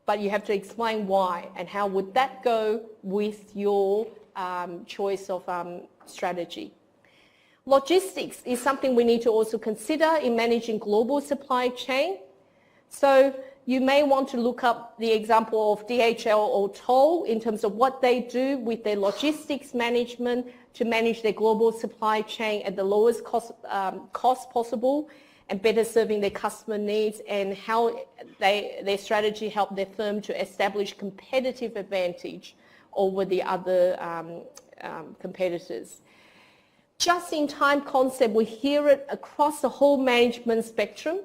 But you have to explain why and how would that go with your choice of strategy. Logistics is something we need to also consider in managing global supply chain. So you may want to look up the example of DHL or Toll in terms of what they do with their logistics management to manage their global supply chain at the lowest cost possible and better serving their customer needs, and how their strategy helped their firm to establish competitive advantage over the other competitors. Just-in-time concept, we hear it across the whole management spectrum.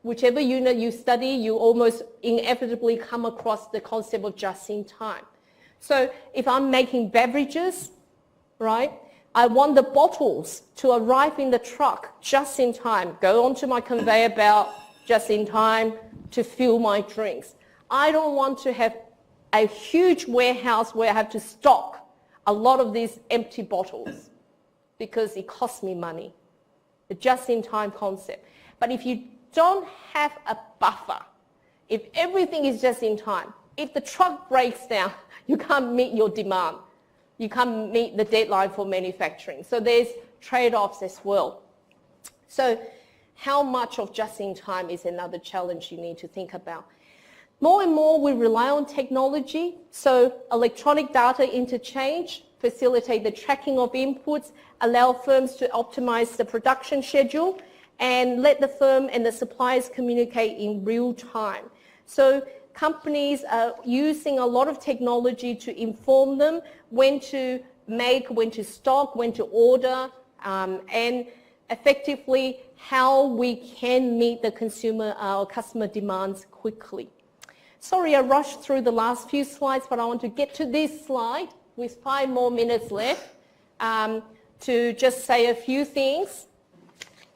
Whichever unit you study, you almost inevitably come across the concept of just-in-time. So if I'm making beverages, right, I want the bottles to arrive in the truck just in time, go onto my conveyor belt just in time to fill my drinks. I don't want to have a huge warehouse where I have to stock a lot of these empty bottles because it costs me money. The just-in-time concept. But if you don't have a buffer, if everything is just in time, if the truck breaks down, you can't meet your demand. You can't meet the deadline for manufacturing. So there's trade-offs as well. So how much of just-in-time is another challenge you need to think about. More and more we rely on technology. So electronic data interchange, facilitate the tracking of inputs, allow firms to optimize the production schedule, and let the firm and the suppliers communicate in real time. So companies are using a lot of technology to inform them when to make, when to stock, when to order, and effectively how we can meet the consumer or customer demands quickly. Sorry, I rushed through the last few slides, but I want to get to this slide with 5 more minutes left to just say a few things.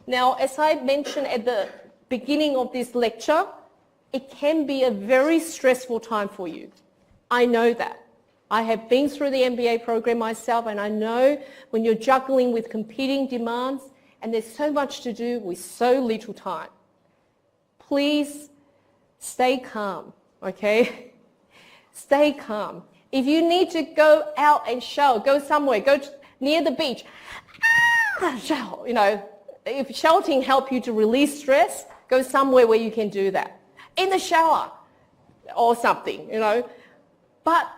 Now, as I mentioned at the beginning of this lecture, it can be a very stressful time for you. I know that. I have been through the MBA program myself, and I know when you're juggling with competing demands and there's so much to do with so little time. Please stay calm, okay? Stay calm. If you need to go out and shower, go somewhere, go near the beach, shout, you know. If shouting helps you to release stress, go somewhere where you can do that. In the shower or something, you know. But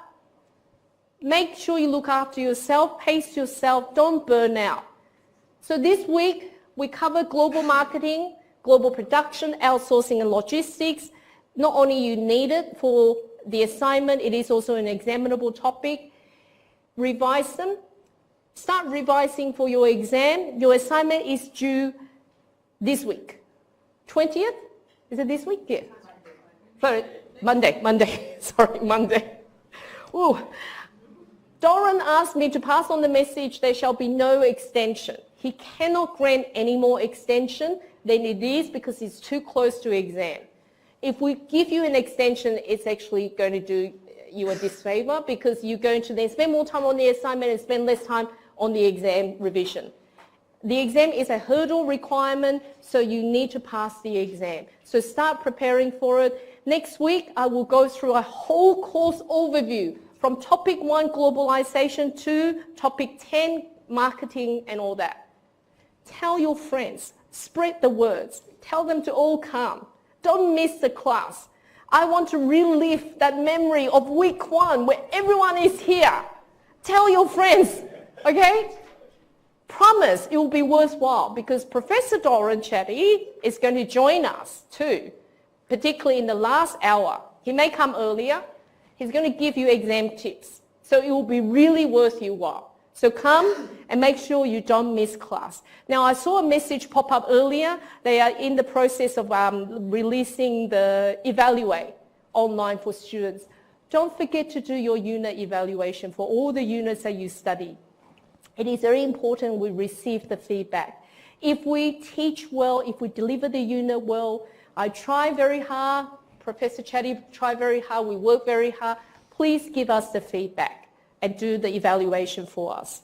make sure you look after yourself, pace yourself, don't burn out. So this week, we cover global marketing, global production, outsourcing and logistics. Not only you need it for the assignment, it is also an examinable topic. Revise them. Start revising for your exam. Your assignment is due this week. 20th? Is it this week? Yeah. Sorry, Monday. Sorry, Monday. Ooh. Doran asked me to pass on the message there shall be no extension. He cannot grant any more extension than it is because it's too close to exam. If we give you an extension, it's actually going to do you a disfavor because you're going to then spend more time on the assignment and spend less time on the exam revision. The exam is a hurdle requirement, so you need to pass the exam. So start preparing for it. Next week, I will go through a whole course overview from topic 1, globalization, to topic 10, marketing and all that. Tell your friends, spread the words, tell them to all come. Don't miss the class. I want to relive that memory of week 1 where everyone is here. Tell your friends, okay? Promise it will be worthwhile because Professor Doran Chatty is going to join us too, particularly in the last hour. He may come earlier. He's going to give you exam tips. So it will be really worth your while. So come and make sure you don't miss class. Now, I saw a message pop up earlier. They are in the process of releasing the evaluate online for students. Don't forget to do your unit evaluation for all the units that you study. It is very important we receive the feedback. If we teach well, if we deliver the unit well, I try very hard, Professor Chatty try very hard, we work very hard. Please give us the feedback and do the evaluation for us.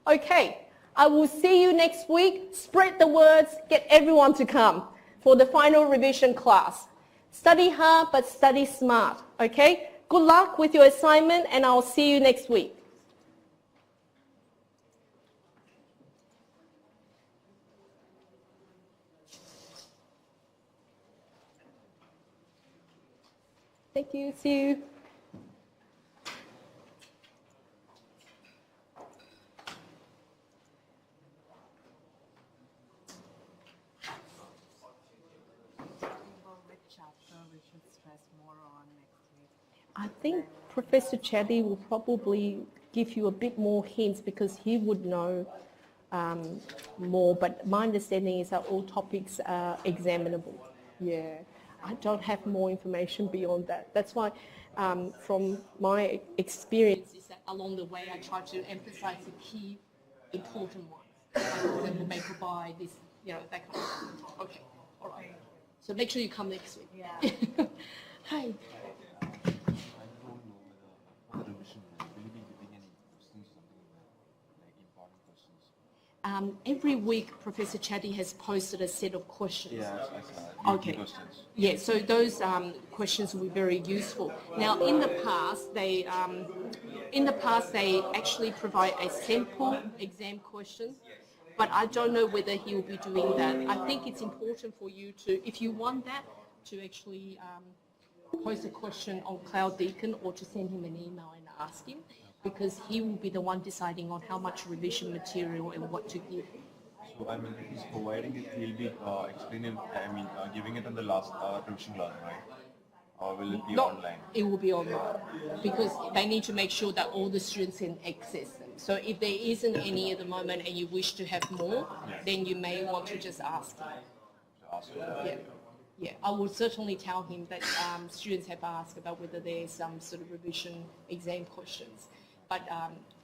Okay, I will see you next week. Spread the words, get everyone to come for the final revision class. Study hard, but study smart, okay? Good luck with your assignment, and I'll see you next week. Thank you, see you. I think Professor Chatty will probably give you a bit more hints because he would know more, but my understanding is that all topics are examinable. Yeah, I don't have more information beyond that. That's why from my experience is that along the way I try to emphasize the key important ones. Like, for example, make or buy, this, that kind of stuff. Okay, all right. So make sure you come next week. Yeah. Hi. Every week, Professor Chatty has posted a set of questions. Yeah, I saw. Okay. Questions. Yeah, so those questions will be very useful. Now, in the past, they actually provide a sample exam question, but I don't know whether he will be doing that. I think it's important for you to, if you want that, to actually post a question on Cloud Deacon or to send him an email and ask him, because he will be the one deciding on how much revision material and what to give. So, I mean, if he's providing it, he'll be explaining, giving it on the last revision learn, right? Or will it be online? It will be online because they need to make sure that all the students can access them. So if there isn't any at the moment and you wish to have more, then you may want to just ask him. Yeah, I will certainly tell him that students have asked about whether there's some sort of revision exam questions. But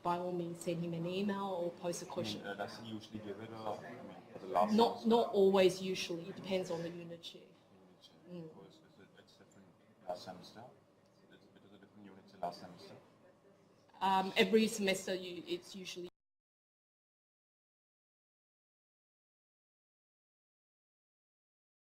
by all means, send him an email or post a question. Does he usually give it for the last Not always, usually. It depends on the unit chair. It's different last semester? It was a different unit last semester? Every semester, it's usually